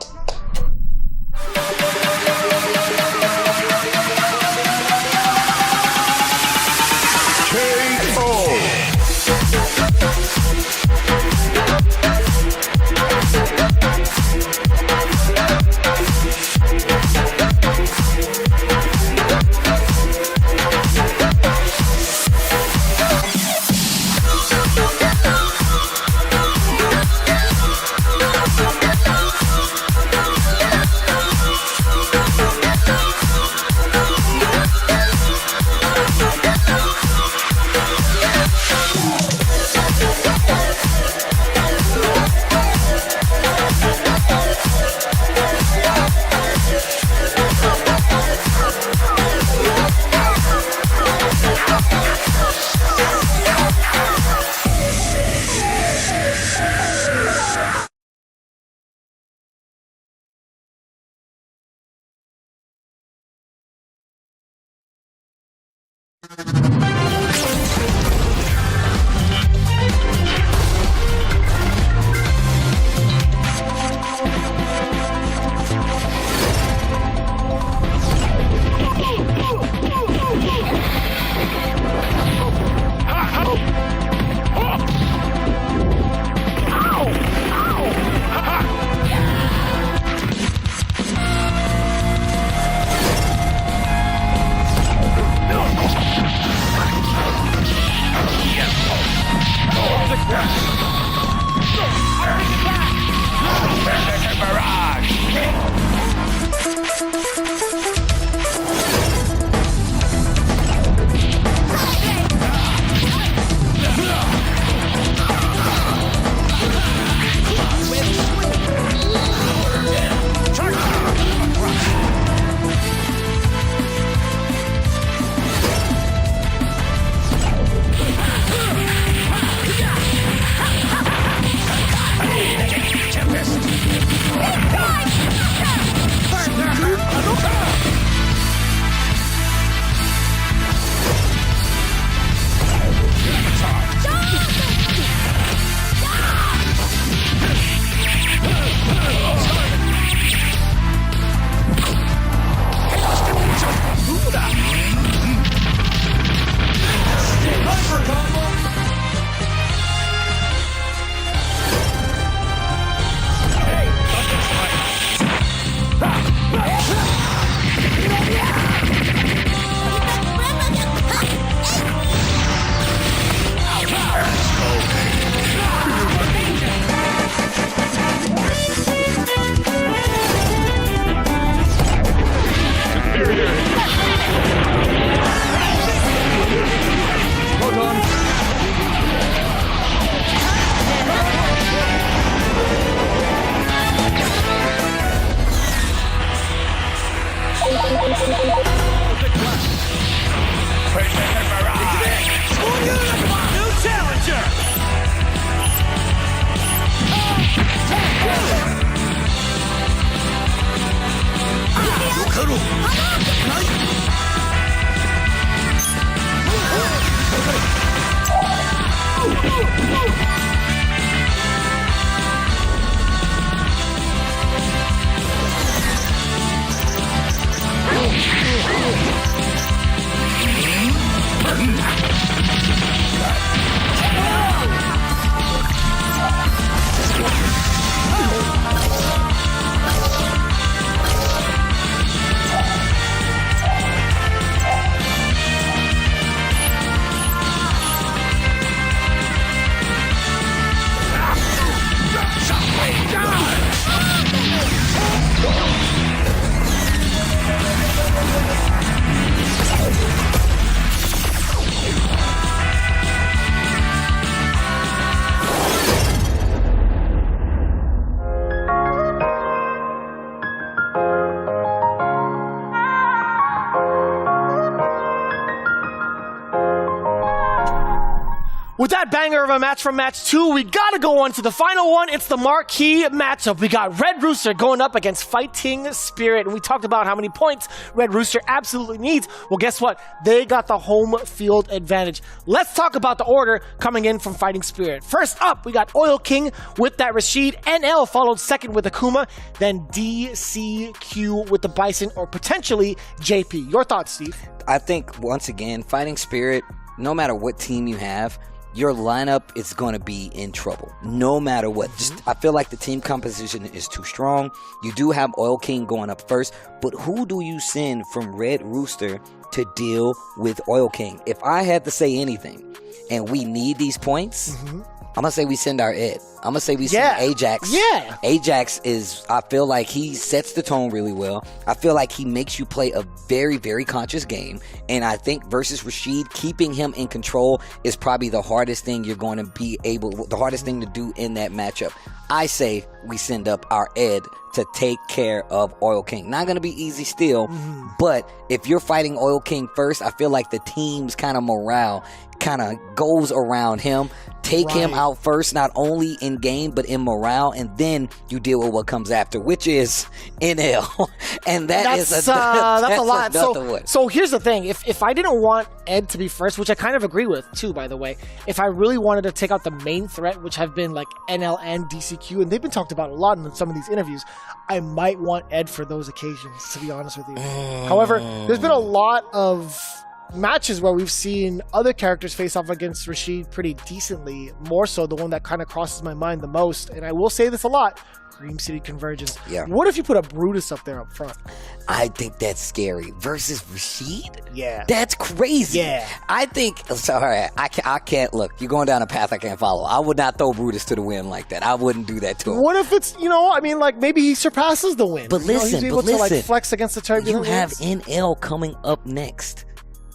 With that banger of a match from match 2, we gotta go on to the final one. It's the marquee matchup. We got Red Rooster going up against Fighting Spirit. And we talked about how many points Red Rooster absolutely needs. Well, guess what? They got the home field advantage. Let's talk about the order coming in from Fighting Spirit. First up, we got Oil King with that Rashid. NL followed second with Akuma. Then DCQ with the Bison, or potentially JP. Your thoughts, Steve? I think, once again, Fighting Spirit, no matter what team you have, your lineup is going to be in trouble, no matter what. Just, I feel like the team composition is too strong. You do have Oil King going up first, but who do you send from Red Rooster to deal with Oil King? If I had to say anything, and we need these points, I'm going to say we send our Ed. I'm going to say we send Ajax. Yeah. Ajax is, I feel like he sets the tone really well. I feel like he makes you play a very, very conscious game. And I think versus Rashid, keeping him in control is probably the hardest thing you're going to be able, the hardest thing to do in that matchup. I say we send up our Ed to take care of Oil King. Not going to be easy still, but if you're fighting Oil King first, I feel like the team's kind of morale kind of goes around him. Take him out first, not only in game, but in morale, and then you deal with what comes after, which is NL. And that's a lot. So here's the thing. If I didn't want Ed to be first, which I kind of agree with too, by the way, if I really wanted to take out the main threat, which have been like NL and DCQ, and they've been talked about a lot in some of these interviews, I might want Ed for those occasions, to be honest with you. However, there's been a lot of matches where we've seen other characters face off against Rashid pretty decently, more so the one that kind of crosses my mind the most, and I will say this a lot, Cream City Convergence. Yeah. What if you put a Brutus up there up front? I think that's scary. Versus Rashid? Yeah. That's crazy. Yeah. I think, sorry, I can't, look, you're going down a path I can't follow. I would not throw Brutus to the wind like that. I wouldn't do that to him. What if it's, maybe he surpasses the win. But listen, he's able to like flex against the turbulent you have winds. NL coming up next.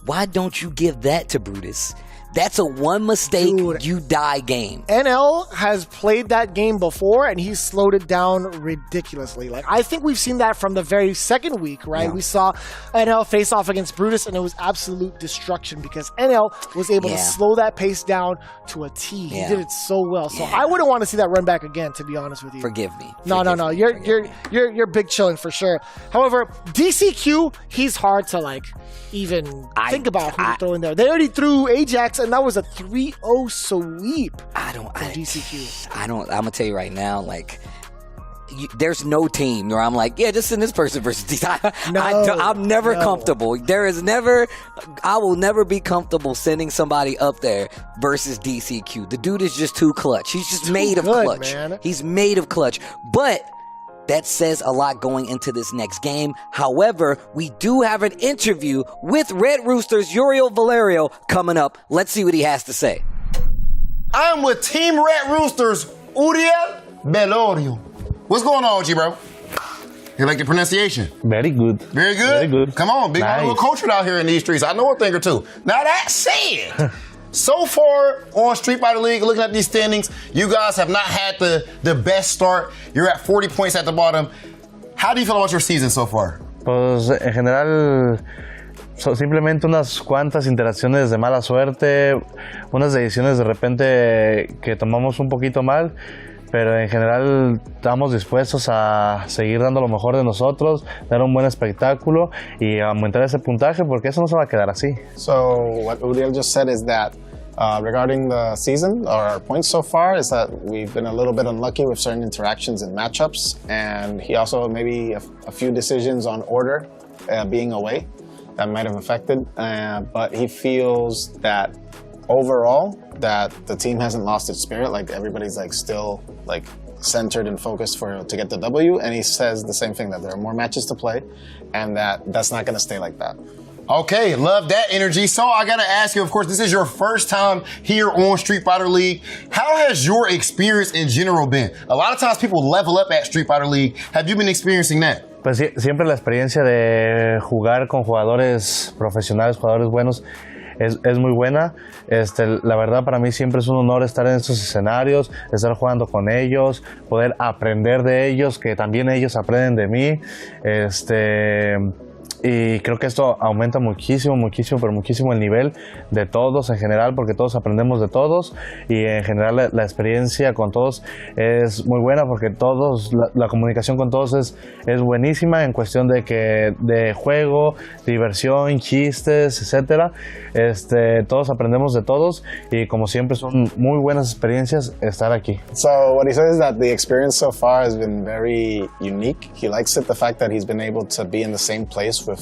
Why don't you give that to Brutus? That's a one mistake, you die game. NL has played that game before, and he's slowed it down ridiculously. Like, I think we've seen that from the very second week, right? Yeah. We saw NL face off against Brutus, and it was absolute destruction because NL was able to slow that pace down to a T. He did it so well. So I wouldn't want to see that run back again, to be honest with you. Forgive me. No. You're big chilling for sure. However, DCQ, he's hard to even think about who to throw in there. They already threw Ajax, and that was a 3-0 sweep. DCQ. I'm gonna tell you right now, there's no team where I'm like, yeah, just send this person versus DC. I'm never comfortable. I will never be comfortable sending somebody up there versus DCQ. The dude is just too clutch. He's just made of clutch. Man. He's made of clutch. But that says a lot going into this next game. However, we do have an interview with Red Rooster's Uriel Valerio coming up. Let's see what he has to say. I'm with Team Red Roosters, Uriel Valerio. What's going on with you, bro? You like the pronunciation? Very good. Very good? Very good. Come on, big Nice. little culture out here in these streets. I know a thing or two. Now that said, so far on Street Fighter League, looking at these standings, you guys have not had the best start. You're at 40 points at the bottom. How do you feel about your season so far? Pues en general, simplemente unas cuantas interacciones de mala suerte, unas decisiones de repente que tomamos un poquito mal, pero en general estamos dispuestos a seguir dando lo mejor de nosotros, dar un buen espectáculo y aumentar ese puntaje porque eso no se va a quedar así. So what Uriel just said is that regarding the season, or our points so far, is that we've been a little bit unlucky with certain interactions and matchups, and he also maybe a few decisions on order being away that might have affected, but he feels that overall that the team hasn't lost its spirit, like everybody's still centered and focused to get the W, and he says the same thing, that there are more matches to play and that's not going to stay like that. Okay, love that energy. So I gotta ask you, of course, this is your first time here on Street Fighter League. How has your experience in general been? A lot of times people level up at Street Fighter League. Have you been experiencing that? Pues siempre la experiencia de jugar con jugadores profesionales, jugadores buenos, es muy buena. La verdad para mí siempre es un honor estar en estos escenarios, estar jugando con ellos, poder aprender de ellos, que también ellos aprenden de mí. Y creo que esto aumenta muchísimo el nivel de todos en general, porque todos aprendemos de todos y en general la experiencia con todos es muy buena, porque todos, la comunicación con todos es buenísima en cuestión de juego, diversión, chistes, etcétera. Todos aprendemos de todos y como siempre son muy buenas experiencias estar aquí. So what he says is that the experience so far has been very unique. He likes it, the fact that he's been able to be in the same place with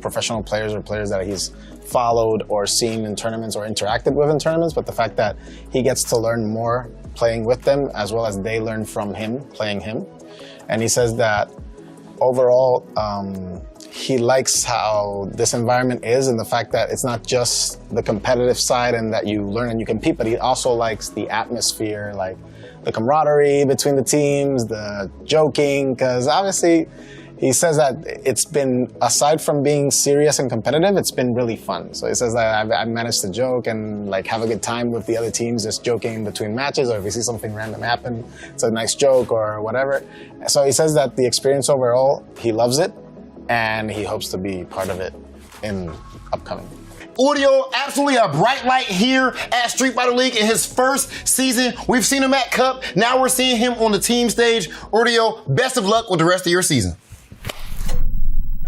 professional players or players that he's followed or seen in tournaments or interacted with in tournaments, but the fact that he gets to learn more playing with them as well as they learn from him playing him. And he says that overall, he likes how this environment is and the fact that it's not just the competitive side and that you learn and you compete, but he also likes the atmosphere, like the camaraderie between the teams, the joking, because obviously he says that it's been, aside from being serious and competitive, it's been really fun. So he says that I've managed to joke and like have a good time with the other teams, just joking between matches, or if you see something random happen, it's a nice joke or whatever. So he says that the experience overall, he loves it, and he hopes to be part of it in upcoming. Audio, absolutely a bright light here at Street Fighter League in his first season. We've seen him at Cup. Now we're seeing him on the team stage. Audio, best of luck with the rest of your season.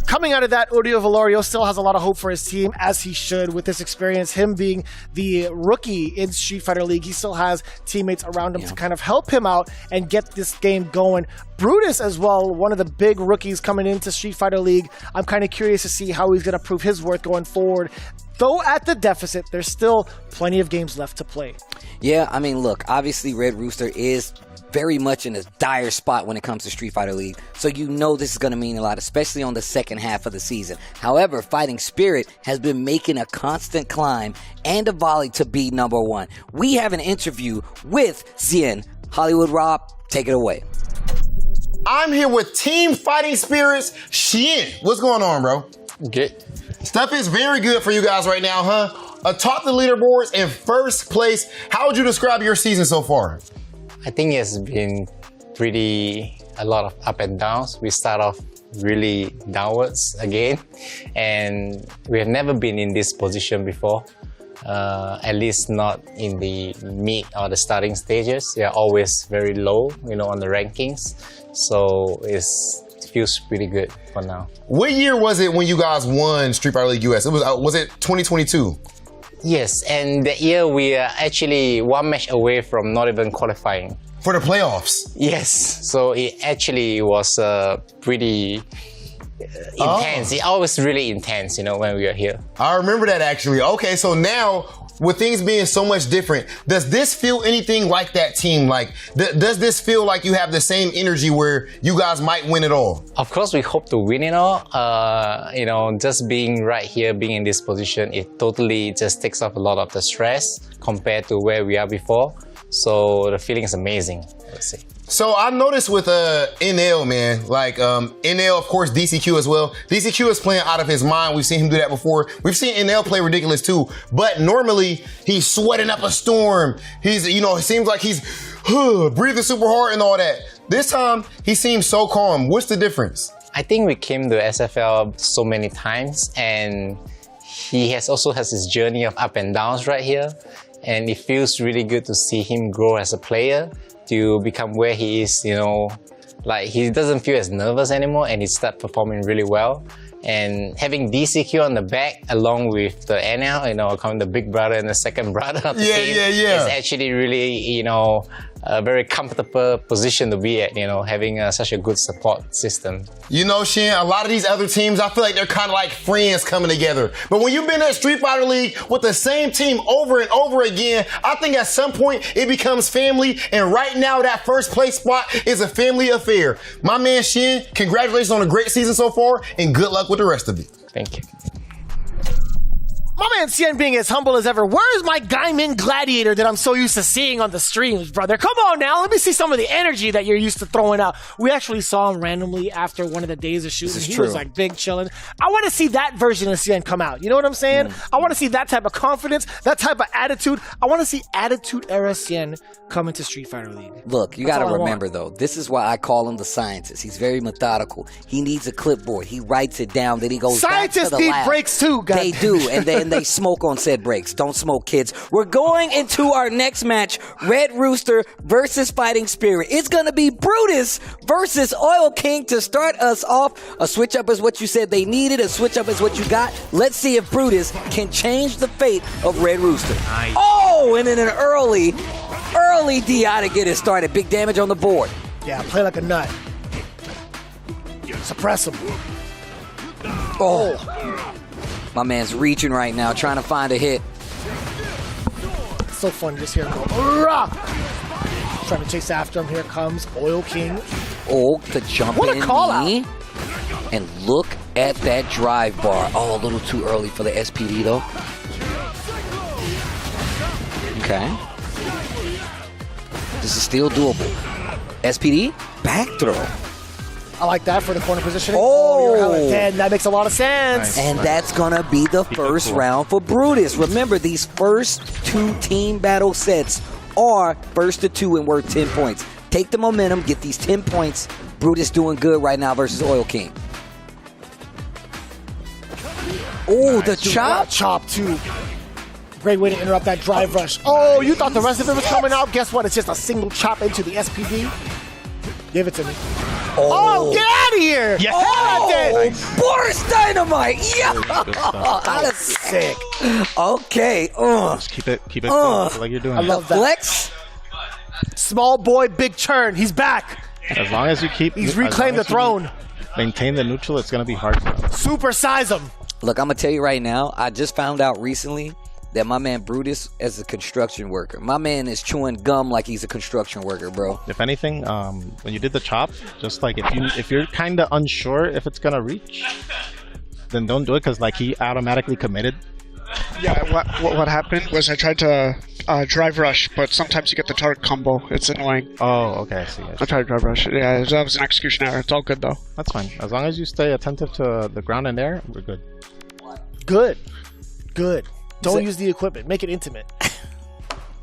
Coming out of that, Audio Valorio still has a lot of hope for his team, as he should, with this experience. Him being the rookie in Street Fighter League, he still has teammates around him to kind of help him out and get this game going. Brutus as well, one of the big rookies coming into Street Fighter League. I'm kind of curious to see how he's going to prove his worth going forward. Though at the deficit, there's still plenty of games left to play. Yeah, I mean, look, obviously Red Rooster is very much in a dire spot when it comes to Street Fighter League, so you know this is going to mean a lot, especially on the second half of the season. However, Fighting Spirit has been making a constant climb and a volley to be number one. We have an interview with Zien. Hollywood Rob, take it away. I'm here with Team Fighting Spirits, Xian. What's going on, bro? Good. Stuff is very good for you guys right now, huh? Atop the leaderboards in first place. How would you describe your season so far? I think it's been a lot of up and downs. We start off really downwards again, and we have never been in this position before, at least not in the mid or the starting stages. We are always very low, on the rankings, so it feels pretty good for now. What year was it when you guys won Street Fighter League US? Was it 2022? Yes, and that year we are actually one match away from not even qualifying. For the playoffs? Yes, so it actually was pretty intense. It always really intense, when we are here. I remember that actually. Okay, so now, with things being so much different, does this feel anything like that team? Like, does this feel like you have the same energy where you guys might win it all? Of course, we hope to win it all. Just being right here, being in this position, it totally just takes off a lot of the stress compared to where we are before. So the feeling is amazing, let's say. So I noticed with NL, man, like NL, of course, DCQ as well. DCQ is playing out of his mind. We've seen him do that before. We've seen NL play ridiculous too. But normally he's sweating up a storm. He's, it seems like he's breathing super hard and all that. This time he seems so calm. What's the difference? I think we came to SFL so many times, and he also has his journey of up and downs right here. And it feels really good to see him grow as a player, to become where he is, like he doesn't feel as nervous anymore, and he starts performing really well. And having DCQ on the back along with the NL, coming the big brother and the second brother of the team, is actually really, a very comfortable position to be at, having such a good support system. Shin, a lot of these other teams, I feel like they're kind of like friends coming together. But when you've been at Street Fighter League with the same team over and over again, I think at some point it becomes family. And right now, that first place spot is a family affair. My man Shin, congratulations on a great season so far, and good luck with the rest of it. Thank you. My man Cien being as humble as ever. Where's my Gaimin Gladiator that I'm so used to seeing on the streams, brother? Come on now. Let me see some of the energy that you're used to throwing out. We actually saw him randomly after one of the days of shooting. He was like big chilling. I want to see that version of Cien come out. You know what I'm saying? I want to see that type of confidence, that type of attitude. I want to see Attitude Era Cien come into Street Fighter League. Look, you got to remember, though, this is why I call him the scientist. He's very methodical. He needs a clipboard. He writes it down. Then he goes back to the lab. Scientists need breaks, too, guys. They do, and then they smoke on said breaks. Don't smoke, kids. We're going into our next match, Red Rooster versus Fighting Spirit. It's going to be Brutus versus Oil King to start us off. A switch-up is what you said they needed. A switch-up is what you got. Let's see if Brutus can change the fate of Red Rooster. Nice. Oh, and then an early DI to get it started. Big damage on the board. Yeah, play like a nut. Suppress him. Oh. My man's reaching right now, trying to find a hit. It's so fun to just hear him go. Rah! Trying to chase after him. Here comes Oil King. Oh, the jump What a in call knee. out. And look at that drive bar. Oh, a little too early for the SPD, though. Okay. This is still doable. SPD, back throw. I like that for the corner positioning. Oh. You're hella dead. That makes a lot of sense. And that's going to be the first round for Brutus. Remember, these first two team battle sets are first to two and worth 10 points. Take the momentum, get these 10 points. Brutus doing good right now versus Oil King. Oh, the chop. Chop, too. Great way to interrupt that drive rush. Oh, you thought the rest of it was coming out? Guess what? It's just a single chop into the SPD. Give it to me. Oh, get out of here! Yeah. Oh, Boris Dynamite! Yeah! That's sick. Okay. Just keep it like you're doing. I love that. Flex. Small boy, big turn. He's back. As long as you keep... He's reclaimed the throne. Maintain the neutral, it's going to be hard for him. Supersize him. Look, I'm going to tell you right now, I just found out recently that my man Brutus is a construction worker. My man is chewing gum like he's a construction worker, bro. If anything, when you did the chop, just like if you're kind of unsure if it's gonna reach, then don't do it because like he automatically committed. Yeah, what happened was I tried to drive rush, but sometimes you get the target combo. It's annoying. Oh, okay, I see. I tried to drive rush. Yeah, that was an execution error. It's all good though. That's fine. As long as you stay attentive to the ground and air, we're good. Good. Don't use the equipment. Make it intimate.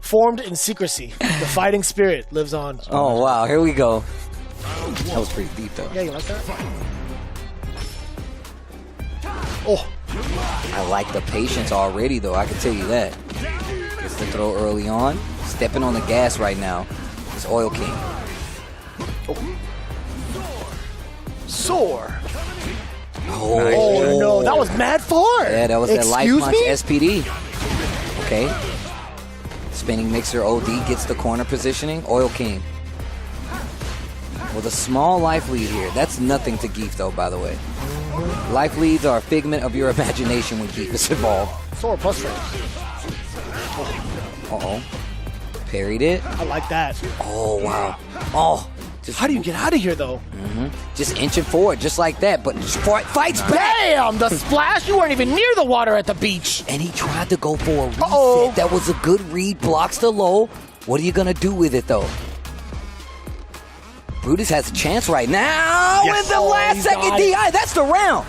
Formed in secrecy. The fighting spirit lives on. Oh, wow. Here we go. That was pretty deep, though. Yeah, you like that? Oh. I like the patience already, though. I can tell you that. Gets the throw early on. Stepping on the gas right now. It's Oil King. Oh. Soar. Oh, no. That was mad far. Yeah, that was that life punch me? SPD. Okay. Spinning mixer OD gets the corner positioning. Oil King. With a small life lead here. That's nothing to Geef, though, by the way. Life leads are a figment of your imagination when Geef is involved. Soar plus frames. Uh-oh. Parried it. I like that. Oh, wow. Oh. How do you get out of here, though? Just inching forward, just like that, but fights back. Damn, the splash! You weren't even near the water at the beach. And he tried to go for a reset. That was a good read, blocks the low. What are you going to do with it, though? Brutus has a chance right now with the last second DI. That's the round.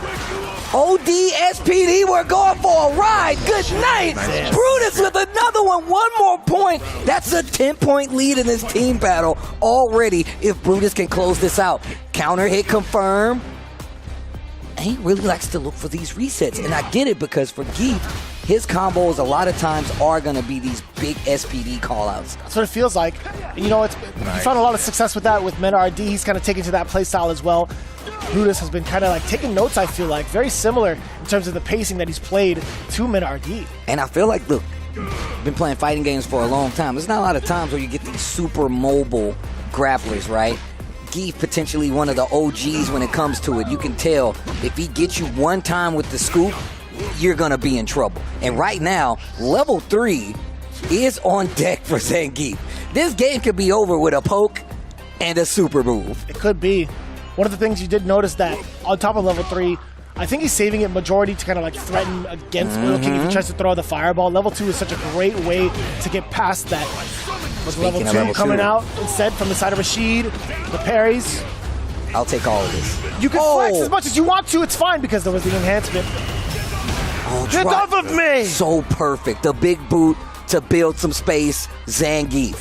OD, SPD, we're going for a ride. Good night. Nice. Brutus with another one. One more point. That's a 10-point lead in this team battle already if Brutus can close this out. Counter hit confirm. He really likes to look for these resets. And I get it because for Geef, his combos a lot of times are going to be these big SPD callouts. That's what it feels like. You know, he found a lot of success with that with MenaRd. He's kind of taken to that playstyle as well. Brutus has been kind of like taking notes, I feel like. Very similar in terms of the pacing that he's played to MenaRd. And I feel like, look, I've been playing fighting games for a long time. There's not a lot of times where you get these super mobile grapplers, right? Geef potentially one of the OGs when it comes to it. You can tell if he gets you one time with the scoop, you're going to be in trouble. And right now, level 3 is on deck for Zangief. This game could be over with a poke and a super move. It could be. One of the things you did notice that on top of level 3, I think he's saving it majority to kind of like threaten against Oil King if he tries to throw the fireball. Level 2 is such a great way to get past that. With level 2 coming out instead from the side of Rashid, the parries. I'll take all of this. You can flex as much as you want to. It's fine because there was the enhancement. Get off of me! So perfect. The big boot to build some space. Zangief.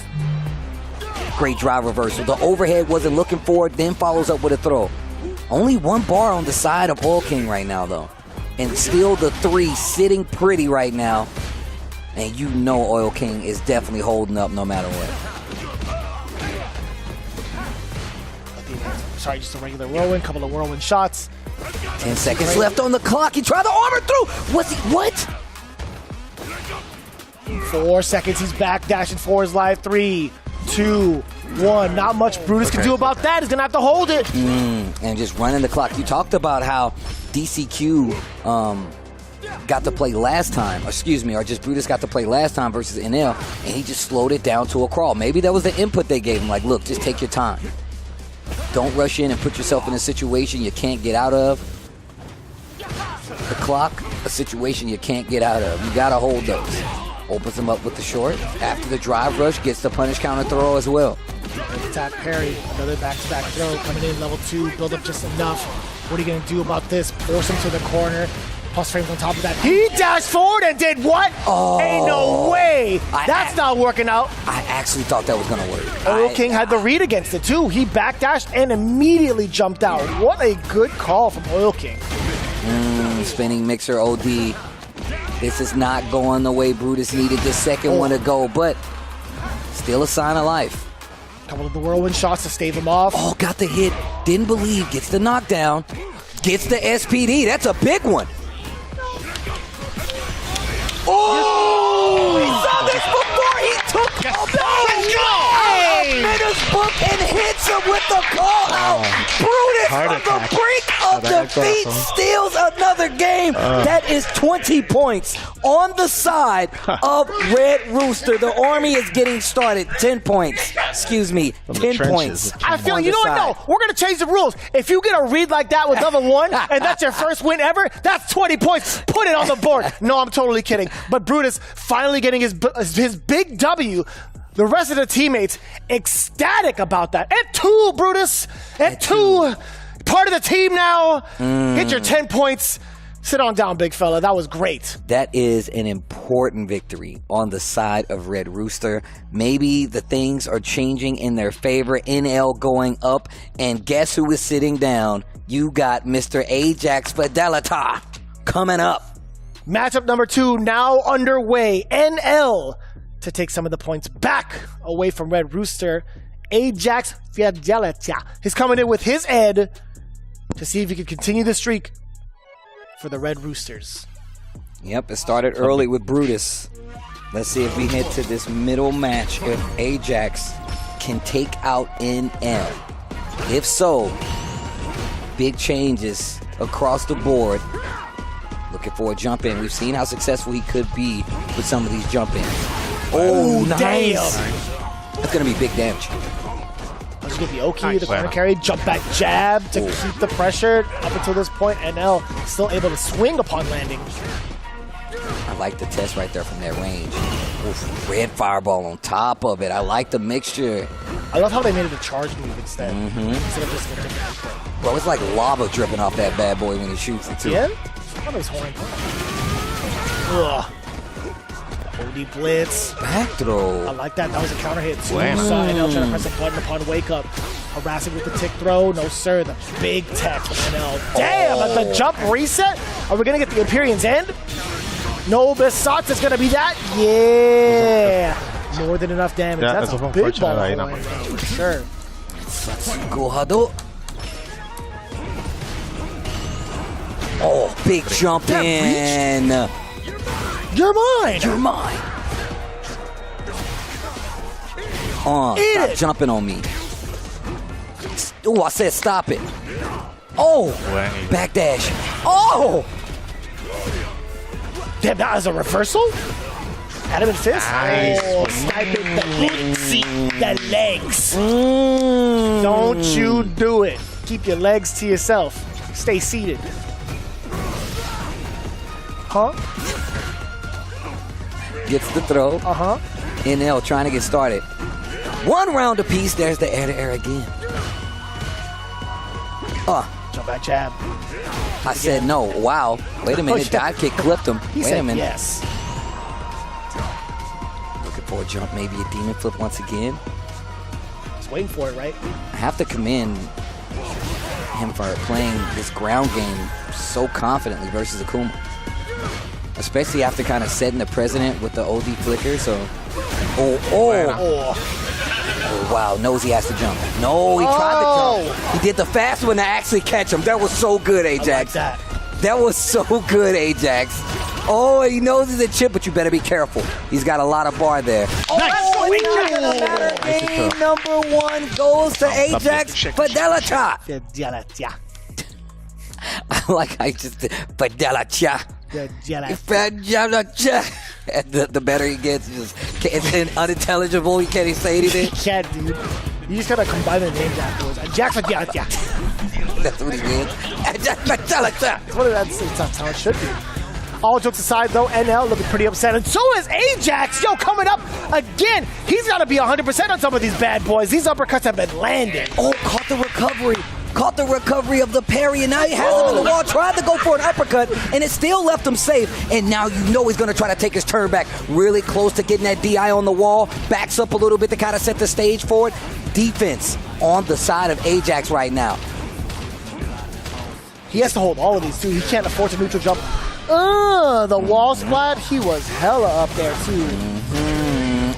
Great drive reversal. The overhead wasn't looking for it, then follows up with a throw. Only one bar on the side of Oil King right now, though. And still the 3 sitting pretty right now. And you know Oil King is definitely holding up no matter what. Sorry, just a regular whirlwind, couple of whirlwind shots. 10 seconds left on the clock. He tried to armor through. What's he? What? 4 seconds. He's back dashing for his life. 3, 2, 1. Not much Brutus can do about that. He's gonna have to hold it. And just running the clock. You talked about how DCQ got to play last time, or just Brutus got to play last time versus NL, and he just slowed it down to a crawl. Maybe that was the input they gave him. Like, look, just take your time. Don't rush in and put yourself in a situation you can't get out of. The clock, a situation you can't get out of. You gotta hold those. Opens him up with the short. After the drive rush, gets the punish counter throw as well. Attack parry, another back-to-back throw coming in, level 2, build up just enough. What are you gonna do about this? Force him to the corner. Plus frames on top of that. He dashed forward and did what? Oh. Ain't no way. That's not working out. I actually thought that was gonna work. Oil King had the read against it too. He backdashed and immediately jumped out. What a good call from Oil King. Spinning mixer OD. This is not going the way Brutus needed the second one to go, but still a sign of life. Couple of the whirlwind shots to stave him off. Oh, got the hit. Didn't believe. Gets the knockdown. Gets the SPD. That's a big one. Oh! We saw this before. He took Mena's book and hits him with the call out. Brutus on the brink of defeat steals another game. That is 20 points on the side of Red Rooster. The army is getting started. 10 points. Excuse me. 10 points. I feel, you know what? No, we're going to change the rules. If you get a read like that with level 1 and that's your first win ever, that's 20 points. Put it on the board. No, I'm totally kidding. But Brutus finally getting his big W. The rest of the teammates ecstatic about that. And 2, Brutus. And 2. Part of the team now. Get your 10 points. Sit on down, big fella. That was great. That is an important victory on the side of Red Rooster. Maybe the things are changing in their favor. NL going up. And guess who is sitting down? You got Mr. Ajax Fidelita coming up. Matchup number 2 now underway. NL to take some of the points back away from Red Rooster. Ajax Fidelita is coming in with his Ed to see if he can continue the streak for the Red Roosters. Yep, it started early with Brutus. Let's see if we head to this middle match if Ajax can take out NL. If so, big changes across the board. Looking for a jump in. We've seen how successful he could be with some of these jump ins. Oh, nice. Damn. That's going to be big damage. That's going to be Oki, the corner carry, jump back jab to keep the pressure. Up until this point, NL still able to swing upon landing. I like the test right there from that range. Oof, red fireball on top of it. I like the mixture. I love how they made it a charge move instead. Instead of just a different input. Bro, it's like lava dripping off that bad boy when he shoots it too. Yeah? I thought it was horn. Ugh. OD blitz. Back throw. I like that. That was a counter hit too. Saw NL trying to press a button upon wake up. Harassing with the tick throw. No, sir. The big tech from NL. Damn, at the jump reset. Are we going to get the Empyrean's end? No, Besatz is going to be that. Yeah. More than enough damage. Yeah, that's a big ball. For sure. Go Hado. Oh, big jump in. You're mine. You're mine. Stop jumping on me. Oh, I said stop it. Oh, backdash. Oh. Damn, that was a reversal? Adamant fist? Nice. Oh, sniping the legs. Don't you do it. Keep your legs to yourself. Stay seated. Gets the throw. NL trying to get started. One round apiece. There's the air-to-air again. Jump back jab. I said no. Wow. Wait a minute. Dive kick clipped him. He Wait said a minute. yes. Looking for a jump, maybe a demon flip once again. Just waiting for it, right? I have to commend him for playing this ground game so confidently versus Akuma. Especially after kind of setting the precedent with the OD flicker, so... Oh, wow, knows he has to jump. No, he tried to jump. He did the fast one to actually catch him. That was so good, Ajax. I like that was so good, Ajax. Oh, he knows he's a chip, but you better be careful. He's got a lot of bar there. Game number 1 goes to Ajax. Fidelicha. I like I just did. Fidelicha. The better he gets, it's unintelligible. He can't even say anything. He can't, dude. You just gotta combine the names afterwards. Ajax. That's what he means. That's how it should be. All jokes aside, though, NL looking pretty upset, and so is Ajax. Yo, coming up again. He's got to be 100% on some of these bad boys. These uppercuts have been landing. Oh, caught the recovery. Caught the recovery of the parry, and now he has him in the wall. Tried to go for an uppercut, and it still left him safe. And now you know he's going to try to take his turn back. Really close to getting that DI on the wall. Backs up a little bit to kind of set the stage for it. Defense on the side of Ajax right now. He has to hold all of these, too. He can't afford to neutral jump. The wall splat, he was hella up there, too.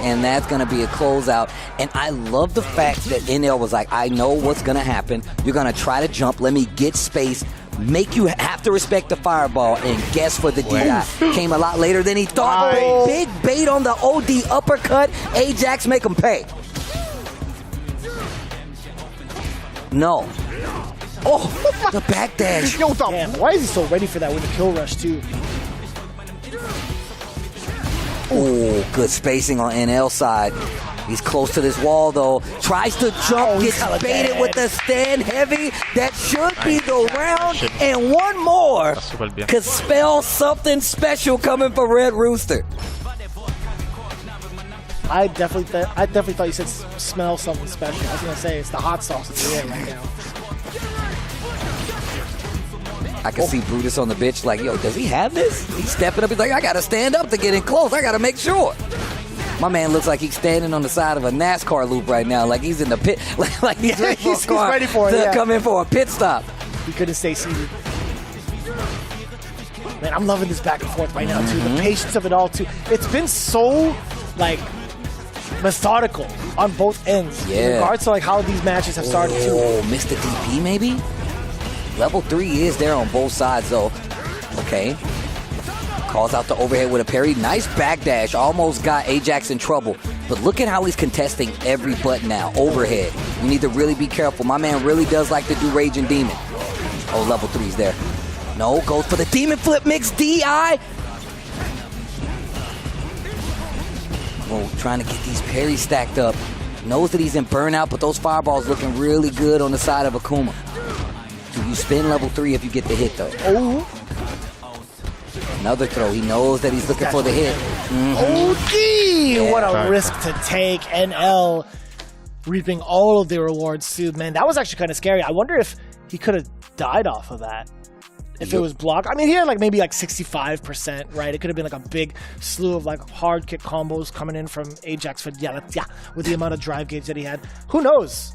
And that's going to be a closeout. And I love the fact that NL was like, I know what's going to happen. You're going to try to jump. Let me get space. Make you have to respect the fireball and guess for the DI. Came a lot later than he thought. Big bait on the OD uppercut. Ajax make him pay. No. Oh, the backdash. Damn, why is he so ready for that with the kill rush, too? Oh, good spacing on NL side. He's close to this wall, though. Tries to jump, gets baited with the stand heavy. That should be the round. And one more could spell something special coming for Red Rooster. I definitely thought you said smell something special. I was going to say it's the hot sauce in the air right now. I can see Brutus on the bench like, yo, does he have this? He's stepping up. He's like, I got to stand up to get in close. I got to make sure. My man looks like he's standing on the side of a NASCAR loop right now, like he's in the pit. Like he's ready for he's ready for it, to come in for a pit stop. He couldn't stay seated. Man, I'm loving this back and forth right now, too. The patience of it all, too. It's been so, like, methodical on both ends. Yeah. In regards to, like, how these matches have started, too. Oh, missed the DP, maybe? Level 3 is there on both sides, though. Okay. Calls out the overhead with a parry. Nice backdash. Almost got Ajax in trouble. But look at how he's contesting every button now. Overhead. You need to really be careful. My man really does like to do Raging Demon. Oh, level 3's there. No, goes for the Demon Flip Mix DI. Whoa, trying to get these parries stacked up. Knows that he's in burnout, but those fireballs looking really good on the side of Akuma. Do you spin level 3 if you get the hit, though? Oh. Another throw. He knows that he's looking for the hit. OD! What a risk to take. NL reaping all of the rewards, too. Man, that was actually kind of scary. I wonder if he could have died off of that. If it was blocked. I mean, he had like maybe like 65%, right? It could have been like a big slew of like hard kick combos coming in from Ajax with the amount of drive gauge that he had. Who knows?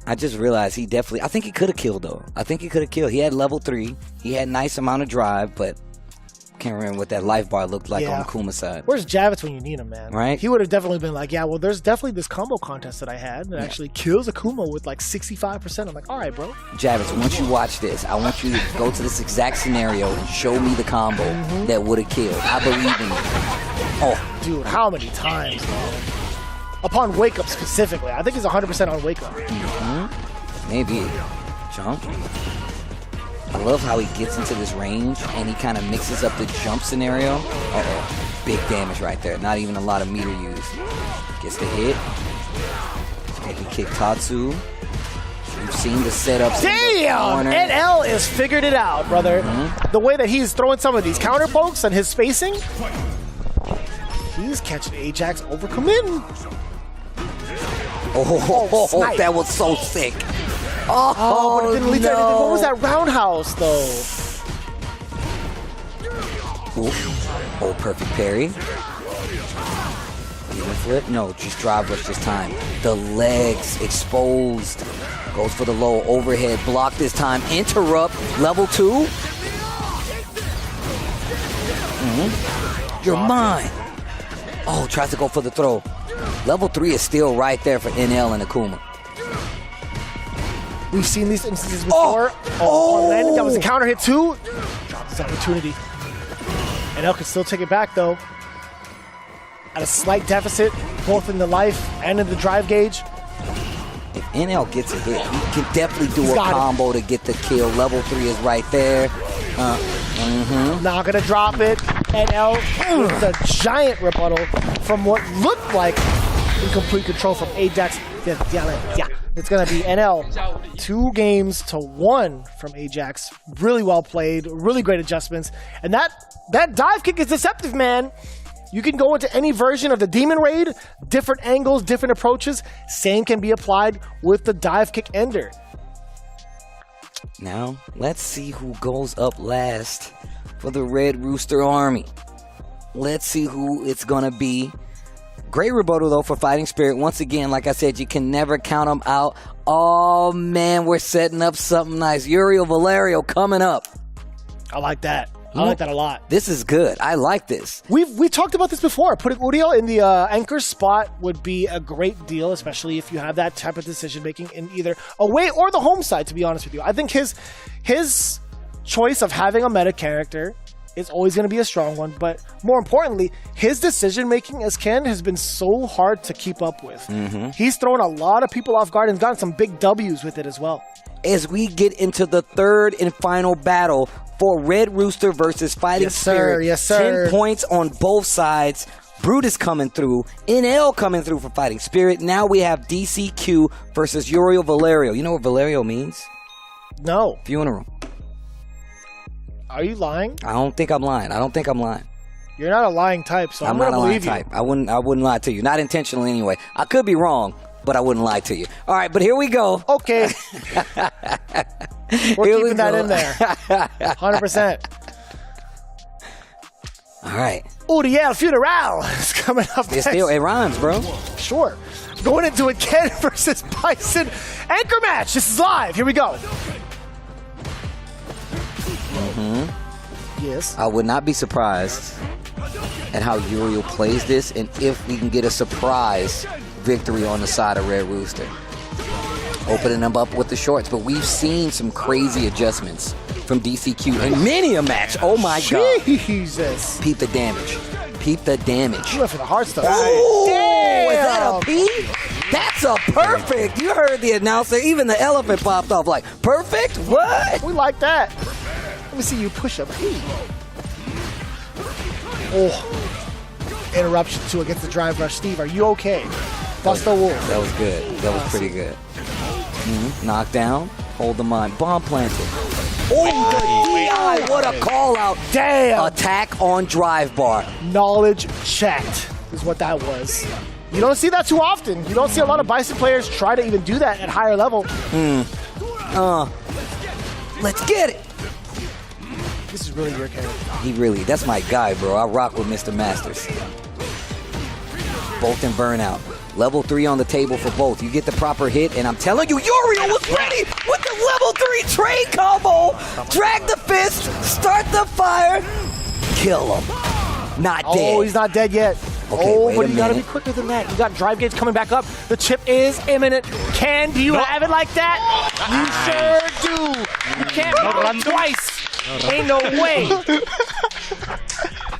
I just realized I think he could have killed, though. I think he could have killed. He had level 3. He had nice amount of drive, but can't remember what that life bar looked like on Akuma's side. Where's Javits when you need him, man? Right? He would have definitely been like, yeah, well, there's definitely this combo contest that I had that actually kills Akuma with like 65%. I'm like, all right, bro. Javits, once you watch this, I want you to go to this exact scenario and show me the combo that would have killed. I believe in you. Oh, dude, how many times, man? Upon wake up specifically. I think he's 100% on wake up. Maybe. Jump. I love how he gets into this range and he kind of mixes up the jump scenario. Uh-oh. Big damage right there. Not even a lot of meter used. Gets the hit. Maybe kick Tatsu. We've seen the setups. Damn! NL is figured it out, brother. The way that he's throwing some of these counter pokes and his spacing, he's catching Ajax overcommitting. Oh, that was so sick. But it didn't lead to anything. What was that roundhouse, though? Oh, perfect parry. Even flip? No, just drive rush this time. The legs exposed. Goes for the low overhead block this time. Interrupt. Level 2. You're mine. Oh, tries to go for the throw. Level 3 is still right there for NL and Akuma. We've seen these instances before. Landon, that was a counter hit too. Drops his opportunity. NL can still take it back though. At a slight deficit, both in the life and in the drive gauge. If NL gets a hit, he can definitely do a combo to get the kill. Level 3 is right there. Not gonna drop it. NL with a giant rebuttal from what looked like incomplete control from Ajax. Yeah. It's gonna be NL 2 games to 1 from Ajax. Really well played, really great adjustments. And that dive kick is deceptive, man. You can go into any version of the Demon Raid, different angles, different approaches. Same can be applied with the dive kick ender. Now, let's see who goes up last for the Red Rooster Army. Let's see who it's going to be. Great rebuttal, though, for Fighting Spirit. Once again, like I said, you can never count them out. Oh, man, we're setting up something nice. Uriel Valerio coming up. I like that. I like that a lot. This is good. I like this. We talked about this before. Putting Uriel in the anchor spot would be a great deal, especially if you have that type of decision making in either away or the home side, to be honest with you. I think his choice of having a meta character is always going to be a strong one, but more importantly, his decision making as Ken has been so hard to keep up with. He's thrown a lot of people off guard and gotten some big W's with it as well. As we get into the third and final battle for Red Rooster versus Fighting Spirit. Yes, sir. 10 points on both sides. Brutus coming through. NL coming through for Fighting Spirit. Now we have DCQ versus Uriel Valerio. You know what Valerio means? No. Funeral. Are you lying? I don't think I'm lying. You're not a lying type, so I'm not gonna a lying believe you. type. I wouldn't lie to you. Not intentionally anyway. I could be wrong, but I wouldn't lie to you. All right, but here we go. Okay. We're keeping that in there. 100%. All right. Uriel Funeral is coming up next. It rhymes, bro. Sure. Going into a Ken versus Bison anchor match. This is live. Here we go. Yes. I would not be surprised at how Uriel plays this and if we can get a surprise victory on the side of Red Rooster. Opening them up with the shorts, but we've seen some crazy adjustments from DCQ in many a match. Oh my God. Jesus. Peep the damage. You went for the hard stuff. Oh, is that a P? That's a perfect. You heard the announcer. Even the elephant popped off like, perfect? What? We like that. Let me see you push a P. Oh. Interruption 2 against the drive rush. Steve, are you okay? Bust the wolf. That was good. That was pretty good. Knockdown. Hold the mine. Bomb planted. Oh, the DI. What a call out. Damn. Attack on drive bar. Knowledge checked is what that was. You don't see that too often. You don't see a lot of Bison players try to even do that at higher level. Let's get it. This is really your character. That's my guy, bro. I rock with Mr. Masters. Both in burnout. Level 3 on the table for both. You get the proper hit, and I'm telling you, Uriel was ready with the level 3 trade combo. Drag the fist, start the fire, kill him. Not dead. Oh, he's not dead yet. Okay, but you gotta be quicker than that. You got drive gauge coming back up. The chip is imminent. Ken, do you have it like that? You sure do. You can't run twice. Ain't no way.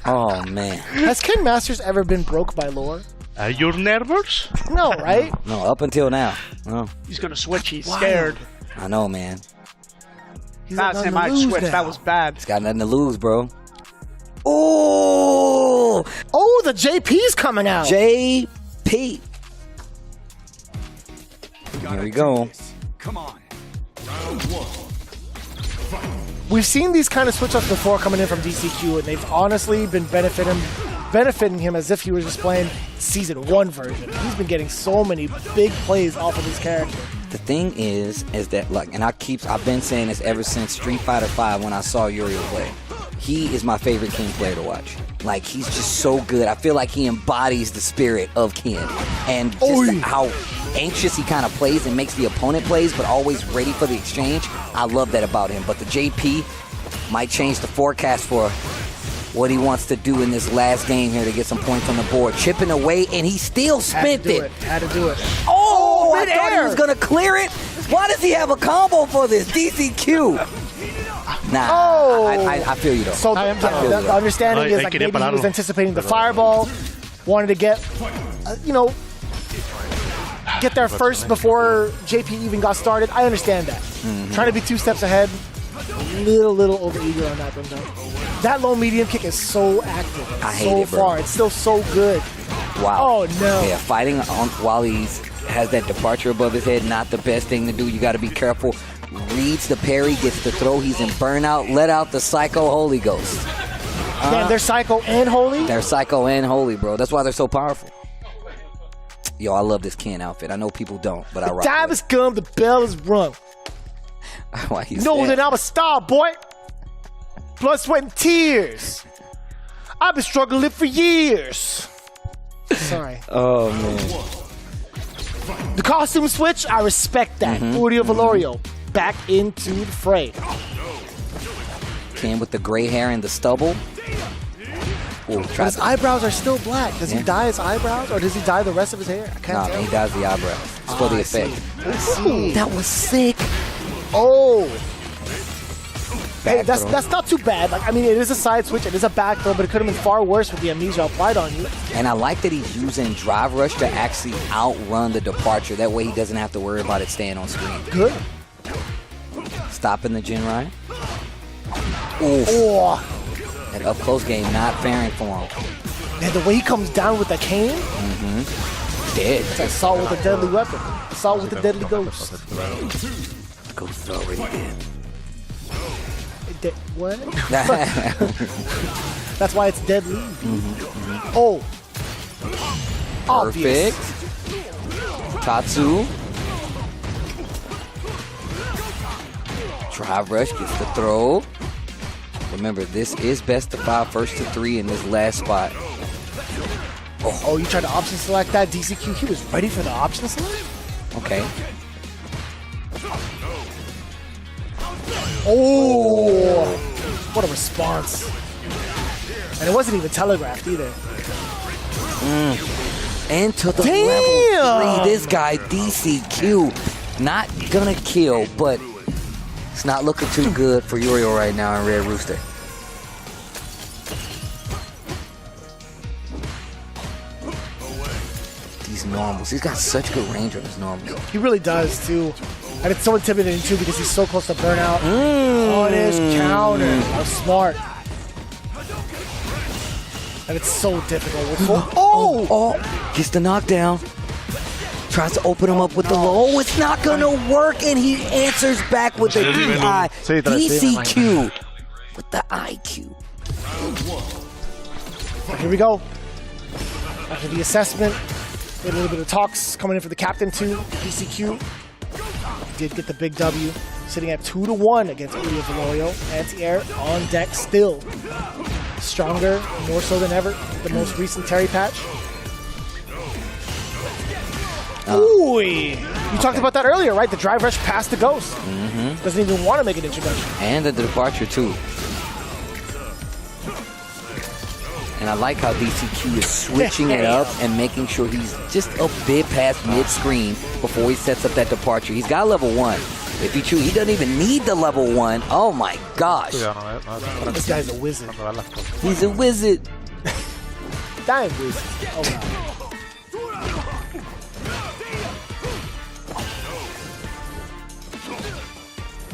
Oh, man. Has Ken Masters ever been broke by lore? Are you nervous? No, right? No, up until now. No. He's gonna switch. He's scared. I know, man. He's Not got saying nothing I to lose switched. now. That was bad. He's got nothing to lose, bro. Oh, the JP's coming out. JP. Here we go. Come on. Round 1. We've seen these kind of switch-ups before coming in from DCQ, and they've honestly been benefiting him as if he was just playing Season 1 version. He's been getting so many big plays off of his character. The thing is that, like, and I've been saying this ever since Street Fighter V when I saw Uriel play. He is my favorite Ken player to watch. Like, he's just so good. I feel like he embodies the spirit of Ken. And just how anxious he kind of plays and makes the opponent plays, but always ready for the exchange. I love that about him. But the JP might change the forecast for what he wants to do in this last game here to get some points on the board. Chipping away, and he still spent it. Had to do it. Oh, I thought he was going to clear it. Why does he have a combo for this? DCQ. Nah, I feel you though. So the understanding is like maybe he was anticipating the fireball, wanted to get, get there first before JP even got started. I understand that. Trying to be 2 steps ahead, a little overeager on that one though. That low medium kick is so active. I hate it, bro. Far. It's still so good. Wow. Oh no. Yeah, fighting while he has that departure above his head, not the best thing to do. You got to be careful. Reads the parry, gets the throw. He's in burnout. Let out the Psycho Holy Ghost. Damn, they're Psycho and Holy? They're Psycho and Holy, bro. That's why they're so powerful. Yo, I love this Ken outfit. I know people don't, but I rock. The time has come. The bell is rung. Why you know that I'm a star, boy. Blood, sweat, and tears. I've been struggling for years. Sorry. Oh, man. The costume switch, I respect that. Uriel Valorio back into the fray. Ken with the gray hair and the stubble. Ooh, his eyebrows are still black. Does he dye his eyebrows or does he dye the rest of his hair? I can't tell. He dyes the eyebrows. It's for the effect. Ooh, that was sick. Oh. Hey, that's not too bad. Like, I mean, it is a side switch, it is a back throw, but it could have been far worse with the amnesia applied on you. And I like that he's using drive rush to actually outrun the departure. That way he doesn't have to worry about it staying on screen. Good. Stopping the Jinrai. Oof. Oh. That up close game not faring for him. And the way he comes down with the cane. Dead. It's assault with a deadly weapon. Assault with a deadly ghost. Ghost is already dead. What? That's why it's deadly. Oh. Perfect. Tatsu. Drive rush gets the throw. Remember, this is best of 5, first to 3 in this last spot. Oh, you tried to option select that? DCQ, he was ready for the option select? Okay. Oh, what a response. And it wasn't even telegraphed either. And to the level 3, this guy, DCQ, not gonna kill, but it's not looking too good for Uriel right now in Red Rooster. These normals, he's got such good range on his normals. He really does too. And it's so intimidating too because he's so close to burnout. On his counter. How smart. And it's so difficult. Oh! Gets the knockdown. Tries to open him up with the low. Oh, it's not gonna work, and he answers back with the DI. DCQ with the IQ. Here we go. After the assessment, a little bit of talks coming in for the captain too. DCQ did get the big W, sitting at 2-1 against Uriel Valorio. Anti-air on deck still. Stronger, more so than ever, the most recent Terry patch. Ooh, you talked about that earlier, right? The drive rush past the ghost. Doesn't even want to make an introduction. And the departure too. And I like how DCQ is switching it up and making sure he's just a bit past mid-screen before he sets up that departure. He's got level 1. If he chooses, he doesn't even need the level 1. Oh my gosh. This guy's a wizard. He's a wizard. Dying wizard. Oh god.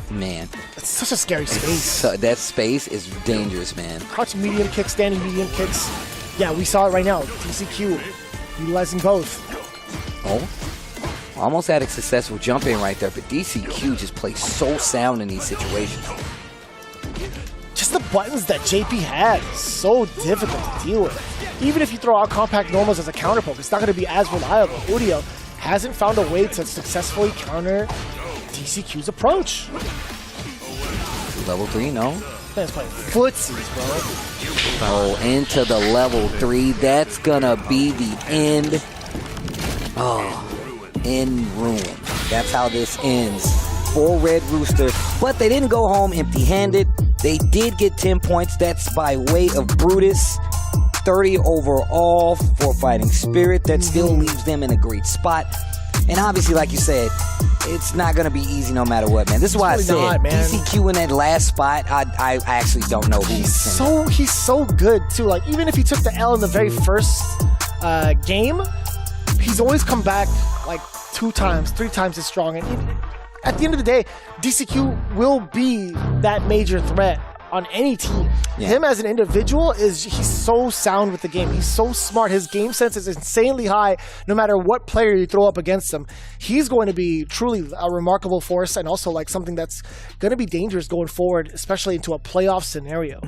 Man. It's such a scary space. So, that space is dangerous, man. Crouch medium kicks, standing medium kicks. Yeah, we saw it right now. DCQ utilizing both. Oh. Almost had a successful jump in right there, but DCQ just plays so sound in these situations. Just the buttons that JP has, so difficult to deal with. Even if you throw out compact normals as a counter poke, it's not going to be as reliable. Udio hasn't found a way to successfully counter DCQ's approach. Level 3, no? Man's playing footsies, bro. Oh, into the level 3. That's going to be the end. Oh, in ruin. That's how this ends for Red Rooster. But they didn't go home empty-handed. They did get 10 points. That's by way of Brutus. 30 overall for Fighting Spirit. That still leaves them in a great spot. And obviously, like you said, it's not going to be easy no matter what, man. This is why I said DCQ in that last spot, I actually don't know who He's so good, too. Like, even if he took the L in the very first game, he's always come back like 2 times, 3 times as strong. And at the end of the day, DCQ will be that major threat on any team. Yeah. Him as an individual, he's so sound with the game. He's so smart. His game sense is insanely high no matter what player you throw up against him. He's going to be truly a remarkable force and also like something that's going to be dangerous going forward, especially into a playoff scenario.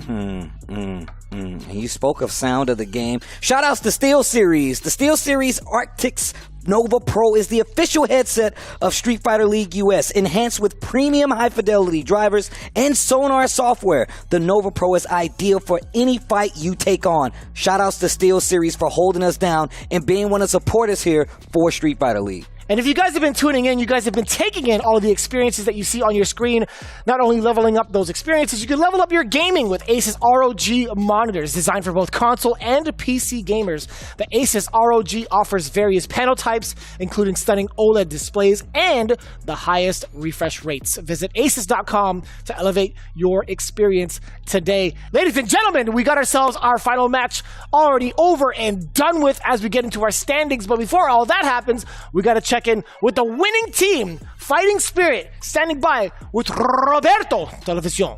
You spoke of sound of the game. Shout outs to Steel Series. The Steel Series Arctics Nova Pro is the official headset of Street Fighter League US, enhanced with premium high-fidelity drivers and sonar software. The Nova Pro is ideal for any fight you take on. Shoutouts to Steel Series for holding us down and being one of the supporters here for Street Fighter League. And if you guys have been tuning in, you guys have been taking in all of the experiences that you see on your screen. Not only leveling up those experiences, you can level up your gaming with Asus ROG monitors designed for both console and PC gamers. The Asus ROG offers various panel types, including stunning OLED displays and the highest refresh rates. Visit asus.com to elevate your experience today. Ladies and gentlemen, we got ourselves our final match already over and done with as we get into our standings. But before all that happens, we got to check in with the winning team, Fighting Spirit, standing by with Roberto Television.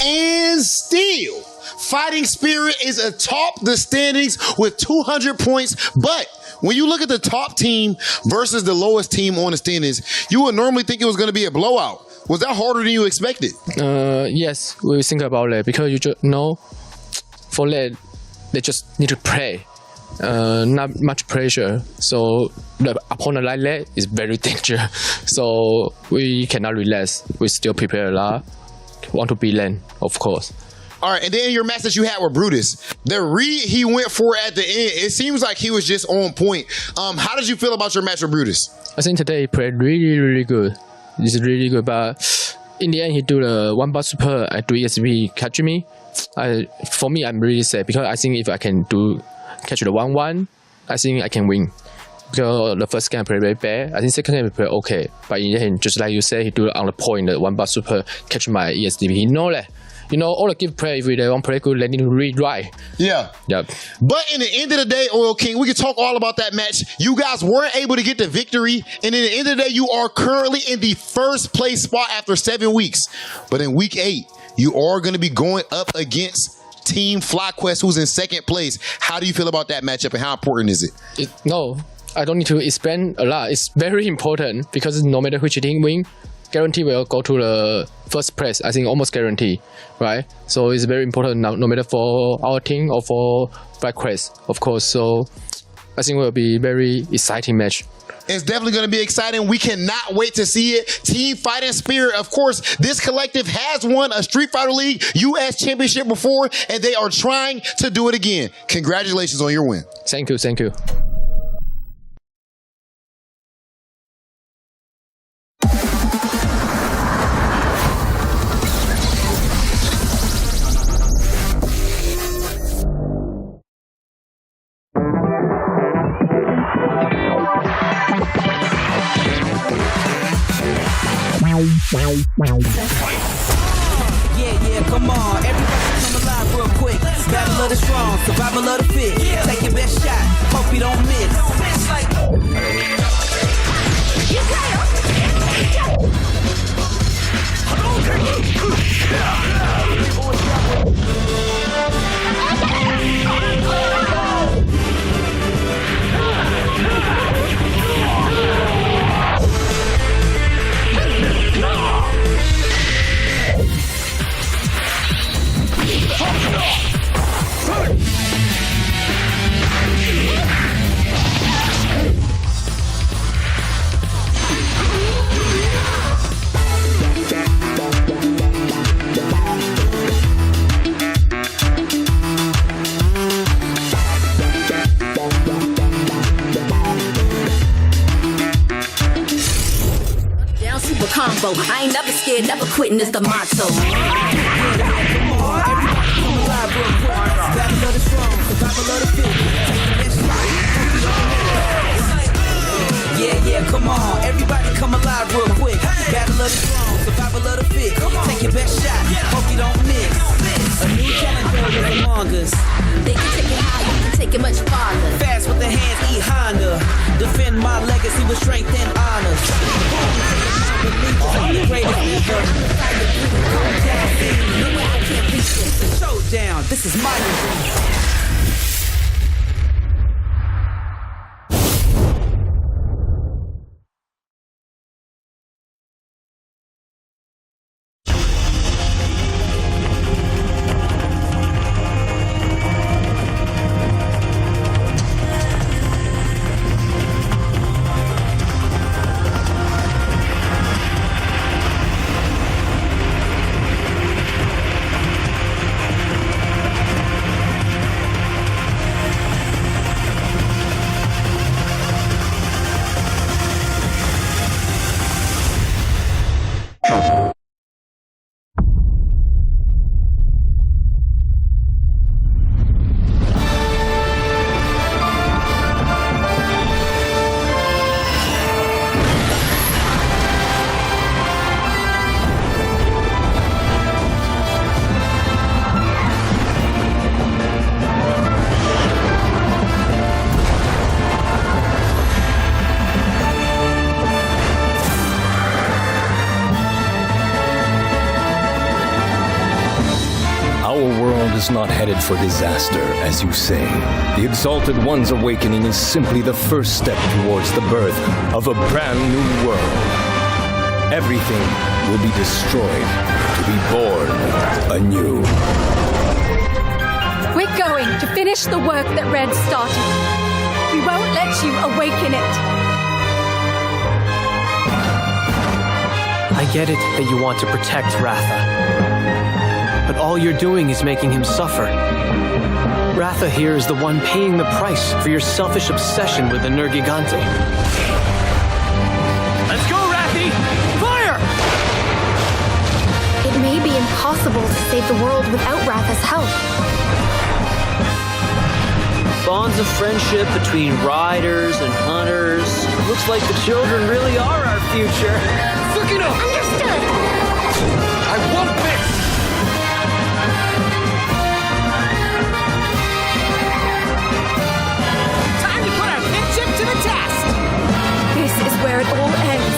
And still, Fighting Spirit is atop the standings with 200 points. But when you look at the top team versus the lowest team on the standings, you would normally think it was going to be a blowout. Was that harder than you expected? Yes, we think about it because you just know for that they just need to play. Not much pressure, so the opponent like that is very dangerous. So we cannot relax. We still prepare a lot. Want to be lane, of course. All right, and then your match that you had with Brutus, the read he went for at the end, it seems like he was just on point. How did you feel about your match with Brutus? I think today he played really good. It's really good, but in the end he do the 1-bar super. I do ESRB catch me. For me, I'm really sad because I think if I can catch the 1-1, I think I can win. Because the first game I played very bad. I think second game I played okay. But in the end, just like you said, he do it on the point, the 1-bar super, catch my ESDB. He know that. You know, all the give play, if they want play good, they need to read right. Yeah. Yep. But in the end of the day, Oil King, we can talk all about that match. You guys weren't able to get the victory. And in the end of the day, you are currently in the first place spot after 7 weeks. But in week 8, you are going to be going up against Team FlyQuest, who's in second place. How do you feel about that matchup and how important is it? No, I don't need to explain a lot. It's very important because no matter which team win, guarantee will go to the first place. I think almost guarantee, right? So it's very important now, no matter for our team or for FlyQuest, of course. So I think it will be very exciting match. It's definitely going to be exciting. We cannot wait to see it. Team Fighting Spirit, of course, this collective has won a Street Fighter League US Championship before, and they are trying to do it again. Congratulations on your win. Thank you. Thank you. Yeah, come on. Everybody come alive real quick. Battle of the strong, survival of the fit. Take your best shot. Hope you don't miss. combo. I ain't never scared, never quitting is the motto. Yeah, come on. Everybody come alive real quick. Battle of the strong, survival of the fit. Take your best shot, hope you don't miss. A new challenger is among us. They can take it high, you can take it much farther. Fast with the hands, eat Honda. Defend my legacy with strength and honor. I'm the greatest ever. No way I can't beat this. Showdown, this is my dream. Is not headed for disaster, as you say. The Exalted One's awakening is simply the first step towards the birth of a brand new world. Everything will be destroyed to be born anew. We're going to finish the work that Red started. We won't let you awaken it. I get it that you want to protect Ratha. But all you're doing is making him suffer. Ratha here is the one paying the price for your selfish obsession with the Nergigante. Let's go, Rathi! Fire! It may be impossible to save the world without Ratha's help. Bonds of friendship between riders and hunters. Looks like the children really are our future. Sukino! Understood! I won't miss! To the test! This is where it all ends.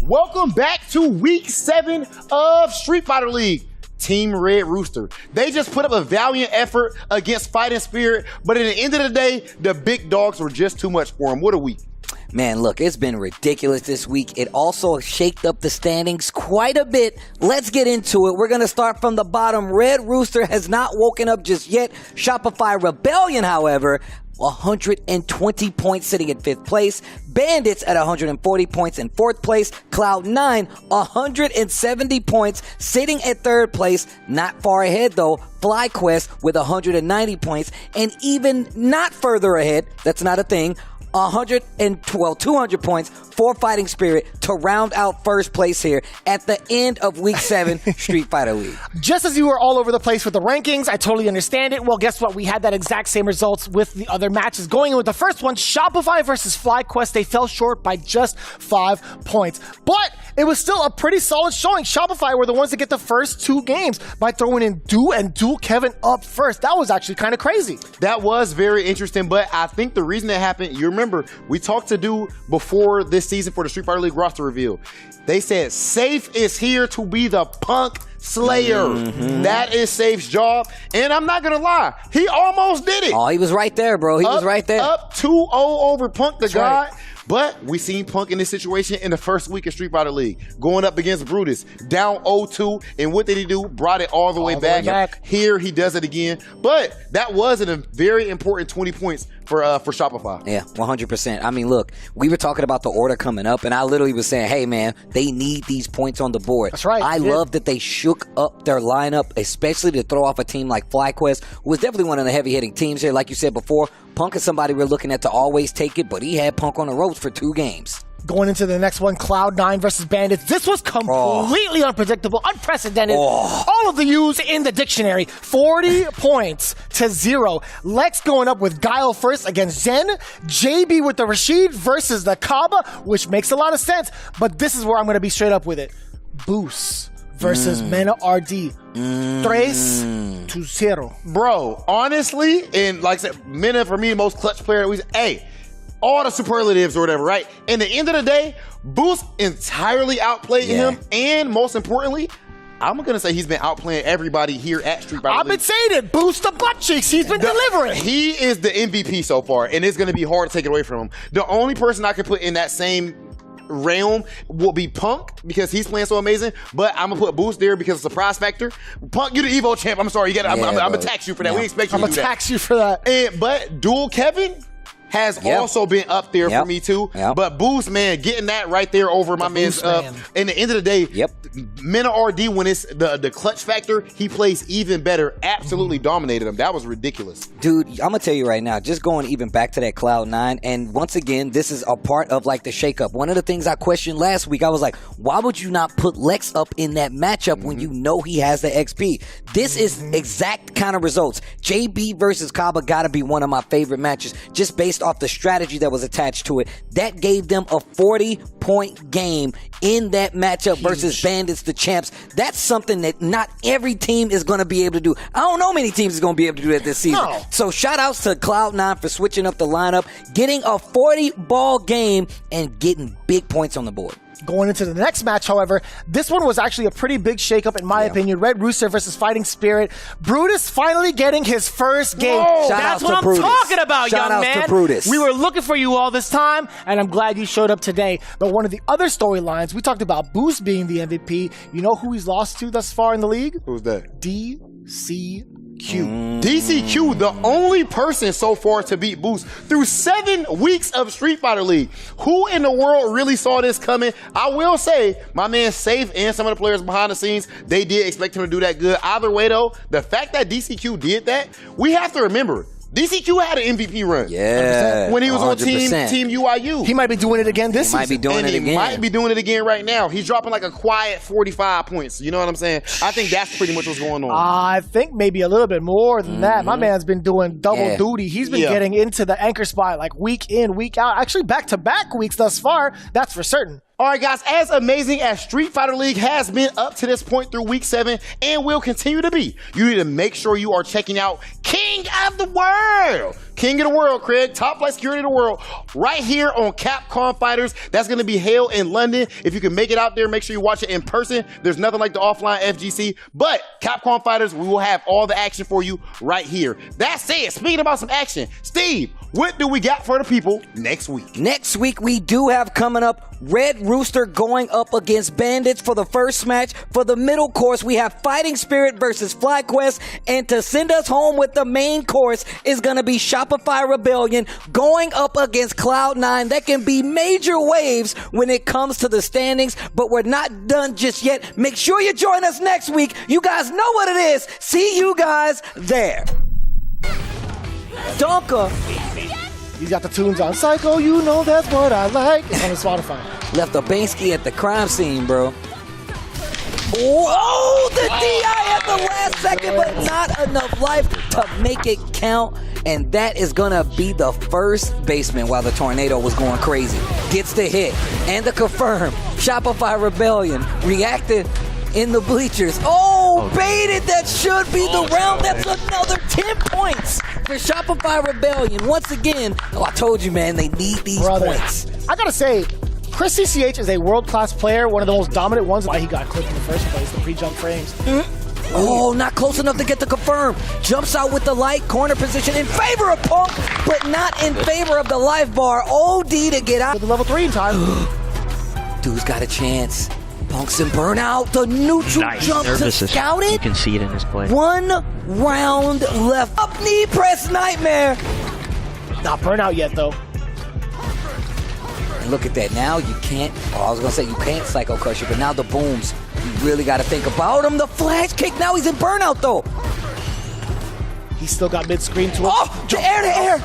Welcome back to week 7 of Street Fighter League. Team Red Rooster. They just put up a valiant effort against Fighting Spirit, but at the end of the day, the big dogs were just too much for them. What a week. Man, look, it's been ridiculous this week. It also shaked up the standings quite a bit. Let's get into it. We're going to start from the bottom. Red Rooster has not woken up just yet. Shopify Rebellion, however, 120 points sitting in 5th place. Bandits at 140 points in 4th place. Cloud9, 170 points sitting at 3rd place. Not far ahead though, FlyQuest with 190 points. And even not further ahead, that's not a thing, 200 points for Fighting Spirit to round out 1st place here at the end of week 7 Street Fighter League. Just as you were all over the place with the rankings, I totally understand it. Well, guess what? We had that exact same results with the other matches. Going in with the first one, Shopify versus FlyQuest, they fell short by just 5 points. But it was still a pretty solid showing. Shopify were the ones to get the first 2 games by throwing in Do and Dual Kevin up first. That was actually kind of crazy. That was very interesting, but I think the reason that happened, you remember, we talked to Do before this season for the Street Fighter League roster reveal. They said Sayff is here to be the punk Slayer. That is Sayff's job. And I'm not going to lie, he almost did it. Oh, he was right there, bro. He was right there. Up 2-0 over Punk the God. right. But we seen Punk in this situation in the first week of Street Fighter League, going up against Brutus, down 0-2, and what did he do? Brought it all the way back. Here he does it again. But that was a very important 20 points for Shopify. Yeah, 100%. I mean, look, we were talking about the order coming up, and I literally was saying, hey, man, they need these points on the board. That's right. I love that they shook up their lineup, especially to throw off a team like FlyQuest, who was definitely one of the heavy-hitting teams here. Like you said before, Punk is somebody we're looking at to always take it, but he had Punk on the ropes for 2 games. Going into the next one, Cloud9 versus Bandits. This was completely unpredictable, unprecedented. All of the U's in the dictionary. 40 points to 0. Lex going up with Guile first against Zen. JB with the Rashid versus the Caba, which makes a lot of sense. But this is where I'm going to be straight up with it. Boost versus MenaRd. 3-0. Bro, honestly, and like I said, Mena for me, the most clutch player. All the superlatives or whatever, right? In the end of the day, Boost entirely outplayed him, and most importantly, I'm gonna say he's been outplaying everybody here at Street Fighter. I've been saying it. Boost the butt cheeks. He's been delivering. He is the MVP so far, and it's gonna be hard to take it away from him. The only person I can put in that same realm will be Punk because he's playing so amazing, but I'm gonna put Boost there because of surprise factor. Punk, you the Evo champ. I'm sorry, I'm gonna tax you for that. We expect you to do that. I'm gonna tax you for that. But Dual Kevin has also been up there for me too. But Boost, man, getting that right there over my man's up. In the end of the day, MenaRd, when it's the clutch factor, he plays even better. Absolutely dominated him. That was ridiculous. Dude, I'm gonna tell you right now, just going even back to that Cloud9, and once again, this is a part of like the shakeup. One of the things I questioned last week, I was like, why would you not put Lex up in that matchup when you know he has the XP? This is exact kind of results. JB versus Caba gotta be one of my favorite matches, just based off the strategy that was attached to it. That gave them a 40-point game in that matchup versus Bandits, the champs. That's something that not every team is going to be able to do. I don't know many teams is going to be able to do that this season. So shout outs to Cloud9 for switching up the lineup, getting a 40-ball game, and getting big points on the board. Going into the next match, however, this one was actually a pretty big shakeup in my opinion. Red Rooster versus Fighting Spirit. Brutus finally getting his first game. That's what I'm talking about, young man. We were looking for you all this time, and I'm glad you showed up today. But one of the other storylines, we talked about Boost being the MVP. You know who he's lost to thus far in the league? Who's that? DCQ. DCQ, the only person so far to beat Boost through 7 weeks of Street Fighter League. Who in the world really saw this coming? I will say, my man Sayff and some of the players behind the scenes, they did expect him to do that good. Either way, though, the fact that DCQ did that, we have to remember, DCQ had an MVP run. Yeah. When he was 100%. on Team UIU. He might be doing it again this season. Might be doing it again. He might be doing it again right now. He's dropping like a quiet 45 points. You know what I'm saying? I think that's pretty much what's going on. I think maybe a little bit more than that. My man's been doing double duty. He's been getting into the anchor spot like week in, week out. Actually, back-to-back weeks thus far. That's for certain. All right, guys, as amazing as Street Fighter League has been up to this point through week 7 and will continue to be, you need to make sure you are checking out King of the World. King of the World, Craig, top flight security of the world, right here on Capcom Fighters. That's going to be held in London. If you can make it out there, make sure you watch it in person. There's nothing like the offline FGC, but Capcom Fighters, we will have all the action for you right here. That said, speaking about some action, Steve, what do we got for the people next week? Next week, we do have coming up Red Rooster going up against Bandits for the first match. For the middle course, we have Fighting Spirit versus FlyQuest. And to send us home with the main course is going to be Shopify Rebellion going up against Cloud9. That can be major waves when it comes to the standings, but we're not done just yet. Make sure you join us next week. You guys know what it is. See you guys there. Donka. He's got the tunes on Psycho, you know that's what I like. It's on his Spotify. Left a Banksy at the crime scene, bro. Whoa, the DI at the last second, but not enough life to make it count. And that is going to be the first baseman while the tornado was going crazy. Gets the hit and the confirm. Shopify Rebellion reacted in the bleachers. Oh, baited. That should be the round. That's another 10 points for Shopify Rebellion. Once again, I told you, man, they need these points. I got to say, ChrisCCH is a world-class player, one of the most dominant ones. Why he got clipped in the first place, the pre-jump frames. Oh, not close enough to get the confirm. Jumps out with the light, corner position in favor of Punk, but not in favor of the life bar. OD to get out. With the level 3 in time. Dude's got a chance. Punk's in burnout. The neutral jump to scout it. You can see it in his play. 1 round left. Up knee press nightmare. Not burnout yet, though. And look at that. Now you can't. Oh, I was going to say you can't Psycho Crusher, but now the booms. You really got to think about him. The flash kick. Now he's in burnout, though. He's still got mid-screen to him. Oh, the air.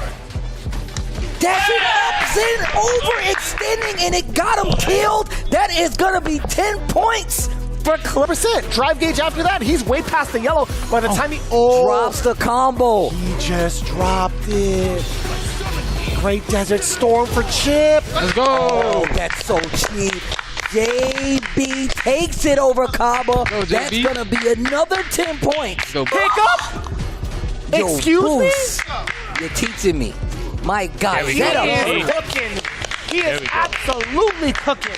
Dashing up, Zen overextending, and it got him killed. That is going to be 10 points for %. Drive gauge after that. He's way past the yellow. By the time he drops the combo. He just dropped it. Great Desert Storm for Chip. Let's go. Oh, that's so cheap. JB takes it over Caba. That's going to be another 10 points. Go. Pick up. Yo, Excuse Bruce, me? You're teaching me. My God, He is cooking. He is absolutely cooking.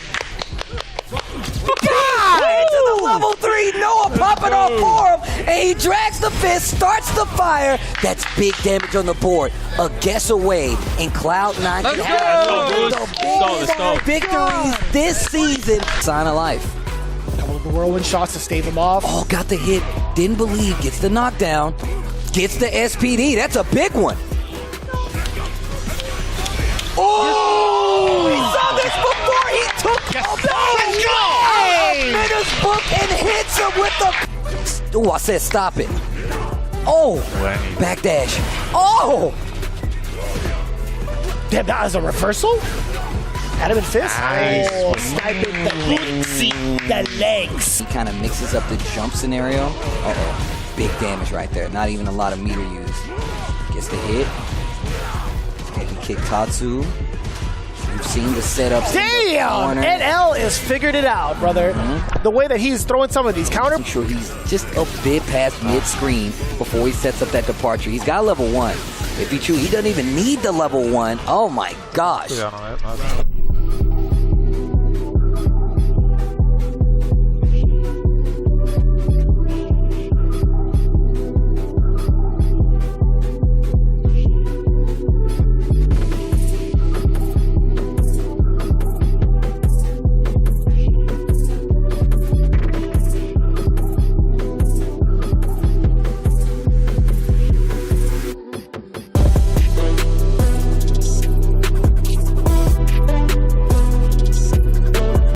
To the level 3, Noah popping off for him, and he drags the fist, starts the fire. That's big damage on the board. A guess away, and Cloud9 can have the biggest victories this season. Sign of life. One of the whirlwind shots to stave him off. Oh, got the hit. Didn't believe. Gets the knockdown. Gets the SPD. That's a big one. Oh! We saw this before. He took Mena's book and hits him with the... Oh, I said stop it. Oh! Backdash. Oh! Damn, that was a reversal? Had him in fist? Nice. Oh, sniping the legs. He kind of mixes up the jump scenario. Uh-oh. Big damage right there. Not even a lot of meter used. Gets the hit. He kicked Tatsu. You've seen the setups. Damn! NL has figured it out, brother. The way that he's throwing some of these counter. I'm sure he's just a bit past mid-screen before he sets up that departure. He's got level 1. If he doesn't even need the level 1. Oh my gosh.